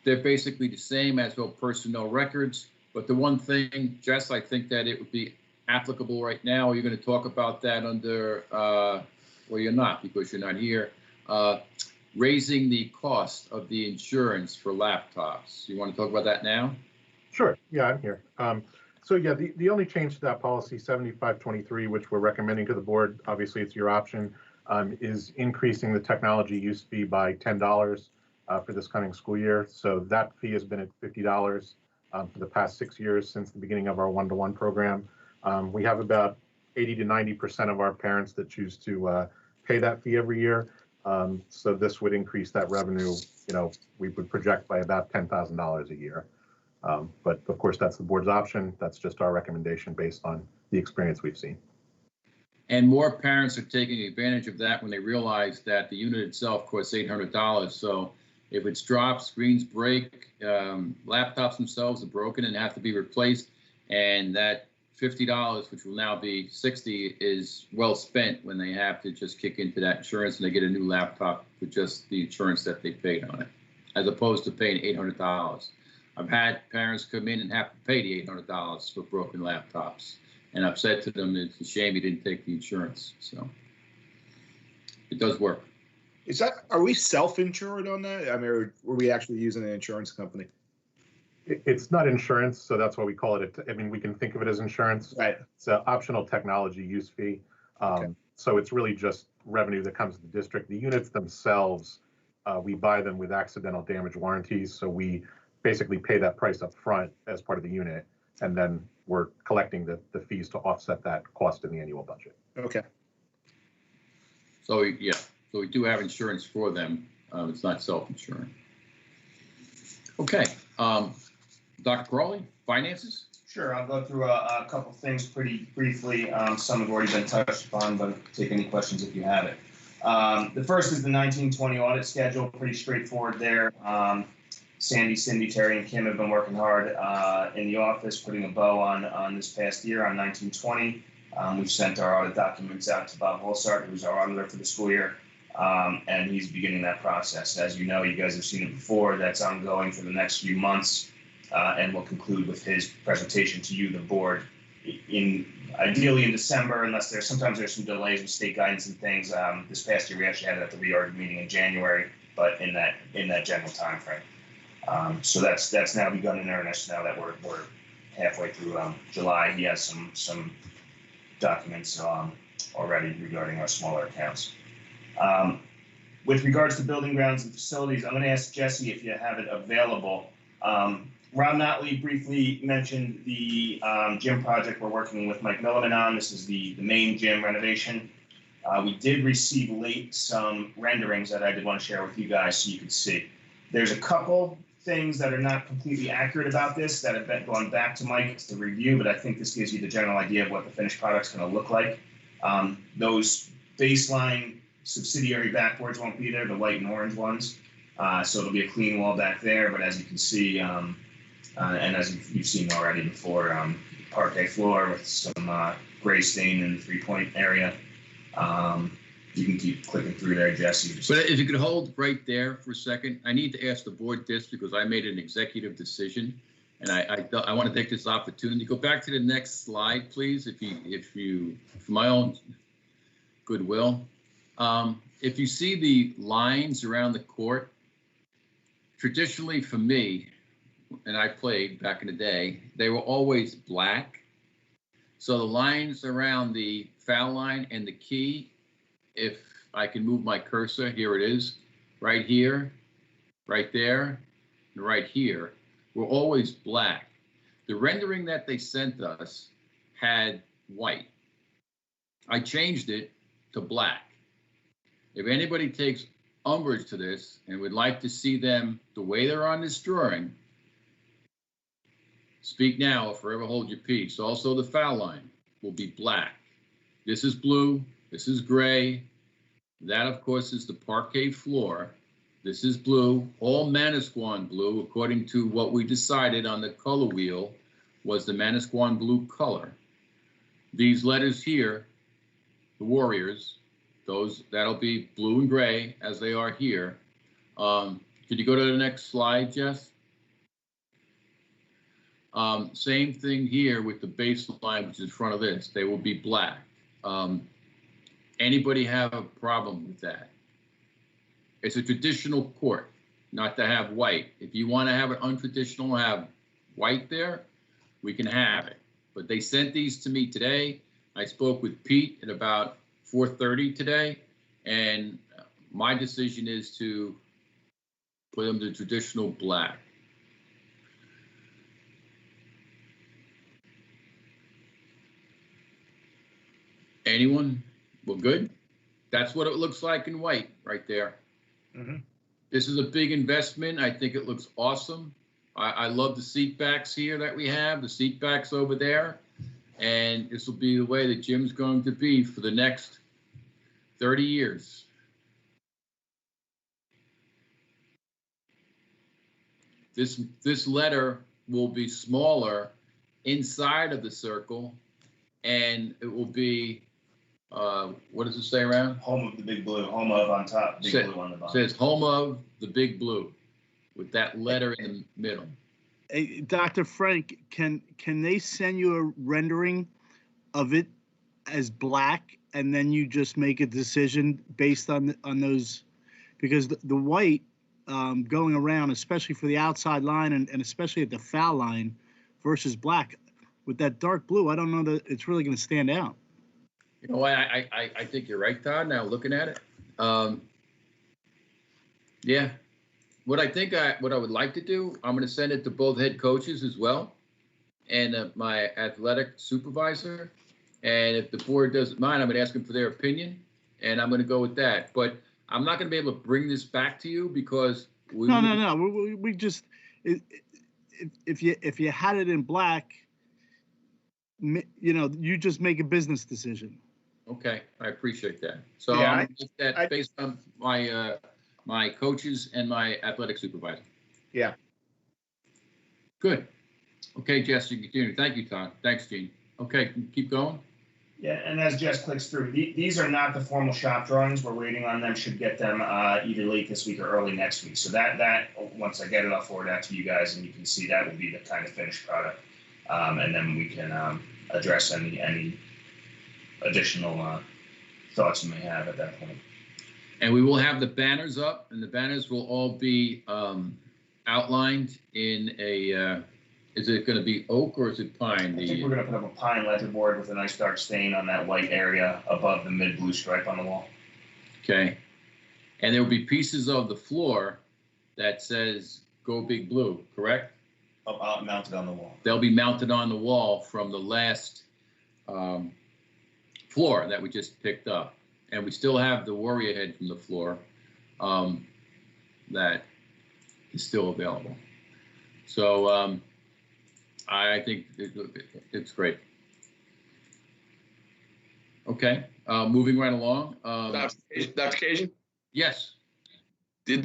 They're basically the same as well personnel records, but the one thing, Jess, I think that it would be applicable right now. Are you going to talk about that under, well, you're not because you're not here, raising the cost of the insurance for laptops. You want to talk about that now? Sure. Yeah, I'm here. So yeah, the only change to that policy 7523, which we're recommending to the board, obviously it's your option, is increasing the technology use fee by $10 for this coming school year. So that fee has been at $50 for the past 6 years since the beginning of our one-to-one program. We have about 80 to 90% of our parents that choose to pay that fee every year. So this would increase that revenue, we would project by about $10,000 a year. But of course, that's the board's option. That's just our recommendation based on the experience we've seen. And more parents are taking advantage of that when they realize that the unit itself costs $800. So if it's dropped, screens break, laptops themselves are broken and have to be replaced, and that $50, which will now be $60, is well spent when they have to just kick into that insurance and they get a new laptop for just the insurance that they paid on it, as opposed to paying $800. I've had parents come in and have to pay the $800 for broken laptops. And I've said to them, it's a shame you didn't take the insurance. So it does work. Are we self-insured on that? I mean, or were we actually using an insurance company? It's not insurance, so that's why we call it. We can think of it as insurance. Right. It's an optional technology use fee. So it's really just revenue that comes to the district. The units themselves, we buy them with accidental damage warranties. So we basically pay that price up front as part of the unit, and then we're collecting the fees to offset that cost in the annual budget. Okay. So yeah, so we do have insurance for them. It's not self-insuring. Okay, Dr. Crawley, finances? Sure, I'll go through a couple things pretty briefly. Some have already been touched upon, but take any questions if you have it. The first is the 1920 audit schedule, pretty straightforward there. Sandy, Cindy, Terry, and Kim have been working hard in the office, putting a bow on this past year on 1920. We've sent our audit documents out to Bob Holsart, who's our auditor for the school year, and he's beginning that process. As you know, you guys have seen it before. That's ongoing for the next few months, and we'll conclude with his presentation to you, the board, ideally in December, unless sometimes there's some delays with state guidance and things. This past year, we actually had it at the reorg meeting in January, but in that general time frame. So that's now begun in earnest now that we're halfway through July. He has some documents already regarding our smaller accounts. With regards to building grounds and facilities, I'm going to ask Jesse if you have it available. Rob Notley briefly mentioned the gym project we're working with Mike Milliman on. This is the main gym renovation. We did receive late some renderings that I did want to share with you guys so you could see. There's a couple things that are not completely accurate about this that have been going back to Mike to review, but I think this gives you the general idea of what the finished product's going to look like. Those baseline subsidiary backboards won't be there, the white and orange ones. So it'll be a clean wall back there, but as you can see, and as you've seen already before, parquet floor with some gray stain in the 3-point area. You can keep clicking through there, Jesse. But if you could hold right there for a second, I need to ask the board this because I made an executive decision, and I want to take this opportunity. Go back to the next slide, please. If you, for my own goodwill. If you see the lines around the court, traditionally for me, and I played back in the day, they were always black. So the lines around the foul line and the key, if I can move my cursor, here it is, right here, right there, and right here, were always black. The rendering that they sent us had white. I changed it to black. If anybody takes umbrage to this and would like to see them the way they're on this drawing, speak now or forever hold your peace. Also, the foul line will be black. This is blue, this is gray. That, of course, is the parquet floor. This is blue, all Manasquan blue, according to what we decided on the color wheel, was the Manasquan blue color. These letters here, the Warriors, that'll be blue and gray as they are here. Could you go to the next slide, Jess? Same thing here with the baseline, which is in front of this. They will be black. Anybody have a problem with that? It's a traditional court, not to have white. If you want to have it untraditional, have white there, we can have it. But they sent these to me today. I spoke with Pete at about 4:30 today, and my decision is to put them to traditional black. Anyone? Well, good. That's what it looks like in white right there. Mm-hmm. This is a big investment. I think it looks awesome. I love the seat backs here that we have, the seat backs over there. And this will be the way the gym's going to be for the next 30 years. This letter will be smaller inside of the circle, and it will be, what does it say around? Home of the big blue, home of on top, big blue on the bottom. Says home of the big blue with that letter in the middle. Hey, Dr. Frank, can they send you a rendering of it as black, and then you just make a decision based on those? Because the white going around, especially for the outside line and especially at the foul line versus black, with that dark blue, I don't know that it's really going to stand out. You know what? I think you're right, Todd. Now looking at it, yeah. What I would like to do, I'm going to send it to both head coaches as well, and my athletic supervisor. And if the board doesn't mind, I'm going to ask them for their opinion, and I'm going to go with that. But I'm not going to be able to bring this back to you because No. We just if you had it in black, you just make a business decision. Okay, I appreciate that. So Yeah, I'm going to get that based on my coaches and my athletic supervisor. Yeah. Good. Okay, Jess, you continue. Thank you, Todd. Thanks, Gene. Okay, keep going. Yeah, and as Jess clicks through, these are not the formal shop drawings. We're waiting on them. Should get them either late this week or early next week. So that once I get it, I'll forward that to you guys, and you can see that will be the kind of finished product. And then we can address any additional thoughts you may have at that point. And we will have the banners up, and the banners will all be outlined in a, is it going to be oak or is it pine? I think we're going to put up a pine ledger board with a nice dark stain on that white area above the mid blue stripe on the wall. Okay. And there will be pieces of the floor that says Go Big Blue, correct? Mounted on the wall. They'll be mounted on the wall from the last floor that we just picked up. And we still have the Warrior head from the floor that is still available. So I think it's great. Okay, moving right along. Dr. Cajun? Yes. Are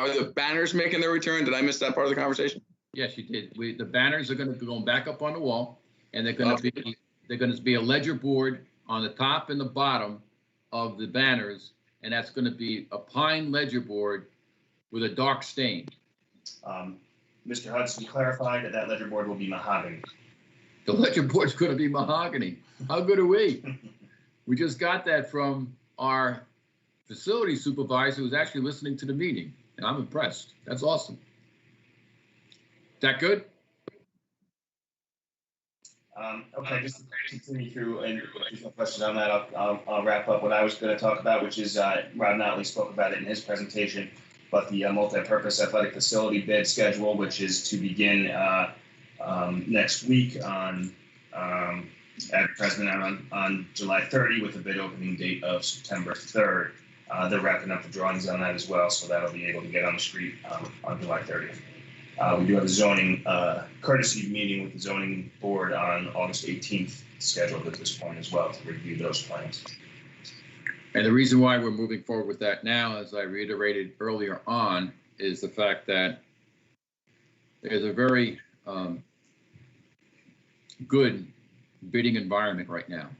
the banners making their return? Did I miss that part of the conversation? Yes, you did. The banners are going to go back up on the wall, and they're going to be a ledger board on the top and the bottom of the banners, and that's going to be a pine ledger board with a dark stain. Mr. Hudson clarified that ledger board will be mahogany. The ledger board's going to be mahogany. How good are we? We just got that from our facility supervisor who's actually listening to the meeting, and I'm impressed. That's awesome. That good? Okay, just to continue through and additional questions on that, I'll wrap up what I was going to talk about, which is Rob Notley spoke about it in his presentation, but the multi-purpose athletic facility bid schedule, which is to begin next week on advertisement out on July 30 with a bid opening date of September 3rd. They're wrapping up the drawings on that as well, so that'll be able to get on the street on July 30th. We do have a zoning courtesy meeting with the zoning board on August 18th scheduled at this point as well to review those plans. And the reason why we're moving forward with that now, as I reiterated earlier on, is the fact that there's a very good bidding environment right now.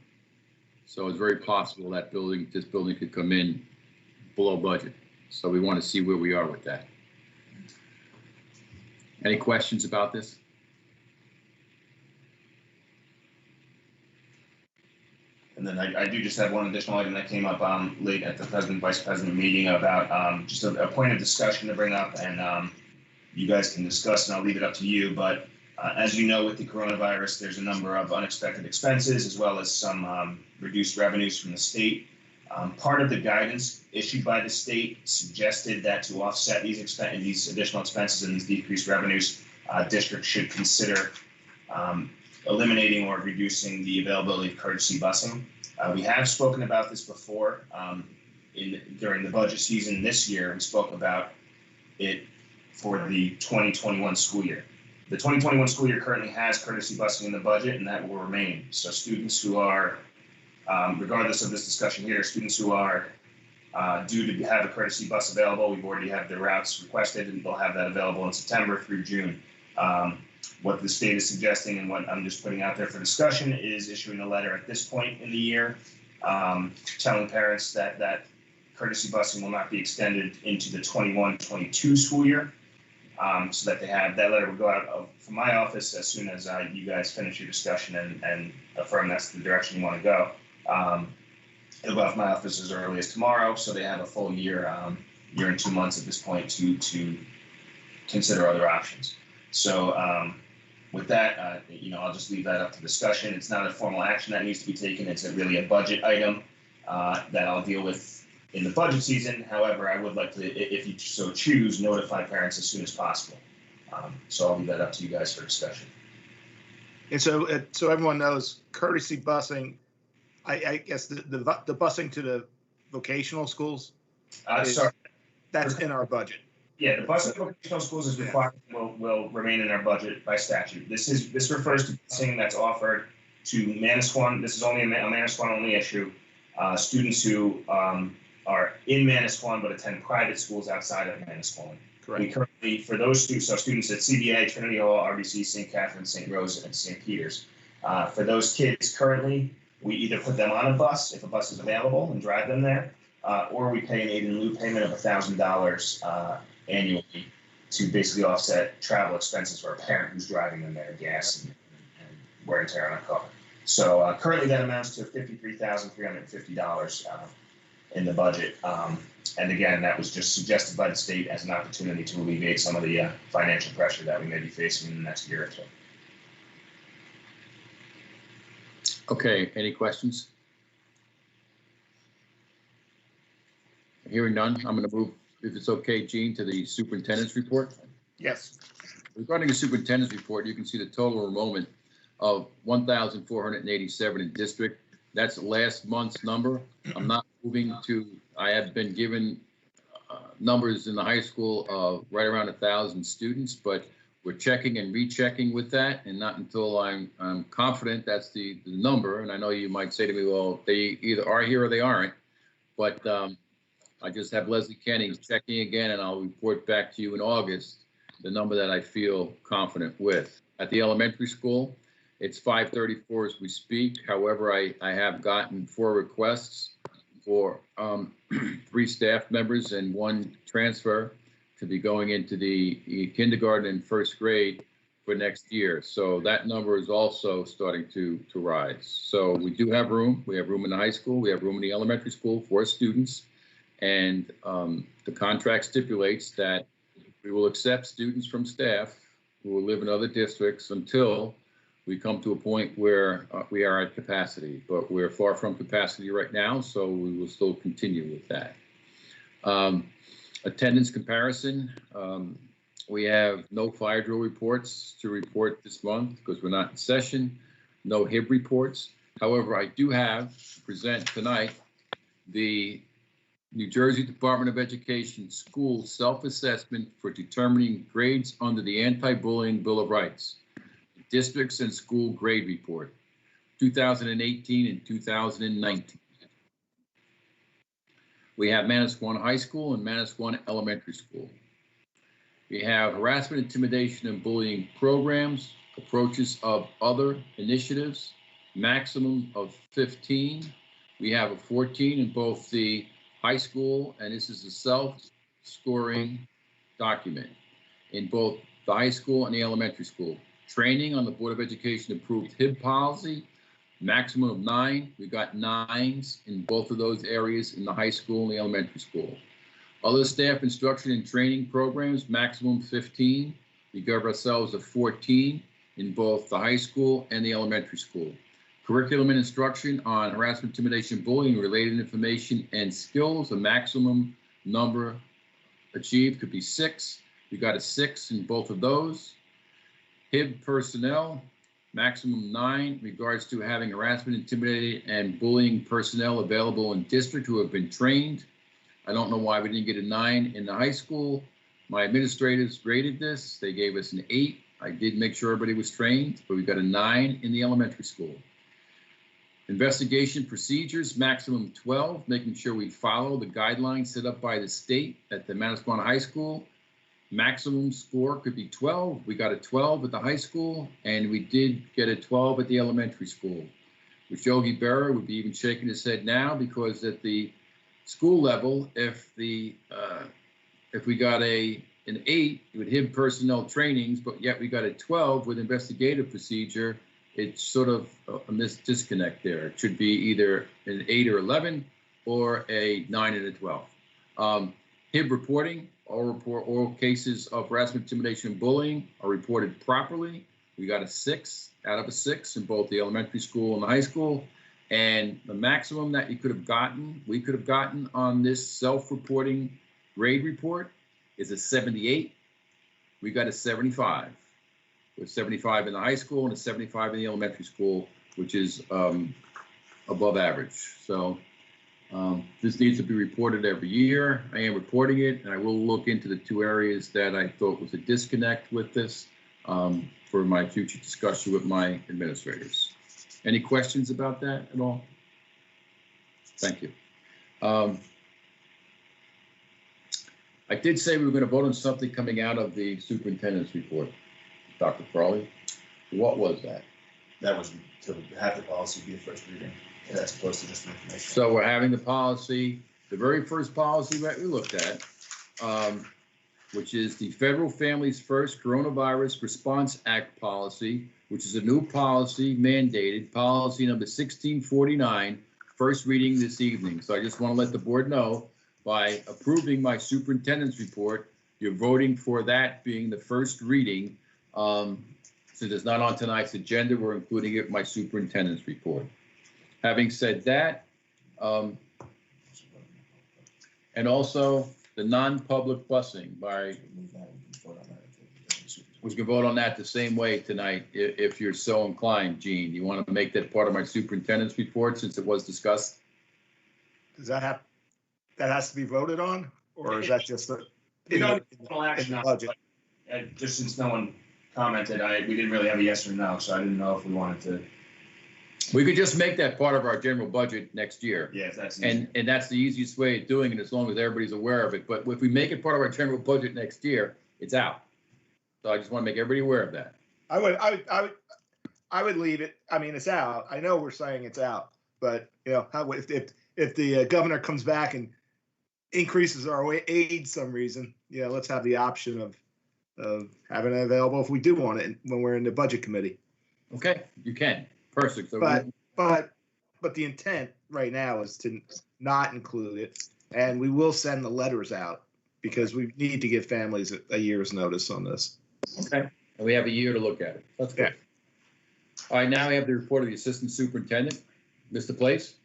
So it's very possible that this building could come in below budget. So we want to see where we are with that. Any questions about this? And then I do just have one additional item that came up late at the vice president meeting about just a point of discussion to bring up, and you guys can discuss, and I'll leave it up to you. But as you know, with the coronavirus, there's a number of unexpected expenses as well as some reduced revenues from the state. Part of the guidance issued by the state suggested that to offset these additional expenses and these decreased revenues, districts should consider eliminating or reducing the availability of courtesy busing. We have spoken about this before during the budget season this year. We spoke about it for the 2021 school year. The 2021 school year currently has courtesy busing in the budget, and that will remain. So students who are, regardless of this discussion here, students who are due to have a courtesy bus available, we've already had their routes requested, and they'll have that available in September through June. What the state is suggesting and what I'm just putting out there for discussion is issuing a letter at this point in the year telling parents that courtesy busing will not be extended into the 21-22 school year, so that they have that letter will go out from my office as soon as you guys finish your discussion and affirm that's the direction you want to go. It'll go out from my office as early as tomorrow, so they have a full year and 2 months at this point to consider other options. So with that, I'll just leave that up to discussion. It's not a formal action that needs to be taken. It's really a budget item that I'll deal with in the budget season. However, I would like to, if you so choose, notify parents as soon as possible. So I'll leave that up to you guys for discussion. And so everyone knows, courtesy busing, I guess the busing to the vocational schools, that's in our budget. Yeah, the busing to vocational schools is required, will remain in our budget by statute. This refers to busing that's offered to Manasquan. This is only a Manasquan only issue. Students who are in Manasquan but attend private schools outside of Manasquan. Correct. We currently, for those students, so students at CBA, Trinity Hall, RBC, St. Catherine, St. Rose, and St. Peter's. For those kids currently, we either put them on a bus if a bus is available and drive them there, or we pay an aid in lieu payment of $1,000 annually to basically offset travel expenses for a parent who's driving them there, gas and wear and tear on a car. So currently that amounts to $53,350 in the budget. And again, that was just suggested by the state as an opportunity to alleviate some of the financial pressure that we may be facing in the next year or two. Okay, any questions? Hearing none, I'm going to move, if it's okay, Gene, to the superintendent's report. Yes. Regarding the superintendent's report, you can see the total enrollment of 1,487 in district. That's last month's number. I'm not moving to, I have been given numbers in the high school of right around 1,000 students, but we're checking and rechecking with that, and not until I'm confident that's the number. And I know you might say to me, well, they either are here or they aren't, but I just have Leslie Kenny checking again, and I'll report back to you in August the number that I feel confident with. At the elementary school, it's 534 as we speak. However, I have gotten 4 requests for 3 staff members and 1 transfer to be going into the kindergarten and 1st grade for next year. So that number is also starting to rise. So we do have room. We have room in the high school. We have room in the elementary school for students. And the contract stipulates that we will accept students from staff who will live in other districts until we come to a point where we are at capacity. But we're far from capacity right now, so we will still continue with that. Attendance comparison. We have no fire drill reports to report this month because we're not in session. No HIB reports. However, I do have to present tonight the New Jersey Department of Education school self-assessment for determining grades under the Anti-Bullying Bill of Rights, districts and school grade report, 2018 and 2019. We have Manasquan High School and Manasquan Elementary School. We have harassment, intimidation, and bullying programs, approaches of other initiatives, maximum of 15. We have a 14 in both the high school, and this is a self-scoring document in both the high school and the elementary school. Training on the Board of Education approved HIB policy, maximum of 9. We got 9s in both of those areas in the high school and the elementary school. Other staff instruction and training programs, maximum 15. We give ourselves a 14 in both the high school and the elementary school. Curriculum and instruction on harassment, intimidation, bullying, related information and skills, a maximum number achieved could be 6. We got a 6 in both of those. HIB personnel, maximum 9, regards to having harassment, intimidating, and bullying personnel available in district who have been trained. I don't know why we didn't get a 9 in the high school. My administrators graded this. They gave us an 8. I did make sure everybody was trained, but we got a 9 in the elementary school. Investigation procedures, maximum 12, making sure we follow the guidelines set up by the state at the Manasquan High School. Maximum score could be 12. We got a 12 at the high school, and we did get a 12 at the elementary school. Which Yogi Berra would be even shaking his head now, because at the school level, if we got an 8, it would HIB personnel trainings, but yet we got a 12 with investigative procedure. It's sort of a disconnect there. It should be either an 8 or 11 or a 9 and a 12. HIB reporting, all cases of harassment, intimidation, and bullying are reported properly. We got a 6 out of a 6 in both the elementary school and the high school. And the maximum that you could have gotten, we could have gotten on this self-reporting grade report is a 78. We got a 75. With 75 in the high school and a 75 in the elementary school, which is above average. So this needs to be reported every year. I am reporting it, and I will look into the 2 areas that I thought was a disconnect with this for my future discussion with my administrators. Any questions about that at all? Thank you. I did say we were going to vote on something coming out of the superintendent's report. Dr. Crawley, what was that? That was to have the policy be the first reading, as opposed to just information. So we're having the policy, the very first policy that we looked at, which is the Federal Families First Coronavirus Response Act policy, which is a new policy mandated, policy number 1649, first reading this evening. So I just want to let the board know, by approving my superintendent's report, you're voting for that being the first reading. Since it's not on tonight's agenda, we're including it in my superintendent's report. Having said that, and also the non-public busing we can vote on that the same way tonight if you're so inclined. Gene, you want to make that part of my superintendent's report since it was discussed? Does that have, that has to be voted on, or is that just the budget? Just since no one commented, we didn't really have a yes or no, so I didn't know if we wanted to. We could just make that part of our general budget next year. Yeah, that's and that's the easiest way of doing it, as long as everybody's aware of it. But if we make it part of our general budget next year, it's out. So I just want to make everybody aware of that. I would leave it. I mean, it's out. I know we're saying it's out, but you know, if the governor comes back and increases our aid some reason, let's have the option of of having it available if we do want it when we're in the budget committee. Okay, you can. Perfect. So But the intent right now is to not include it, and we will send the letters out because we need to give families a year's notice on this. Okay, and we have a year to look at it. That's good. All right, now we have the report of the assistant superintendent. Mr. Place?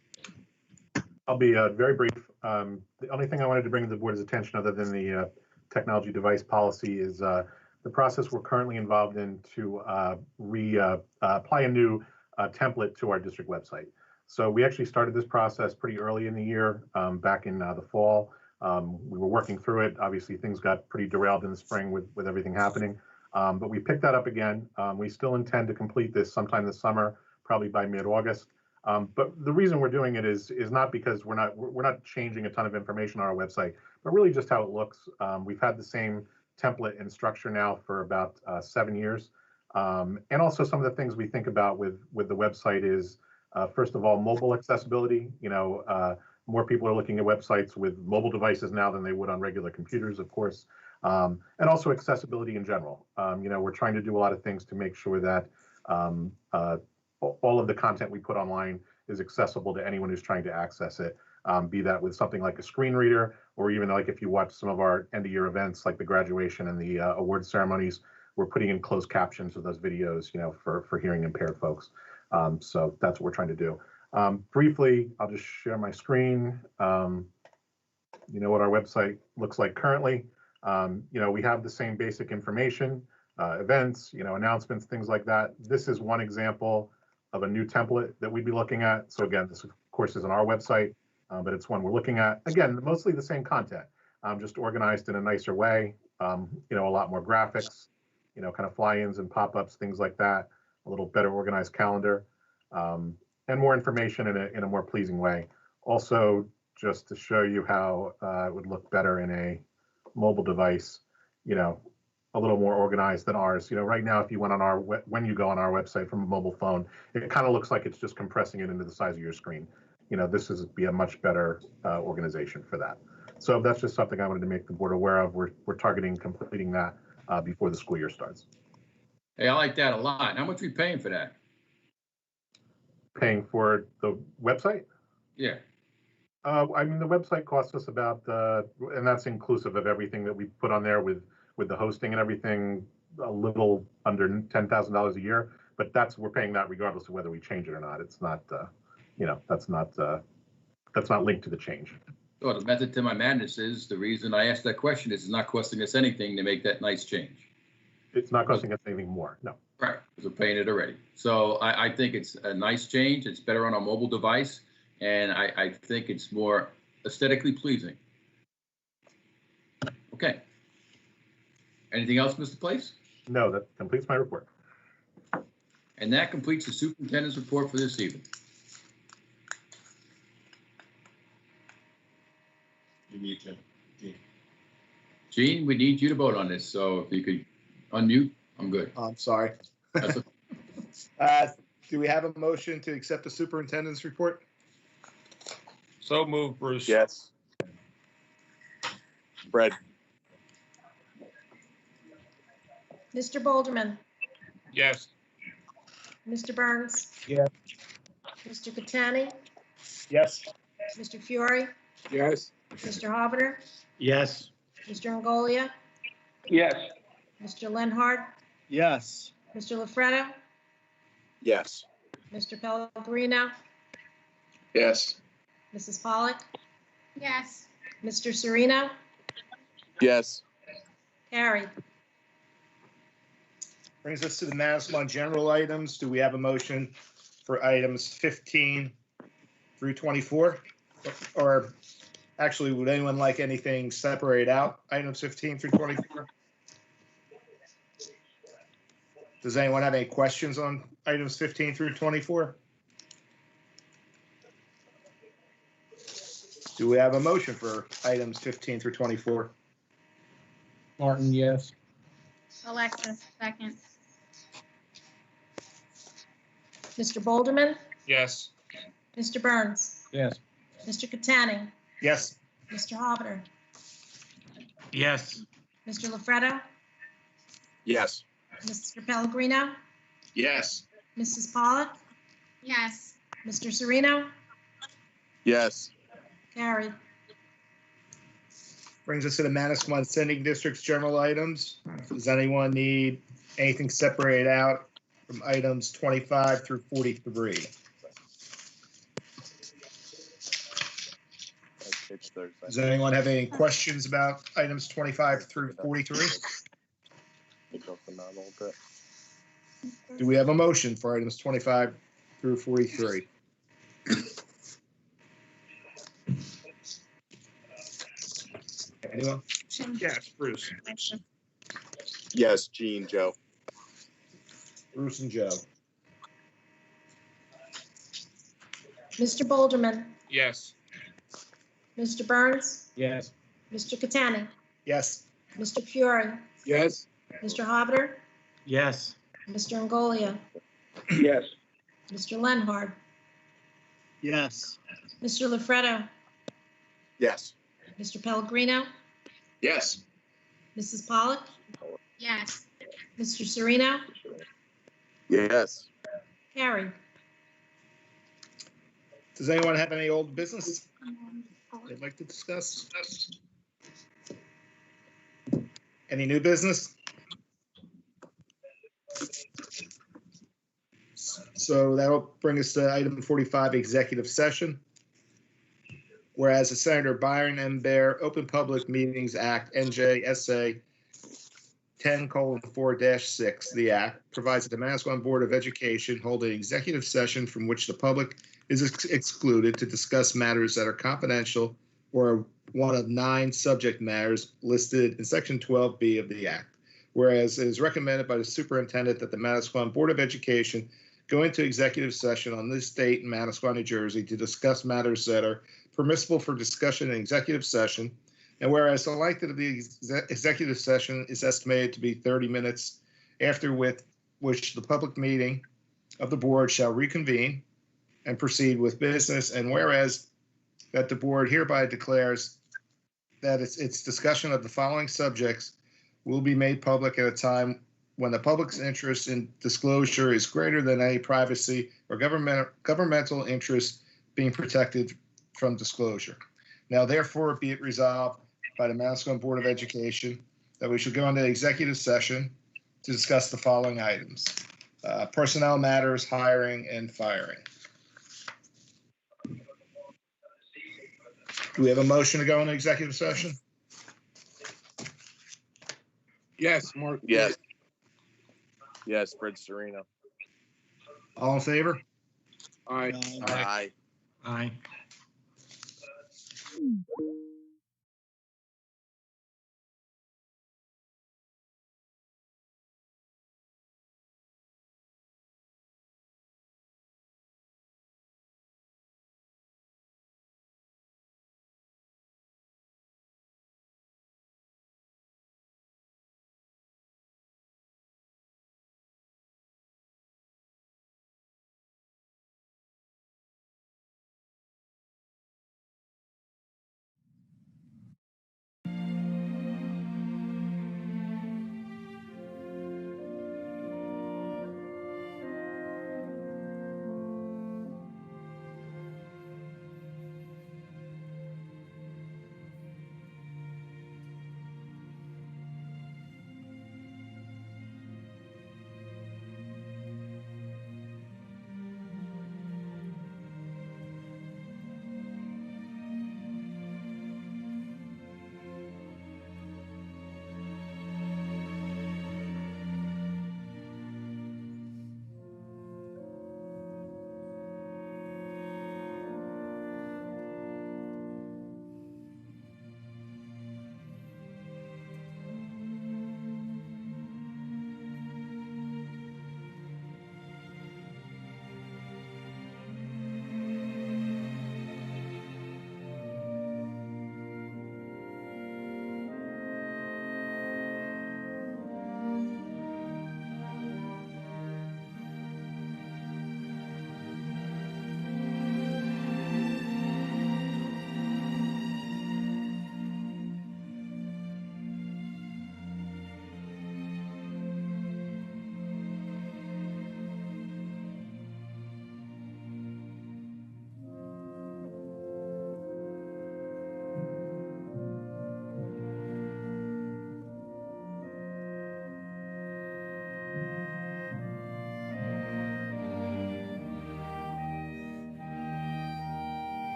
I'll be very brief. The only thing I wanted to bring to the board's attention, other than the technology device policy, is the process we're currently involved in to apply a new template to our district website. So we actually started this process pretty early in the year, back in the fall. We were working through it. Obviously, things got pretty derailed in the spring with everything happening. But we picked that up again. We still intend to complete this sometime this summer, probably by mid-August. But the reason we're doing it is not because we're not changing a ton of information on our website, but really just how it looks. We've had the same template and structure now for about 7 years. And also some of the things we think about with the website is, first of all, mobile accessibility. More people are looking at websites with mobile devices now than they would on regular computers, of course. And also accessibility in general. We're trying to do a lot of things to make sure that all of the content we put online is accessible to anyone who's trying to access it, be that with something like a screen reader, or even like if you watch some of our end of year events like the graduation and the award ceremonies, we're putting in closed captions of those videos, for hearing impaired folks. So that's what we're trying to do. Briefly, I'll just share my screen. What our website looks like currently. We have the same basic information, events, announcements, things like that. This is one example of a new template that we'd be looking at. So again, this of course isn't our website, but it's one we're looking at. Again, mostly the same content, just organized in a nicer way. A lot more graphics, kind of fly-ins and pop-ups, things like that. A little better organized calendar, and more information in a more pleasing way. Also, just to show you how it would look better in a mobile device, a little more organized than ours. Right now, if you went on when you go on our website from a mobile phone, it kind of looks like it's just compressing it into the size of your screen. This is be a much better organization for that. So that's just something I wanted to make the board aware of. We're targeting completing that before the school year starts. Hey, I like that a lot. How much are we paying for that? Paying for the website? Yeah. The website costs us about, and that's inclusive of everything that we put on there with the hosting and everything, a little under $10,000 a year. But we're paying that regardless of whether we change it or not. It's not, that's not linked to the change. Well, the method to my madness is the reason I asked that question is it's not costing us anything to make that nice change. It's not costing us anything more, no. Right, because we're paying it already. So I think it's a nice change. It's better on a mobile device, and I think it's more aesthetically pleasing. Okay. Anything else, Mr. Place? No, that completes my report. And that completes the superintendent's report for this evening. You need to, Gene, we need you to vote on this. So if you could unmute, I'm good. Oh, I'm sorry. Do we have a motion to accept the superintendent's report? So moved, Bruce. Yes. Brett. Mr. Bolderman, Yes. Mr. Burns, Yes. Mr. Catani, Yes. Mr. Fiore, Yes. Mr. Hovener, Yes. Mr. Angolia, Yes. Mr. Lenhard, Yes. Mr. Lafretta, Yes. Mr. Pellegrino, Yes. Mrs. Pollock, Yes. Mr. Sereno, Yes. carried. Brings us to the Manasquan general items. Do we have a motion for items 15 through 24? Or actually, would anyone like anything separated out, items 15 through 24? Does anyone have any questions on items 15 through 24? Do we have a motion for items 15 through 24? Martin, yes. Alexis, second. Mr. Bolderman, Yes. Mr. Burns, Yes. Mr. Catani, Yes. Mr. Hovener, Yes. Mr. Lafretta, Yes. Mr. Pellegrino, Yes. Mrs. Pollock, Yes. Mr. Sereno, Yes. carried. Brings us to the Manasquan Sending District's general items. Does anyone need anything separated out from items 25 through 43? It's Thursday. Does anyone have any questions about items 25 through 43? Take off the knob a little bit. Do we have a motion for items 25 through 43? Anyone? Yes, Bruce. Yes, Gene, Joe. Bruce and Joe. Mr. Bolderman, Yes. Mr. Burns, Yes. Mr. Catani, Yes. Mr. Fury, Yes. Mr. Hobbiter, Yes. Mr. Angolia, Yes. Mr. Lenhard, Yes. Mr. Lafredo, Yes. Mr. Pellegrino, Yes. Mrs. Pollock, Yes. Mr. Sereno, Yes. carried. Does anyone have any old business they'd like to discuss? Any new business? So that'll bring us to item 45, executive session. Whereas the Senator Byron M. Bear Open Public Meetings Act, NJSA 10:4-6, the act provides that the Manasquan Board of Education hold an executive session from which the public is excluded to discuss matters that are confidential or one of 9 subject matters listed in Section 12B of the Act. Whereas it is recommended by the superintendent that the Manasquan Board of Education go into executive session on this date in Manasquan, New Jersey, to discuss matters that are permissible for discussion in executive session. And whereas the length of the executive session is estimated to be 30 minutes, after which the public meeting of the board shall reconvene and proceed with business. And whereas that the board hereby declares that its discussion of the following subjects will be made public at a time when the public's interest in disclosure is greater than any privacy or governmental interest being protected from disclosure. Now, therefore, be it resolved by the Manasquan Board of Education that we should go into executive session to discuss the following items: personnel matters, hiring, and firing. Do we have a motion to go into executive session? Yes, Mark. Yes. Yes, Fred Sereno. All in favor? Aye. Aye. Aye.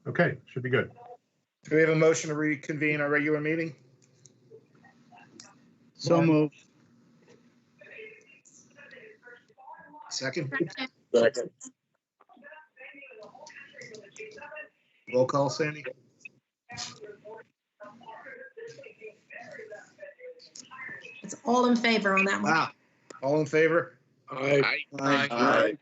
Okay, should be good. Do we have a motion to reconvene our regular meeting? So moved. Second? Second. Roll call, Sandy? It's all in favor on that one. Wow. All in favor? Aye. Aye.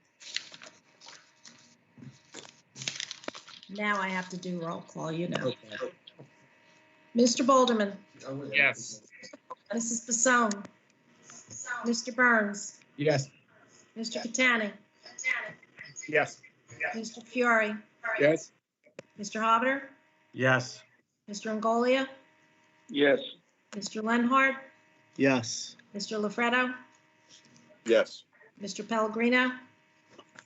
Now I have to do roll call, you know. Okay. Mr. Boulderman, Yes. Mrs. Basone, Mr. Burns, Yes. Mr. Catani, Yes. Mr. Fiore, Yes. Mr. Hobbiter, Yes. Mr. Angolia, Yes. Mr. Lenhart, Yes. Mr. Lafredo, Yes. Mr. Pellegrino,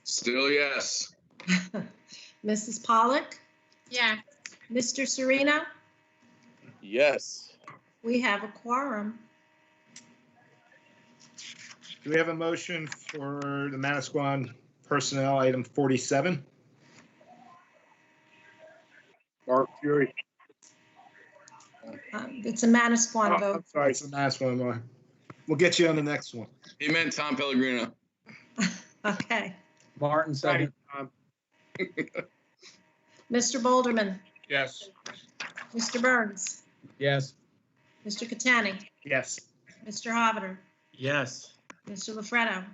Still yes. Mrs. Pollock, Yeah. Mr. Sereno. Yes. We have a quorum. Do we have a motion for the Manasquan personnel item 47? Mark Fury. It's a Manasquan Oh, vote. I'm sorry, it's the Manasquan one. We'll get you on the next one. He meant Tom Pellegrino. Okay. Martin, second. Mr. Boulderman, Yes. Mr. Burns, Yes. Mr. Catani, Yes. Mr. Hobbiter, Yes. Mr. Lafredo,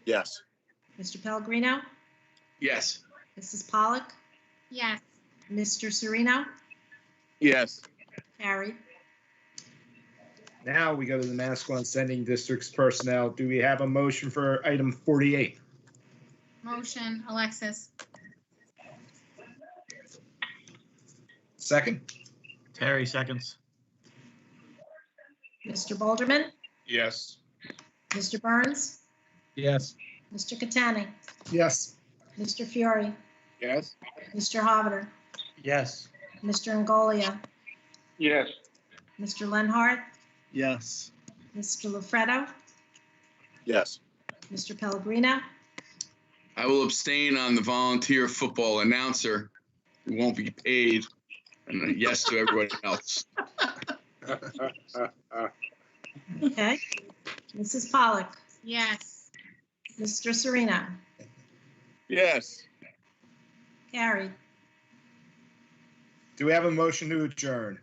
Yes. Mr. Pellegrino, Yes. Mrs. Pollock, Yes. Mr. Sereno, Yes. carried. Now we go to the Manasquan Sending District's personnel. Do we have a motion for item 48? Motion, Alexis. Second? Terry, seconds. Mr. Boulderman, Yes. Mr. Burns, Yes. Mr. Catani, Yes. Mr. Fiore, Yes. Mr. Hobbiter, Yes. Mr. Angolia, Yes. Mr. Lenhart, Yes. Mr. Lafredo, Yes. Mr. Pellegrino, I will abstain on the volunteer football announcer who won't be paid. And a yes to everybody else. okay. Mrs. Pollock, Yes. Mr. Sereno, Yes. carried. Do we have a motion to adjourn?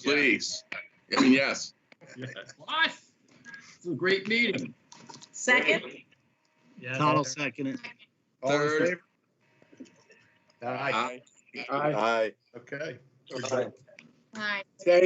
Please. I mean, yes. What? It's a great meeting. Second, Todd will second it. All in Third. favor? Aye. Aye. Okay. Aye. Aye.